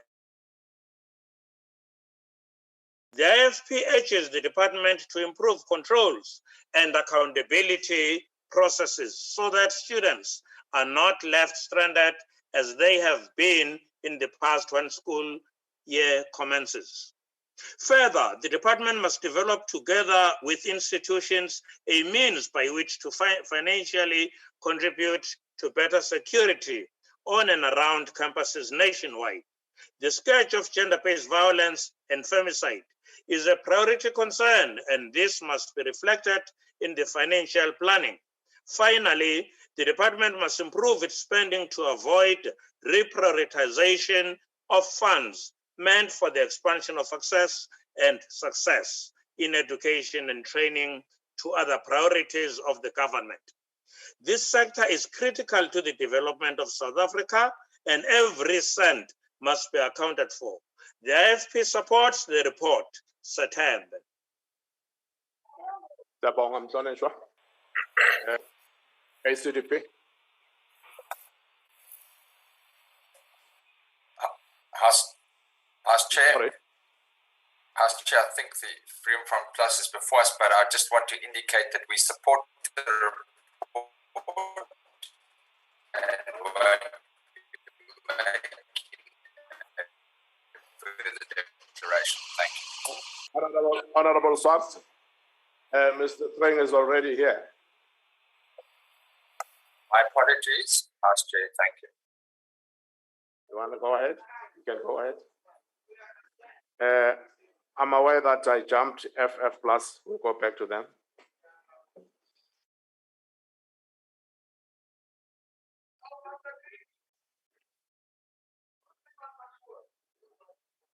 Speaker 19: the IFP urges the department to improve controls and accountability processes so that students are not left stranded as they have been in the past when school year commences. Further, the department must develop together with institutions a means by which to financially contribute to better security on and around campuses nationwide. The scourge of gender-based violence and femicide is a priority concern, and this must be reflected in the financial planning. Finally, the department must improve its spending to avoid reprioritization of funds meant for the expansion of access and success in education and training to other priorities of the government. This sector is critical to the development of South Africa, and every cent must be accounted for. The IFP supports the report. Satembe.
Speaker 2: ACDP.
Speaker 9: House Chair, I think the Freedom Front Plus is before us, but I just want to indicate that we support the report and work further declaration. Thank you.
Speaker 2: Honourable Swart, Mr. Trang is already here.
Speaker 9: My apologies, House Chair. Thank you.
Speaker 2: You want to go ahead? You can go ahead. I'm aware that I jumped FF plus. We'll go back to them.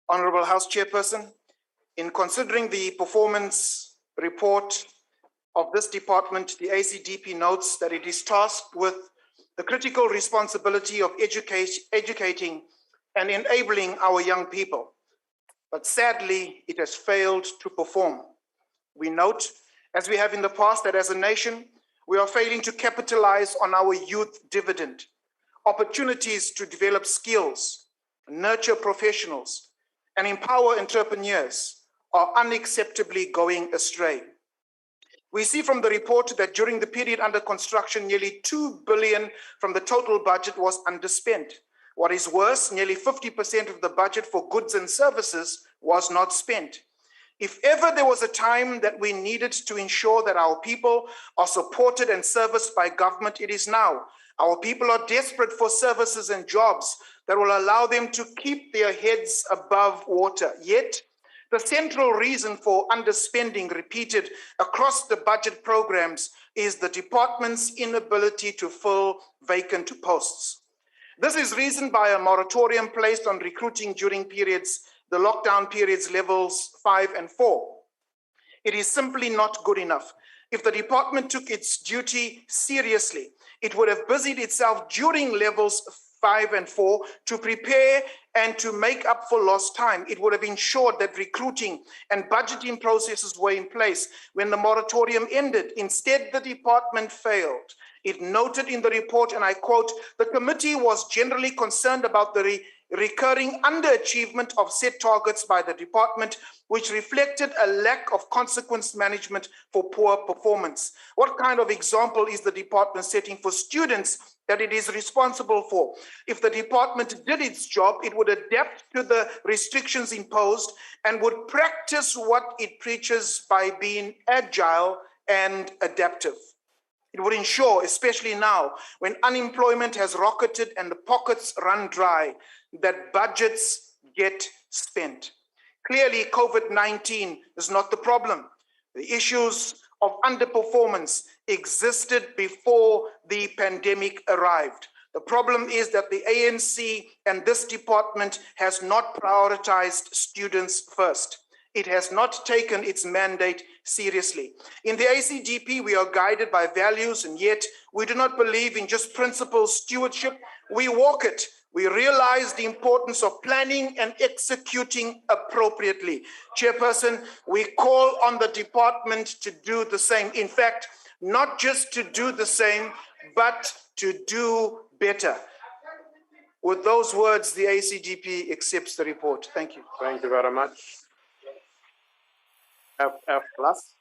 Speaker 20: Honourable House Chairperson, in considering the performance report of this department, the ACDP notes that it is tasked with the critical responsibility of educating and enabling our young people. But sadly, it has failed to perform. We note, as we have in the past, that as a nation, we are failing to capitalize on our youth dividend. Opportunities to develop skills, nurture professionals, and empower entrepreneurs are unacceptably going astray. We see from the report that during the period under construction, nearly 2 billion from the total budget was underspent. What is worse, nearly 50% of the budget for goods and services was not spent. If ever there was a time that we needed to ensure that our people are supported and serviced by government, it is now. Our people are desperate for services and jobs that will allow them to keep their heads above water. Yet, the central reason for underspending repeated across the budget programs is the department's inability to fill vacant posts. This is reasoned by a moratorium placed on recruiting during periods, the lockdown periods levels 5 and 4. It is simply not good enough. If the department took its duty seriously, it would have busied itself during levels 5 and 4 to prepare and to make up for lost time. It would have ensured that recruiting and budgeting processes were in place when the moratorium ended. Instead, the department failed. It noted in the report, and I quote, "The committee was generally concerned about the recurring underachievement of set targets by the department, which reflected a lack of consequence management for poor performance." What kind of example is the department setting for students that it is responsible for? If the department did its job, it would adapt to the restrictions imposed and would practice what it preaches by being agile and adaptive. It would ensure, especially now, when unemployment has rocketed and the pockets run dry, that budgets get spent. Clearly, COVID-19 is not the problem. The issues of underperformance existed before the pandemic arrived. The problem is that the ANC and this department has not prioritized students first. It has not taken its mandate seriously. In the ACGP, we are guided by values, and yet we do not believe in just principle stewardship. We walk it. We realize the importance of planning and executing appropriately. Chairperson, we call on the department to do the same. In fact, not just to do the same, but to do better. With those words, the ACGP accepts the report. Thank you.
Speaker 2: Thank you very much. FF plus.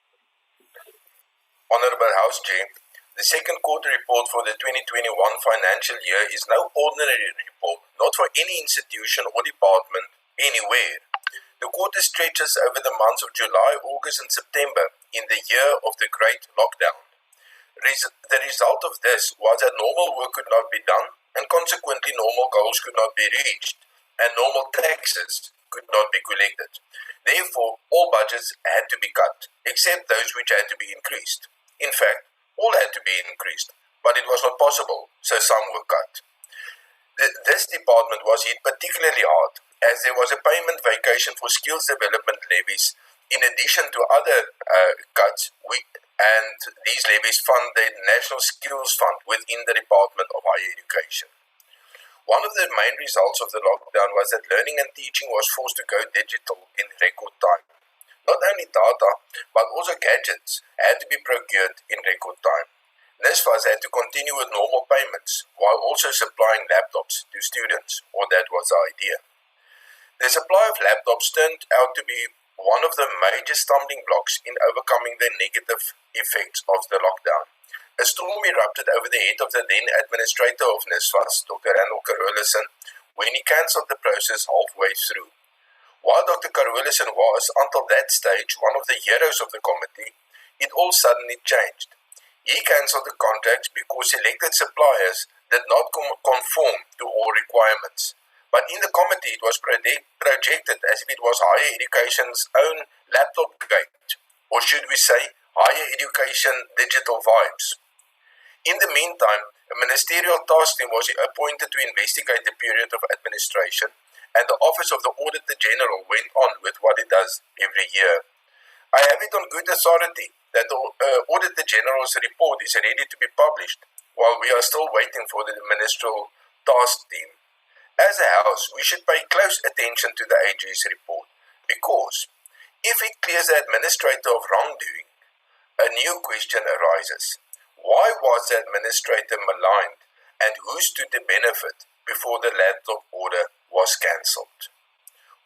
Speaker 12: Honorable House Chair, the second quarter report for the 2021 financial year is no ordinary report, not for any institution or department anywhere. The quarter stretches over the months of July, August and September in the year of the Great Lockdown. The result of this was that normal work could not be done and consequently normal goals could not be reached and normal taxes could not be collected. Therefore, all budgets had to be cut, except those which had to be increased. In fact, all had to be increased, but it was not possible, so some were cut. This department was hit particularly hard, as there was a payment vacation for skills development levies, in addition to other cuts, and these levies fund the National Skills Fund within the Department of Higher Education. One of the main results of the lockdown was that learning and teaching was forced to go digital in record time. Not only data, but also gadgets had to be procured in record time. NSFAS had to continue with normal payments while also supplying laptops to students, or that was the idea. The supply of laptops turned out to be one of the major stumbling blocks in overcoming the negative effects of the lockdown. A storm erupted over the head of the then administrator of NSFAS, Dr. Randall Carolison, when he cancelled the process halfway through. While Dr. Carolison was, until that stage, one of the heroes of the committee, it all suddenly changed. He cancelled the contracts because selected suppliers did not conform to all requirements. But in the committee, it was projected as if it was higher education's own laptop gate, or should we say, higher education digital vibes. In the meantime, a ministerial task team was appointed to investigate the period of administration, and the Office of the Auditor General went on with what it does every year. I have it on good authority that the Auditor General's report is ready to be published, while we are still waiting for the ministerial task team. As a House, we should pay close attention to the AG's report because if it clears the administrator of wrongdoing, a new question arises. Why was the administrator maligned and who stood to benefit before the laptop order was cancelled?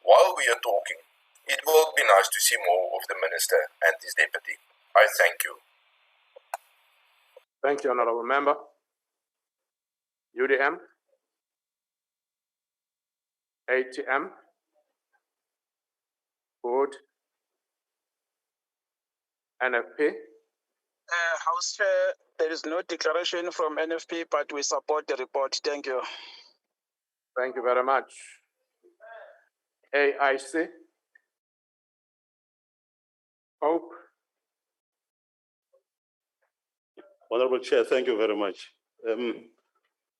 Speaker 12: While we are talking, it will be nice to see more of the Minister and his deputy. I thank you.
Speaker 2: Thank you, Honourable Member. UDM, ATM, Board, NFP.
Speaker 21: House Chair, there is no declaration from NFP, but we support the report. Thank you.
Speaker 2: Thank you very much. AIC, Hope.
Speaker 13: Honorable Chair, thank you very much.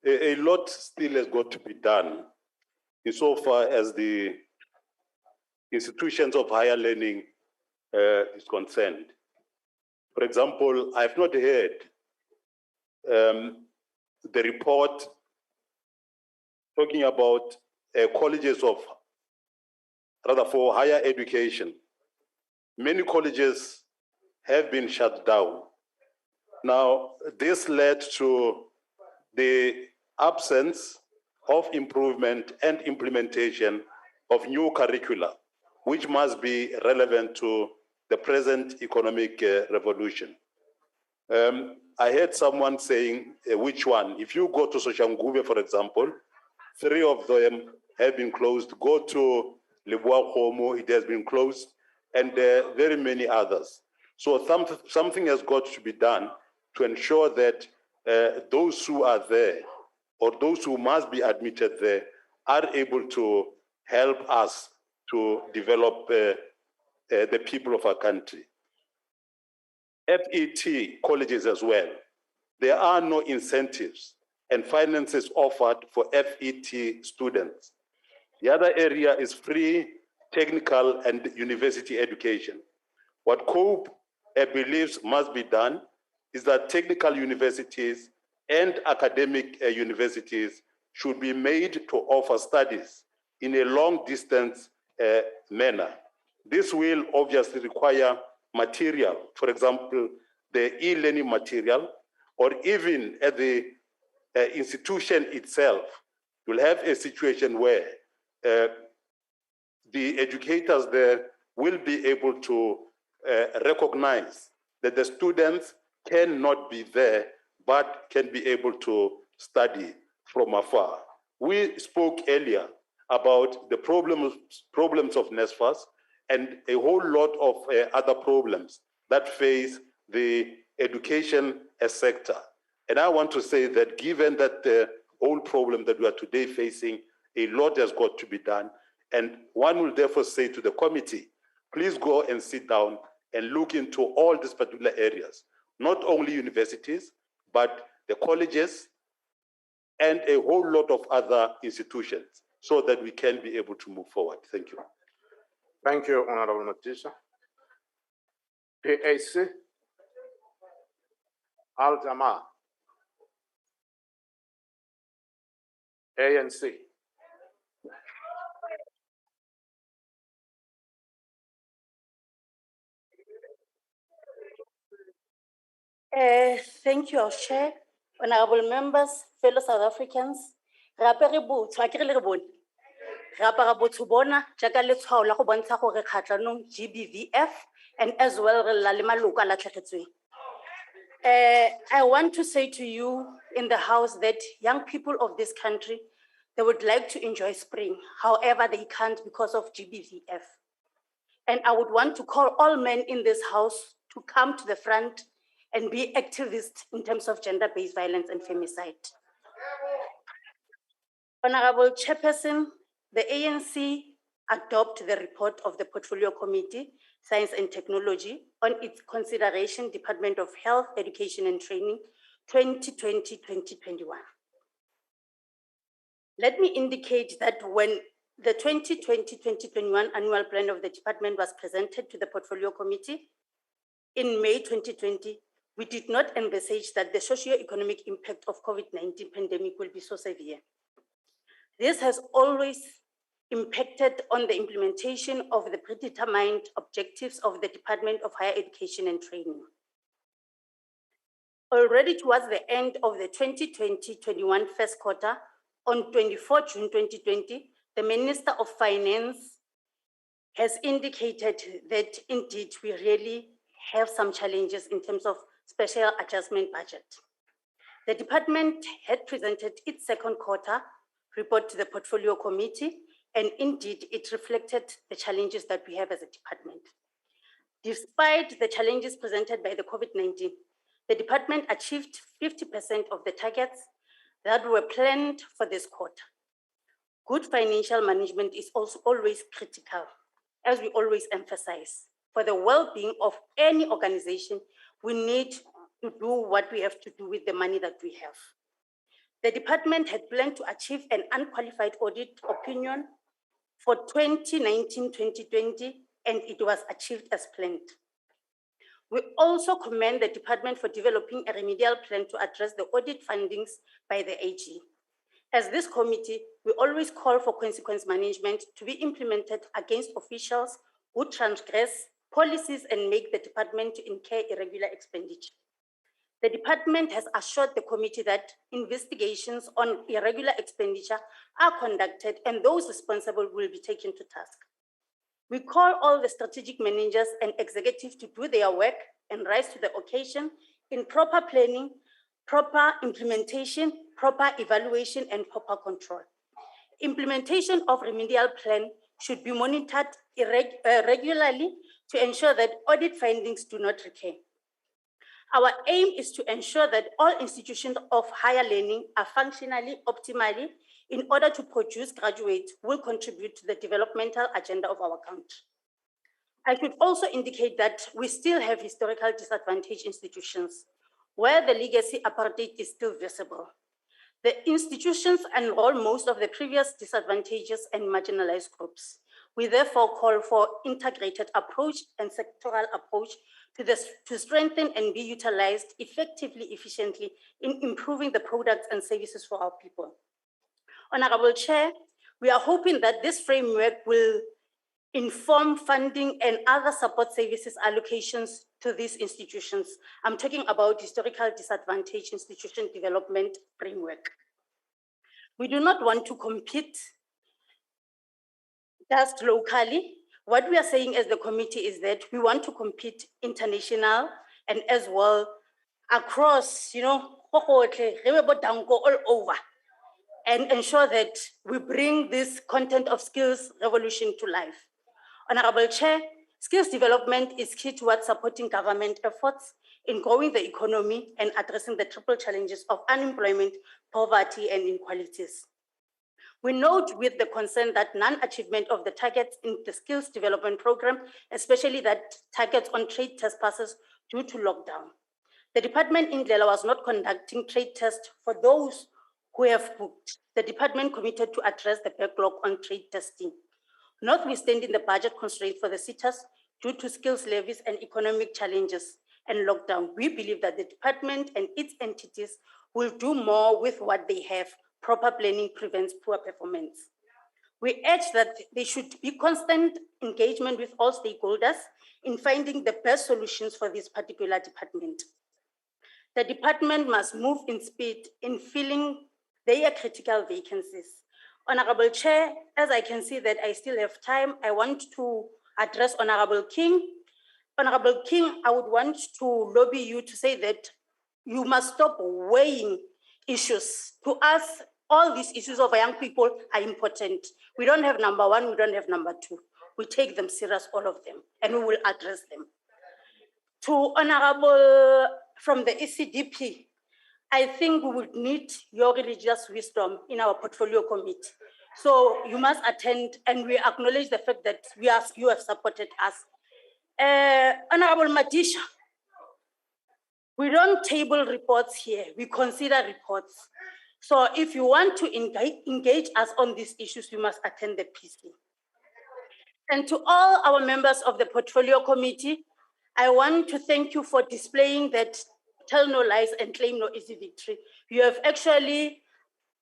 Speaker 13: A lot still has got to be done insofar as the institutions of higher learning is concerned. For example, I've not heard the report talking about colleges of, rather for higher education. Many colleges have been shut down. Now, this led to the absence of improvement and implementation of new curricula, which must be relevant to the present economic revolution. I heard someone saying, which one? If you go to Soshangube, for example, 3 of them have been closed. Go to Leboa Khomo, it has been closed, and very many others. So something has got to be done to ensure that those who are there or those who must be admitted there are able to help us to develop the people of our country. FET colleges as well. There are no incentives and finances offered for FET students. The other area is free technical and university education. What COPE believes must be done is that technical universities and academic universities should be made to offer studies in a long distance manner. This will obviously require material, for example, the e-learning material, or even at the institution itself, you'll have a situation where the educators there will be able to recognize that the students cannot be there, but can be able to study from afar. We spoke earlier about the problems of NSFAS and a whole lot of other problems that face the education sector. And I want to say that given that the whole problem that we are today facing, a lot has got to be done. And one will therefore say to the committee, please go and sit down and look into all these particular areas, not only universities, but the colleges and a whole lot of other institutions, so that we can be able to move forward. Thank you.
Speaker 2: Thank you, Honorable Matisha. PAC, Al-Jamaa, ANC.
Speaker 16: Thank you, Chair. Honorable members, fellow South Africans, gape re botho a ke re le re bone re apara botho bona jaaka letshwao la go bontsha gore kgatlhanong GBVF and as well re lla le maloko a latlhegetsweng. I want to say to you in the House that young people of this country, they would like to enjoy spring. However, they can't because of GBVF. And I would want to call all men in this House to come to the front and be activists in terms of gender-based violence and femicide. Honorable Chairperson, the ANC adopt the report of the Portfolio Committee, Science and Technology, on its consideration, Department of Health, Education and Training, 2020-2021. Let me indicate that when the 2020-2021 annual plan of the department was presented to the Portfolio Committee in May 2020, we did not envisage that the socio-economic impact of COVID-19 pandemic will be so severe.
Speaker 7: This has always impacted on the implementation of the predetermined objectives of the Department of Higher Education and Training. Already towards the end of the 2020-21 first quarter, on 24 June 2020, the Minister of Finance has indicated that indeed we really have some challenges in terms of special adjustment budget. The department had presented its second quarter report to the portfolio committee, and indeed it reflected the challenges that we have as a department. Despite the challenges presented by the COVID-19, the department achieved 50% of the targets that were planned for this quarter. Good financial management is also always critical, as we always emphasize. For the well-being of any organization, we need to do what we have to do with the money that we have. The department had planned to achieve an unqualified audit opinion for 2019-2020, and it was achieved as planned. We also commend the department for developing a remedial plan to address the audit findings by the AG. As this committee, we always call for consequence management to be implemented against officials who transgress policies and make the department to incur irregular expenditure. The department has assured the committee that investigations on irregular expenditure are conducted and those responsible will be taken to task. We call all the strategic managers and executives to do their work and rise to the occasion in proper planning, proper implementation, proper evaluation, and proper control. Implementation of remedial plan should be monitored regularly to ensure that audit findings do not recur. Our aim is to ensure that all institutions of higher learning are functionally optimally in order to produce graduates who will contribute to the developmental agenda of our country. I should also indicate that we still have historical disadvantaged institutions where the legacy apartheid is still visible. The institutions enroll most of the previous disadvantages and marginalized groups. We therefore call for integrated approach and sectoral approach to strengthen and be utilized effectively, efficiently in improving the products and services for our people. Honorable Chair, we are hoping that this framework will inform funding and other support services allocations to these institutions. I'm talking about historical disadvantaged institution development framework. We do not want to compete just locally. What we are saying as the committee is that we want to compete international and as well across, all over, and ensure that we bring this content of skills revolution to life. Honorable Chair, skills development is key towards supporting government efforts in growing the economy and addressing the triple challenges of unemployment, poverty, and inequalities. We note with the concern that non-achievement of the targets in the skills development program, especially that targets on trade test passes due to lockdown. The department in Lela was not conducting trade tests for those who have booked. The department committed to address the backlog on trade testing. Notwithstanding the budget constraints for the SETAs due to skills levies and economic challenges and lockdown, we believe that the department and its entities will do more with what they have. Proper planning prevents poor performance. We urge that there should be constant engagement with all stakeholders in finding the best solutions for this particular department. The department must move in speed in filling their critical vacancies. Honorable Chair, as I can see that I still have time, I want to address Honorable King. Honorable King, I would want to lobby you to say that you must stop weighing issues. To us, all these issues of young people are important. We don't have number one, we don't have number two. We take them serious, all of them, and we will address them. To Honorable from the ECDP, I think we would need your religious wisdom in our portfolio committee. So you must attend, and we acknowledge the fact that you have supported us. Honorable Madisha, we don't table reports here, we consider reports. So if you want to engage us on these issues, you must attend the PC. And to all our members of the portfolio committee, I want to thank you for displaying that tell no lies and claim no easy victory. You have actually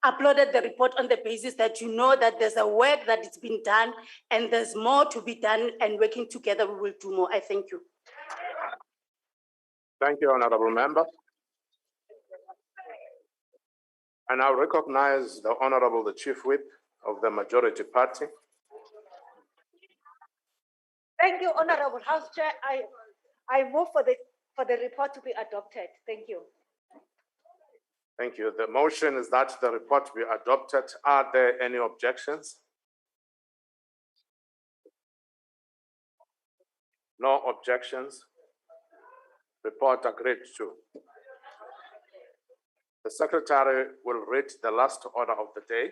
Speaker 7: uploaded the report on the basis that you know that there's a work that it's been done and there's more to be done, and working together we will do more. I thank you.
Speaker 2: Thank you, Honorable Member. I now recognize the Honorable the Chief Whip of the Majority Party.
Speaker 5: Thank you, Honorable House Chair. I move for the report to be adopted. Thank you.
Speaker 2: Thank you. The motion is that the report be adopted. Are there any objections? No objections. Report agreed to. The Secretary will read the last order of the day.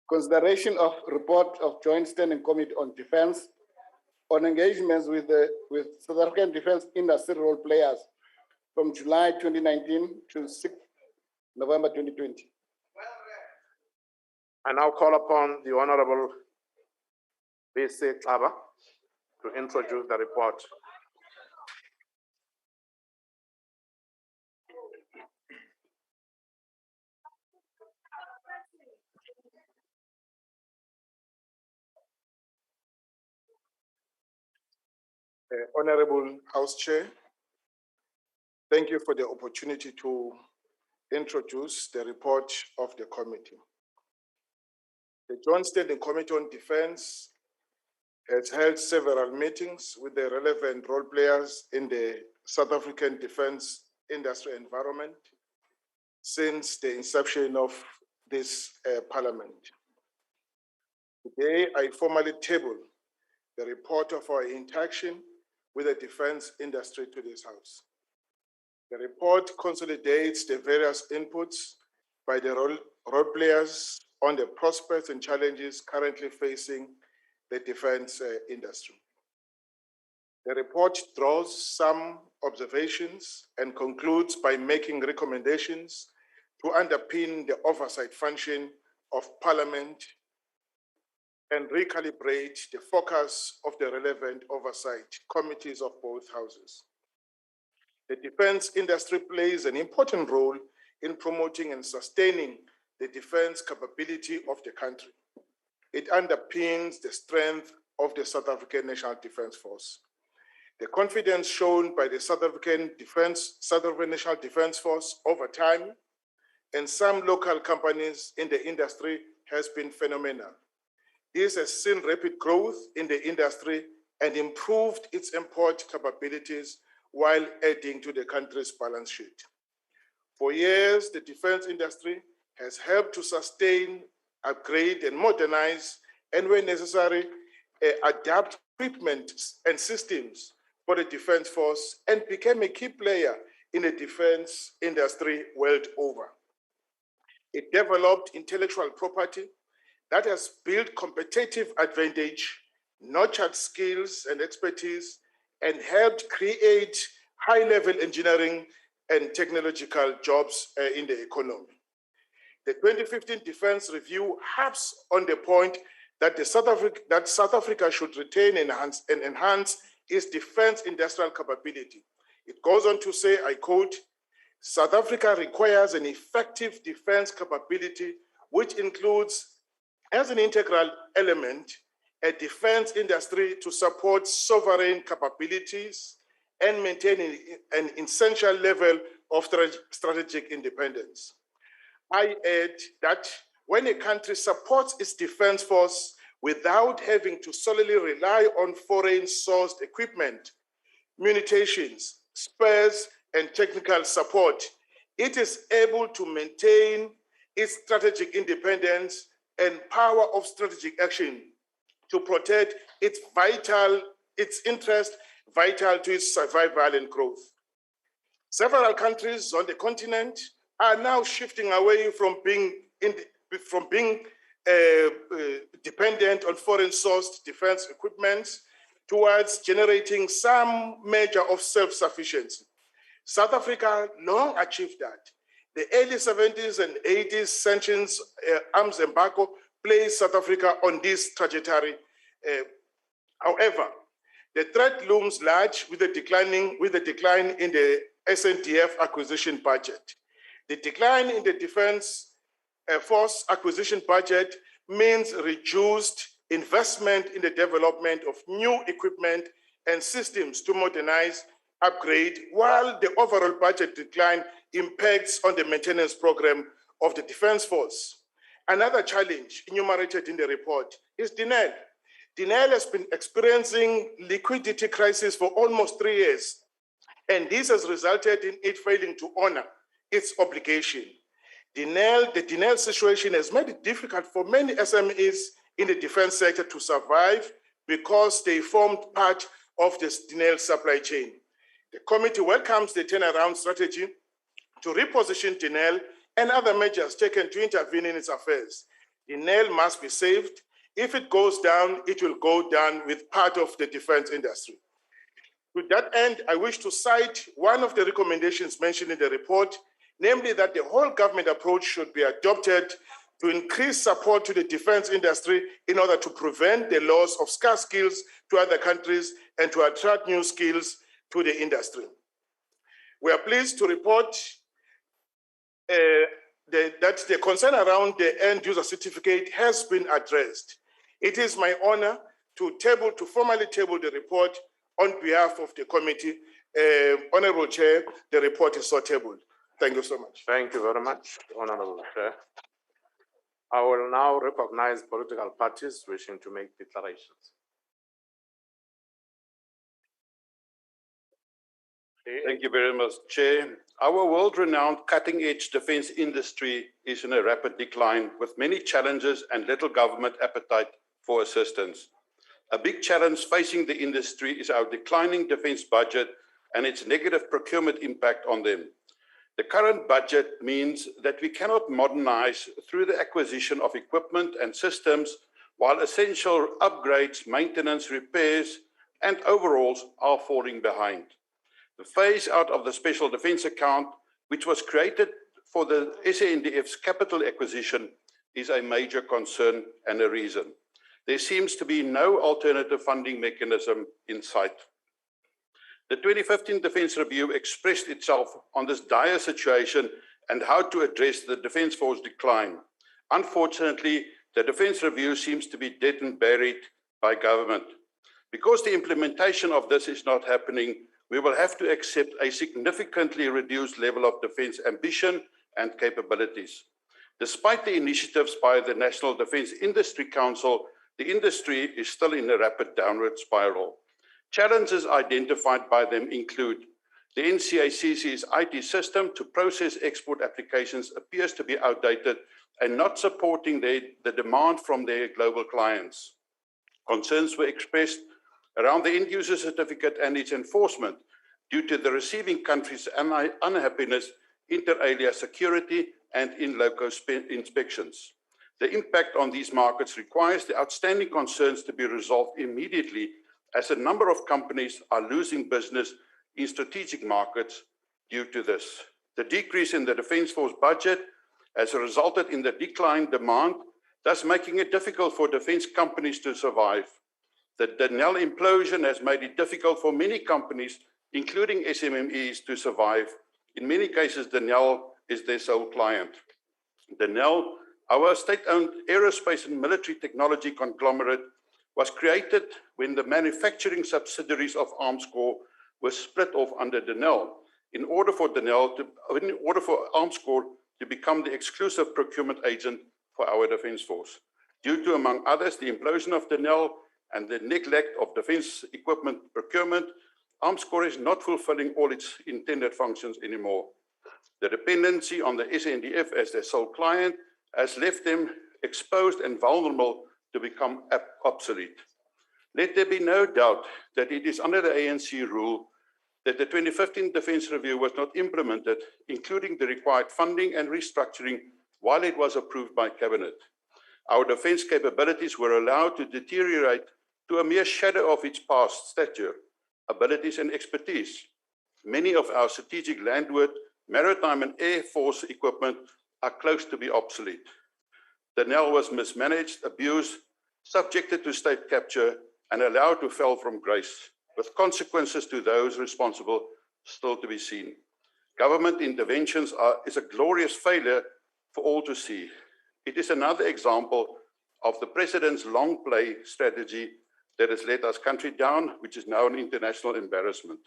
Speaker 8: Consideration of report of Joint Standing Committee on Defense on engagements with South African defense industry role players from July 2019 to 6 November 2020.
Speaker 2: I now call upon the Honorable B.C. Klaba to introduce the report.
Speaker 11: Honorable House Chair, thank you for the opportunity to introduce the report of the committee. The Joint Standing Committee on Defense has held several meetings with the relevant role players in the South African defense industry environment since the inception of this parliament. Today, I formally table the report of our interaction with the defense industry to this House. The report consolidates the various inputs by the role players on the prospects and challenges currently facing the defense industry. The report draws some observations and concludes by making recommendations to underpin the oversight function of Parliament and recalibrate the focus of the relevant oversight committees of both houses. The defense industry plays an important role in promoting and sustaining the defense capability of the country. It underpins the strength of the South African National Defense Force. The confidence shown by the South African National Defense Force over time and some local companies in the industry has been phenomenal. This has seen rapid growth in the industry and improved its import capabilities while adding to the country's balance sheet. For years, the defense industry has helped to sustain, upgrade, and modernize, and when necessary, adapt equipment and systems for the defense force and became a key player in the defense industry world over. It developed intellectual property that has built competitive advantage, nurtured skills and expertise, and helped create high-level engineering and technological jobs in the economy. The 2015 Defense Review harps on the point that South Africa should retain and enhance its defense industrial capability. It goes on to say, I quote, South Africa requires an effective defense capability, which includes, as an integral element, a defense industry to support sovereign capabilities and maintain an essential level of strategic independence. I add that when a country supports its defense force without having to solely rely on foreign sourced equipment, munitions, spares, and technical support, it is able to maintain its strategic independence and power of strategic action to protect its interest vital to its survival and growth. Several countries on the continent are now shifting away from being dependent on foreign-sourced defense equipment towards generating some measure of self-sufficiency. South Africa long achieved that. The early 70s and 80s sanctions arms embargo place South Africa on this trajectory. However, the threat looms large with the decline in the SNDF acquisition budget. The decline in the Defence Force acquisition budget means reduced investment in the development of new equipment and systems to modernize, upgrade, while the overall budget decline impacts on the maintenance program of the Defence Force. Another challenge enumerated in the report is DENEL. DENEL has been experiencing liquidity crisis for almost 3 years, and this has resulted in it failing to honor its obligation. The DENEL situation has made it difficult for many SMEs in the defense sector to survive because they formed part of this DENEL supply chain. The committee welcomes the turnaround strategy to reposition DENEL and other measures taken to intervene in its affairs. DENEL must be saved. If it goes down, it will go down with part of the defense industry. To that end, I wish to cite one of the recommendations mentioned in the report, namely that the whole government approach should be adopted to increase support to the defense industry in order to prevent the loss of scarce skills to other countries and to attract new skills to the industry. We are pleased to report that the concern around the end user certificate has been addressed. It is my honor to formally table the report on behalf of the committee. Honorable Chair, the report is so tabled. Thank you so much.
Speaker 2: Thank you very much, Honorable Chair. I will now recognize political parties wishing to make declarations.
Speaker 13: Thank you very much, Chair. Our world-renowned cutting-edge defense industry is in a rapid decline with many challenges and little government appetite for assistance. A big challenge facing the industry is our declining defense budget and its negative procurement impact on them. The current budget means that we cannot modernize through the acquisition of equipment and systems, while essential upgrades, maintenance, repairs, and overhauls are falling behind. The phase out of the Special Defence Account, which was created for the SANDF's capital acquisition, is a major concern and a reason. There seems to be no alternative funding mechanism in sight. The 2015 Defence Review expressed itself on this dire situation and how to address the Defence Force decline. Unfortunately, the Defence Review seems to be dead and buried by government. Because the implementation of this is not happening, we will have to accept a significantly reduced level of defence ambition and capabilities. Despite the initiatives by the National Defence Industry Council, the industry is still in a rapid downward spiral. Challenges identified by them include the NCACC's IT system to process export applications appears to be outdated and not supporting the demand from their global clients. Concerns were expressed around the end-user certificate and its enforcement due to the receiving country's unhappiness, inter alia security, and in loco inspections. The impact on these markets requires the outstanding concerns to be resolved immediately, as a number of companies are losing business in strategic markets due to this. The decrease in the Defence Force budget has resulted in the declined demand, thus making it difficult for defence companies to survive. The DENEL implosion has made it difficult for many companies, including SMMEs, to survive. In many cases, DENEL is their sole client. DENEL, our state-owned aerospace and military technology conglomerate, was created when the manufacturing subsidiaries of Armscor were split off under DENEL in order for Armscor to become the exclusive procurement agent for our Defence Force. Due to, among others, the implosion of DENEL and the neglect of defence equipment procurement, Armscor is not fulfilling all its intended functions anymore. The dependency on the SANDF as their sole client has left them exposed and vulnerable to become obsolete. Let there be no doubt that it is under the ANC rule that the 2015 Defence Review was not implemented, including the required funding and restructuring, while it was approved by Cabinet. Our defence capabilities were allowed to deteriorate to a mere shadow of its past stature, abilities and expertise. Many of our strategic landward, maritime and air force equipment are close to be obsolete. Denel was mismanaged, abused, subjected to state capture, and allowed to fall from grace, with consequences to those responsible still to be seen. Government interventions is a glorious failure for all to see. It is another example of the President's long play strategy that has let our country down, which is now an international embarrassment.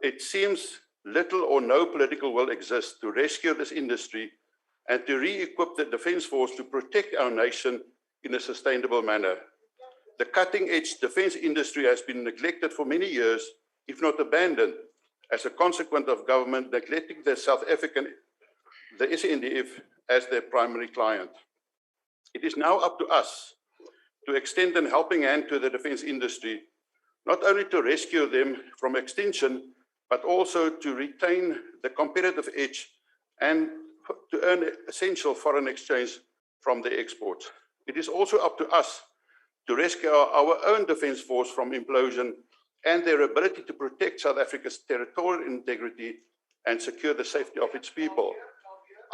Speaker 13: It seems little or no political will exist to rescue this industry and to re-equip the Defence Force to protect our nation in a sustainable manner. The cutting-edge defence industry has been neglected for many years, if not abandoned, as a consequence of government neglecting the South African, the SANDF, as their primary client. It is now up to us to extend a helping hand to the defence industry, not only to rescue them from extinction, but also to retain the competitive edge and to earn essential foreign exchange from their exports. It is also up to us to rescue our own defence force from implosion and their ability to protect South Africa's territorial integrity and secure the safety of its people.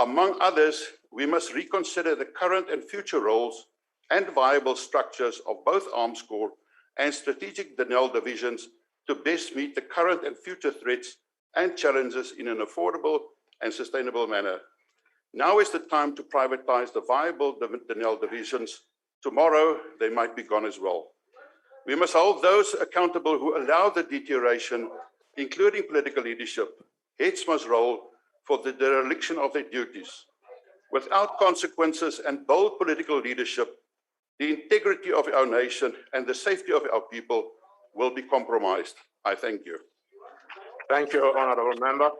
Speaker 13: Among others, we must reconsider the current and future roles and viable structures of both Arms Corps and strategic Denel divisions to best meet the current and future threats and challenges in an affordable and sustainable manner. Now is the time to privatize the viable Denel divisions. Tomorrow, they might be gone as well. We must hold those accountable who allow the deterioration, including political leadership. Heads must roll for the dereliction of their duties. Without consequences and bold political leadership, the integrity of our nation and the safety of our people will be compromised. I thank you.
Speaker 2: Thank you, Honourable Member.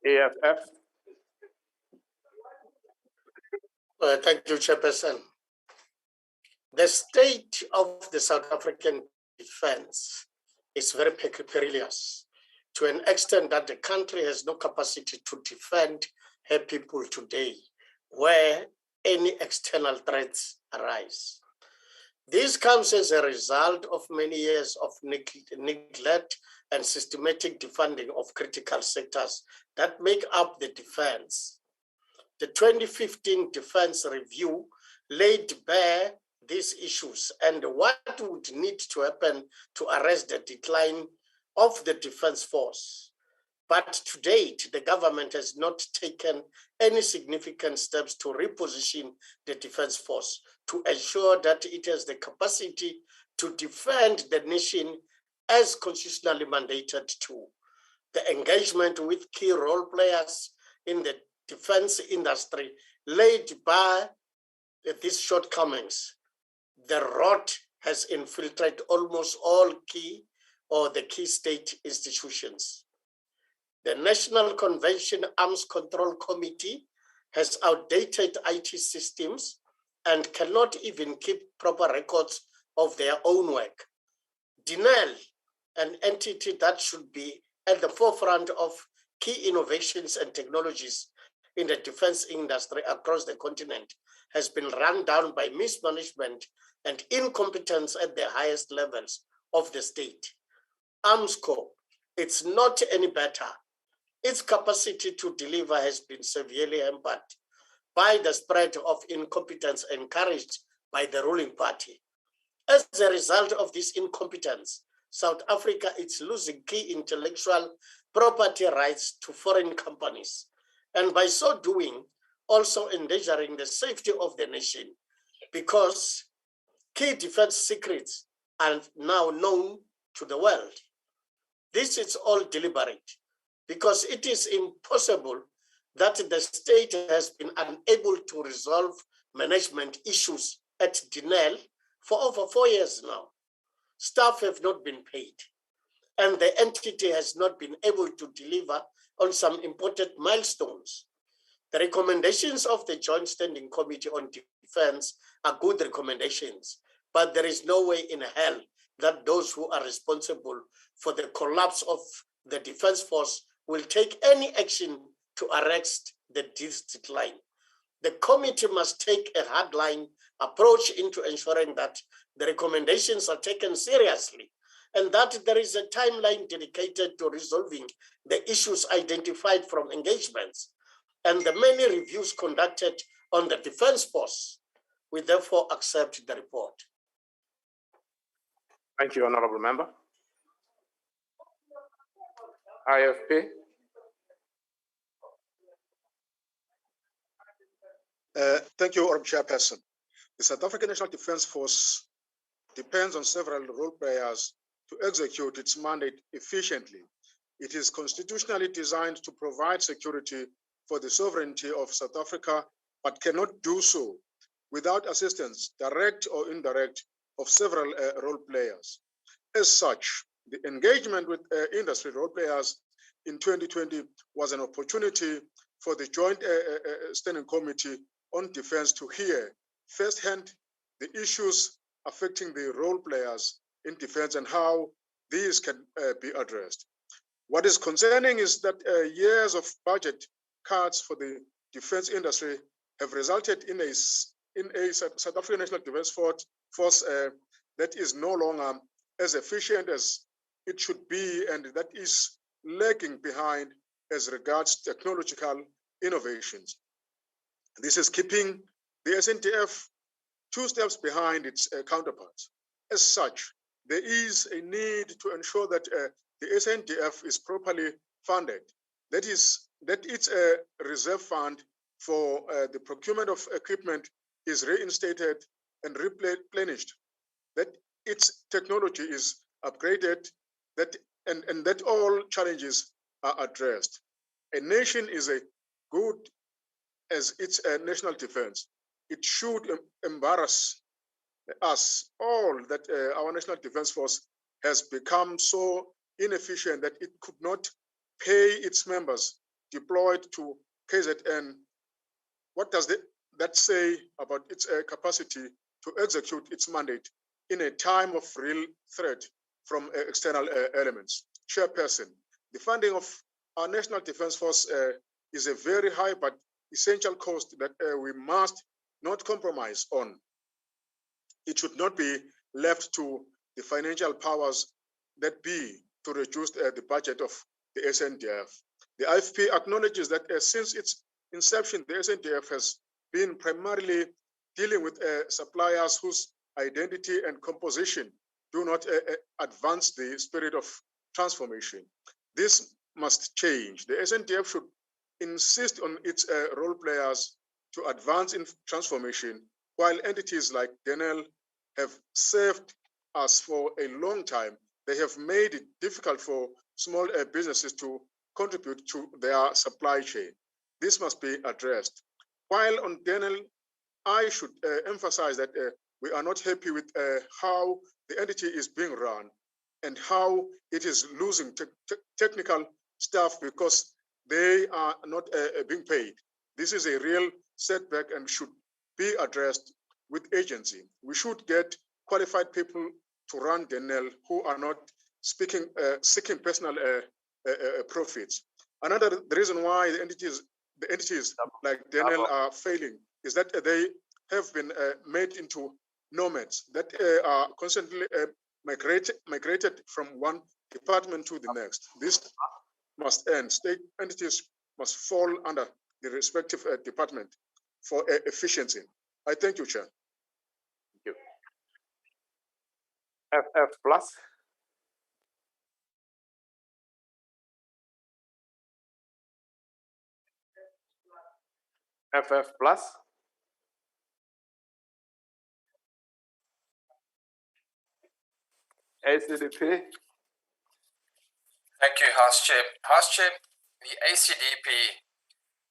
Speaker 2: AFF.
Speaker 1: Thank you, Chairperson. The state of the South African defense is very perilous to an extent that the country has no capacity to defend her people today, where any external threats arise. This comes as a result of many years of neglect and systematic defunding of critical sectors that make up the defense. The 2015 Defense Review laid bare these issues and what would need to happen to arrest the decline of the defense force. But to date, the government has not taken any significant steps to reposition the defense force to ensure that it has the capacity to defend the nation as constitutionally mandated to. The engagement with key role players in the defense industry laid bare these shortcomings. The rot has infiltrated almost all key state institutions. The National Convention Arms Control Committee has outdated IT systems and cannot even keep proper records of their own work. Denel, an entity that should be at the forefront of key innovations and technologies in the defense industry across the continent, has been run down by mismanagement and incompetence at the highest levels of the state. Arms Corps, it's not any better. Its capacity to deliver has been severely hampered by the spread of incompetence encouraged by the ruling party. As a result of this incompetence, South Africa is losing key intellectual property rights to foreign companies, and by so doing, also endangering the safety of the nation, because key defense secrets are now known to the world. This is all deliberate, because it is impossible that the state has been unable to resolve management issues at Denel for over 4 years now. Staff have not been paid, and the entity has not been able to deliver on some important milestones. The recommendations of the Joint Standing Committee on Defense are good recommendations, but there is no way in hell that those who are responsible for the collapse of the defense force will take any action to arrest the decline. The committee must take a hardline approach into ensuring that the recommendations are taken seriously and that there is a timeline dedicated to resolving the issues identified from engagements. and the many reviews conducted on the Defense Force. We therefore accept the report.
Speaker 2: Thank you, Honorable Member. IFP.
Speaker 10: Thank you, Honorable Chairperson. The South African National Defence Force depends on several role players to execute its mandate efficiently. It is constitutionally designed to provide security for the sovereignty of South Africa, but cannot do so without assistance, direct or indirect, of several role players. As such, the engagement with industry role players in 2020 was an opportunity for the Joint Standing Committee on Defense to hear firsthand the issues affecting the role players in defense and how these can be addressed. What is concerning is that years of budget cuts for the defense industry have resulted in a South African National Defense Force that is no longer as efficient as it should be, and that is lagging behind as regards technological innovations. This is keeping the SNDF 2 steps behind its counterparts. As such, there is a need to ensure that the SNDF is properly funded. That its reserve fund for the procurement of equipment is reinstated and replenished, that its technology is upgraded, and that all challenges are addressed. A nation is as good as its national defense. It should embarrass us all that our National Defense Force has become so inefficient that it could not pay its members deployed to KZN. What does that say about its capacity to execute its mandate in a time of real threat from external elements? Chairperson, the funding of our National Defense Force is a very high but essential cost that we must not compromise on. It should not be left to the financial powers that be to reduce the budget of the SNDF. The IFP acknowledges that since its inception, the SNDF has been primarily dealing with suppliers whose identity and composition do not advance the spirit of transformation. This must change. The SNDF should insist on its role players to advance in transformation, while entities like Denel have served us for a long time. They have made it difficult for small businesses to contribute to their supply chain. This must be addressed. While on Denel, I should emphasize that we are not happy with how the entity is being run and how it is losing technical staff because they are not being paid. This is a real setback and should be addressed with agency. We should get qualified people to run Denel who are not seeking personal profits. Another reason why the entities like Denel are failing is that they have been made into nomads that are constantly migrated from one department to the next. This must end. State entities must fall under the respective department for efficiency. I thank you, Chair.
Speaker 2: Thank you. FF plus. FF plus. ACDP.
Speaker 9: Thank you, House Chair. House Chair, the ACDP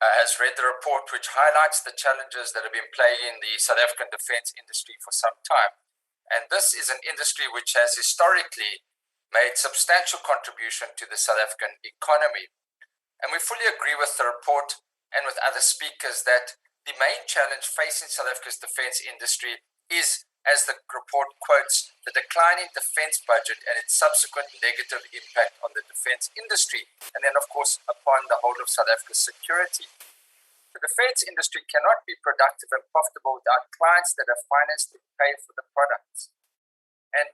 Speaker 9: has read the report which highlights the challenges that have been plaguing the South African defence industry for some time. And this is an industry which has historically made substantial contribution to the South African economy. And we fully agree with the report and with other speakers that the main challenge facing South Africa's defence industry is, as the report quotes, the declining defence budget and its subsequent negative impact on the defence industry, and then, of course, upon the whole of South Africa's security. The defence industry cannot be productive and profitable without clients that are financed to pay for the products. And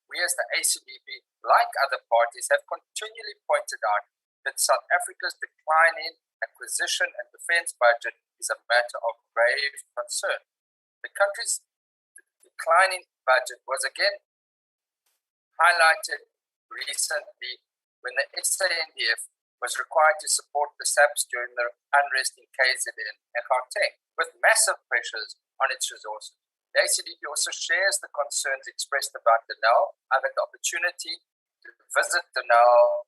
Speaker 9: we as the ACDP, like other parties, have continually pointed out that South Africa's declining acquisition and defense budget is a matter of grave concern. The country's declining budget was again highlighted recently when the SANDF was required to support the SAPs during the unrest in KZN and Gauteng, with massive pressures on its resources. The ACDP also shares the concerns expressed about Denel. I've had the opportunity to visit Denel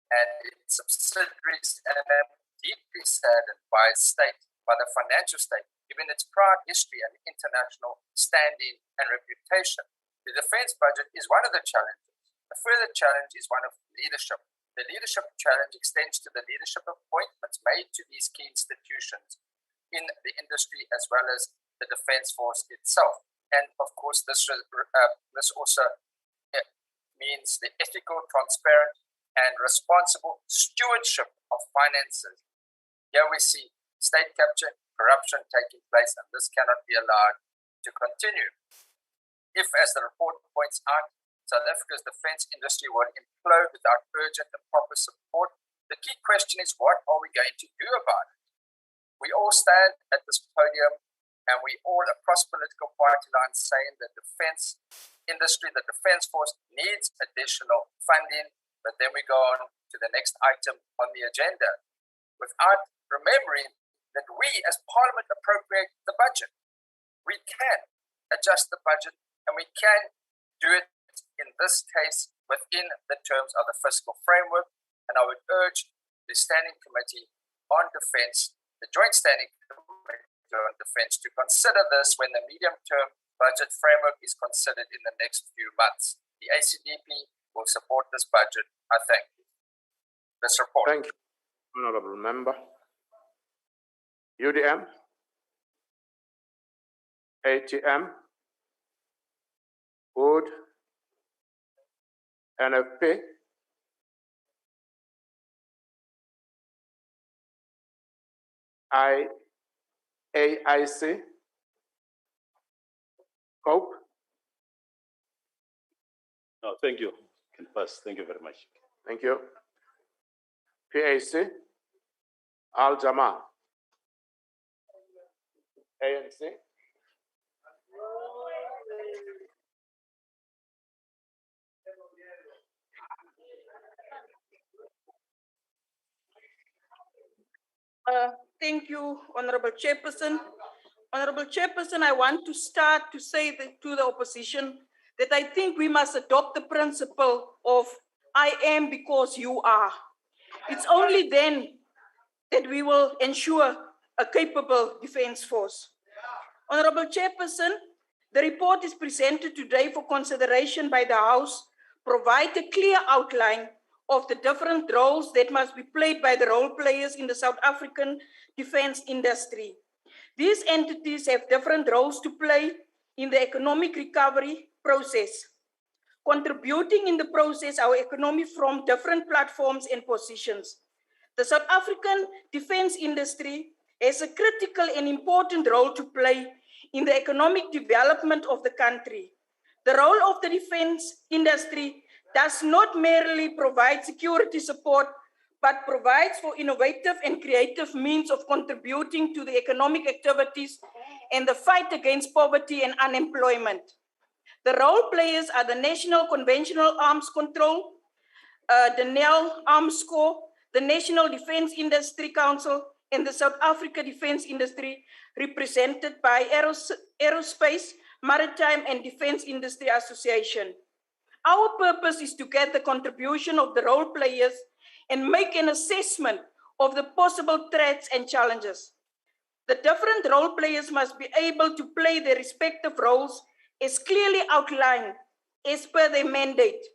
Speaker 9: and its subsidiaries, and I'm deeply saddened by the financial state, given its proud history and international standing and reputation. The defense budget is one of the challenges. A further challenge is one of leadership. The leadership challenge extends to the leadership appointments made to these key institutions in the industry as well as the defense force itself. And of course, this also means the ethical, transparent, and responsible stewardship of finances. Here we see state capture, corruption taking place, and this cannot be allowed to continue. If, as the report points out, South Africa's defense industry will implode without urgent and proper support, the key question is, what are we going to do about it? We all stand at this podium and we all across political party lines saying that the defense industry, the defense force needs additional funding, but then we go on to the next item on the agenda without remembering that we as Parliament appropriate the budget. We can adjust the budget and we can do it in this case within the terms of the fiscal framework, and I would urge the Standing Committee on Defence, the Joint Standing Committee on Defence, to consider this when the medium-term budget framework is considered in the next few months. The ACDP will support this budget. I thank you. This report.
Speaker 2: Thank you, Honourable Member. UDM, ATM, Wood, NFP, AIC, Cope.
Speaker 13: No, thank you. Can pass. Thank you very much.
Speaker 2: Thank you. PAC, Al Jamaa, ANC.
Speaker 14: Thank you, Honorable Chairperson. Honorable Chairperson, I want to start to say to the opposition that I think we must adopt the principle of I am because you are. It's only then that we will ensure a capable defense force. Honorable Chairperson, the report is presented today for consideration by the House, provide a clear outline of the different roles that must be played by the role players in the South African defense industry. These entities have different roles to play in the economic recovery process, contributing in the process our economy from different platforms and positions. The South African defense industry has a critical and important role to play in the economic development of the country. The role of the defense industry does not merely provide security support, but provides for innovative and creative means of contributing to the economic activities and the fight against poverty and unemployment. The role players are the National Conventional Arms Control, the NEL Arms Corps, the National Defense Industry Council, and the South Africa Defense Industry, represented by Aerospace, Maritime and Defense Industry Association. Our purpose is to get the contribution of the role players and make an assessment of the possible threats and challenges. The different role players must be able to play their respective roles as clearly outlined as per their mandate.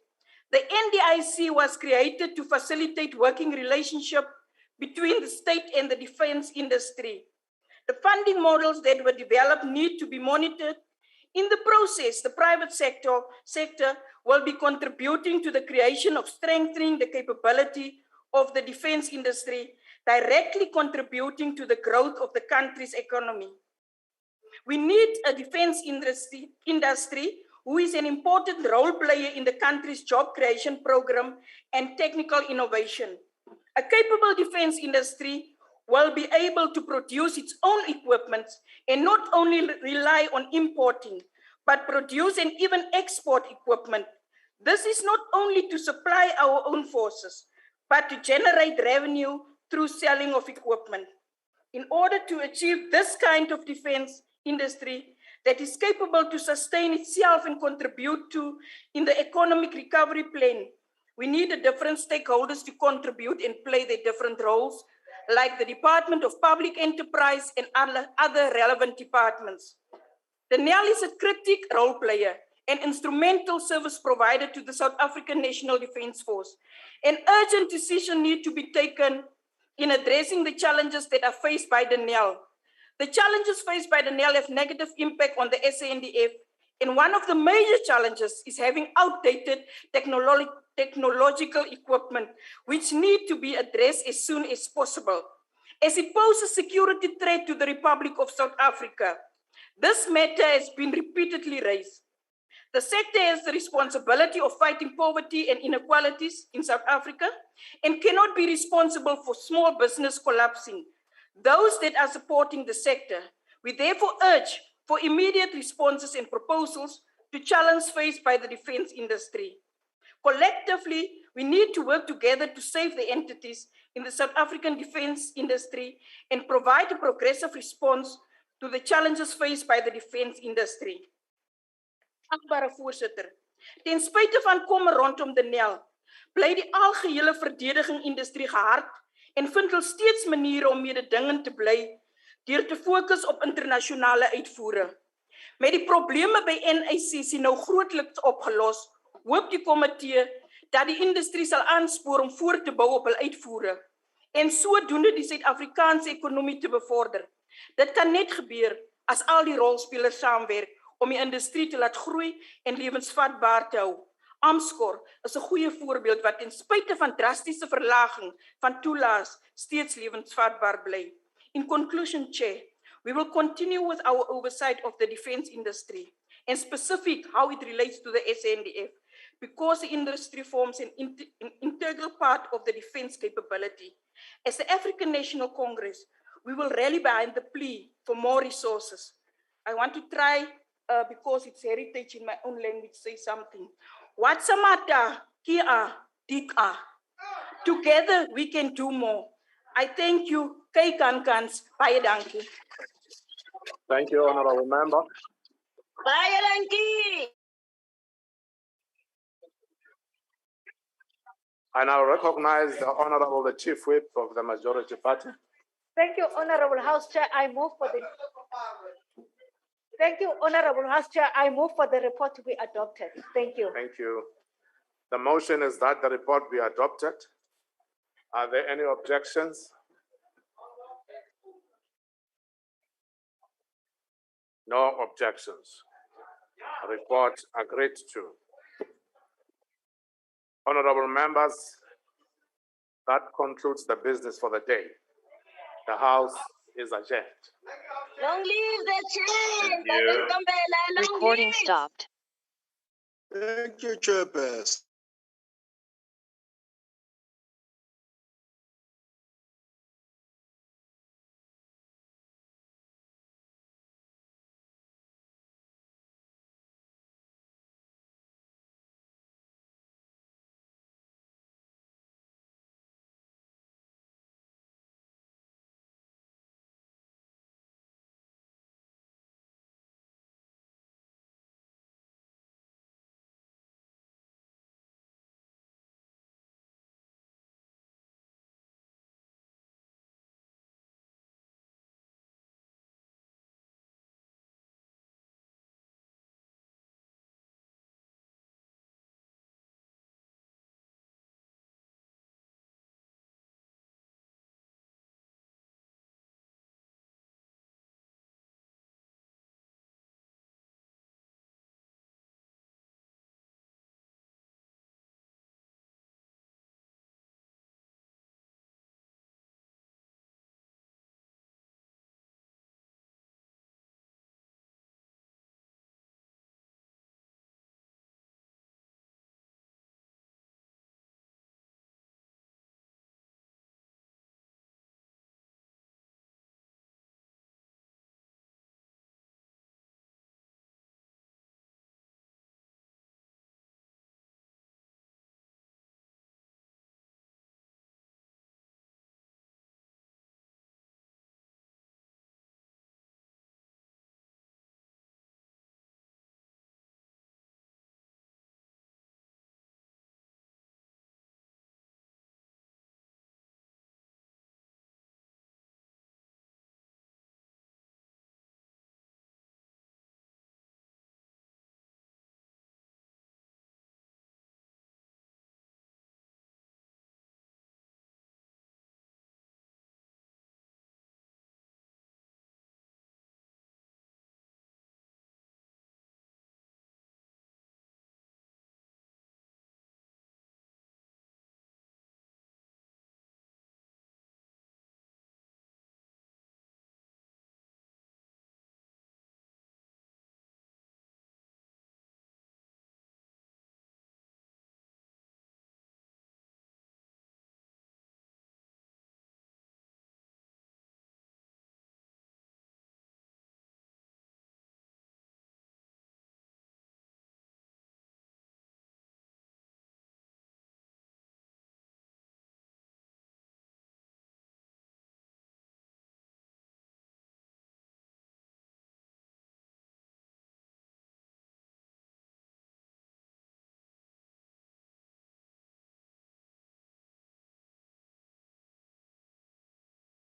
Speaker 14: The NDIC was created to facilitate working relationship between the state and the defense industry. The funding models that were developed need to be monitored. In the process, the private sector will be contributing to the creation of strengthening the capability of the defense industry, directly contributing to the growth of the country's economy. We need a defense industry who is an important role player in the country's job creation program and technical innovation. A capable defense industry will be able to produce its own equipment and not only rely on importing, but produce and even export equipment. This is not only to supply our own forces, but to generate revenue through selling of equipment. In order to achieve this kind of defense industry that is capable to sustain itself and contribute to in the economic recovery plan, we need the different stakeholders to contribute and play their different roles, like the Department of Public Enterprise and other relevant departments. The NEL is a critical role player and instrumental service provider to the South African National Defence Force. An urgent decision needs to be taken in addressing the challenges that are faced by the NEL. The challenges faced by the NEL have negative impact on the SANDF, and one of the major challenges is having outdated technological equipment, which need to be addressed as soon as possible, as it poses a security threat to the Republic of South Africa. This matter has been repeatedly raised. The sector has the responsibility of fighting poverty and inequalities in South Africa and cannot be responsible for small business collapsing. Those that are supporting the sector, we therefore urge for immediate responses and proposals to challenges faced by the defense industry. Collectively, we need to work together to save the entities in the South African defense industry and provide a progressive response to the challenges faced by the defense industry. Achtbare voorsitter, ten spyte van kommer rondom de NEL, bly die algehele verdediging-industrie gehard en vind hulle steeds maniere om mededingend te bly deur te fokus op internasionale uitvoere. Met die probleme by NICC nou grootliks opgelos, hoop die komitee dat die industrie sal aanspoor om voort te bou op hul uitvoere en sodoende die Suid-Afrikaanse ekonomie te bevorder. Dit kan net gebeur as al die rolspelers saamwerk om die industrie te laat groei en lewensvatbaar te hou. Amskor is 'n goeie voorbeeld wat ten spyte van drastiese verlaging van toelaas steeds lewensvatbaar bly. In conclusion, Chair, we will continue with our oversight of the defense industry and specific how it relates to the SANDF because the industry forms an integral part of the defense capability. As the African National Congress, we will rally behind the plea for more resources. I want to try, because it's heritage in my own language, say something. Watsamata kia dika. Together we can do more. I thank you. Kei kankans. Baie dankie.
Speaker 2: Thank you, Honorable Member.
Speaker 7: Baie dankie.
Speaker 2: I now recognize the Honorable the Chief Whip of the Majority Party.
Speaker 5: Thank you, Honorable House Chair. I move for the. Thank you, Honorable House Chair. I move for the report to be adopted. Thank you.
Speaker 2: Thank you. The motion is that the report be adopted. Are there any objections? No objections. Report agreed to. Honorable members, that concludes the business for the day. The House is adjourned.
Speaker 7: Long live the chair.
Speaker 2: Thank you.
Speaker 15: Recording stopped.
Speaker 10: Thank you, Chairperson.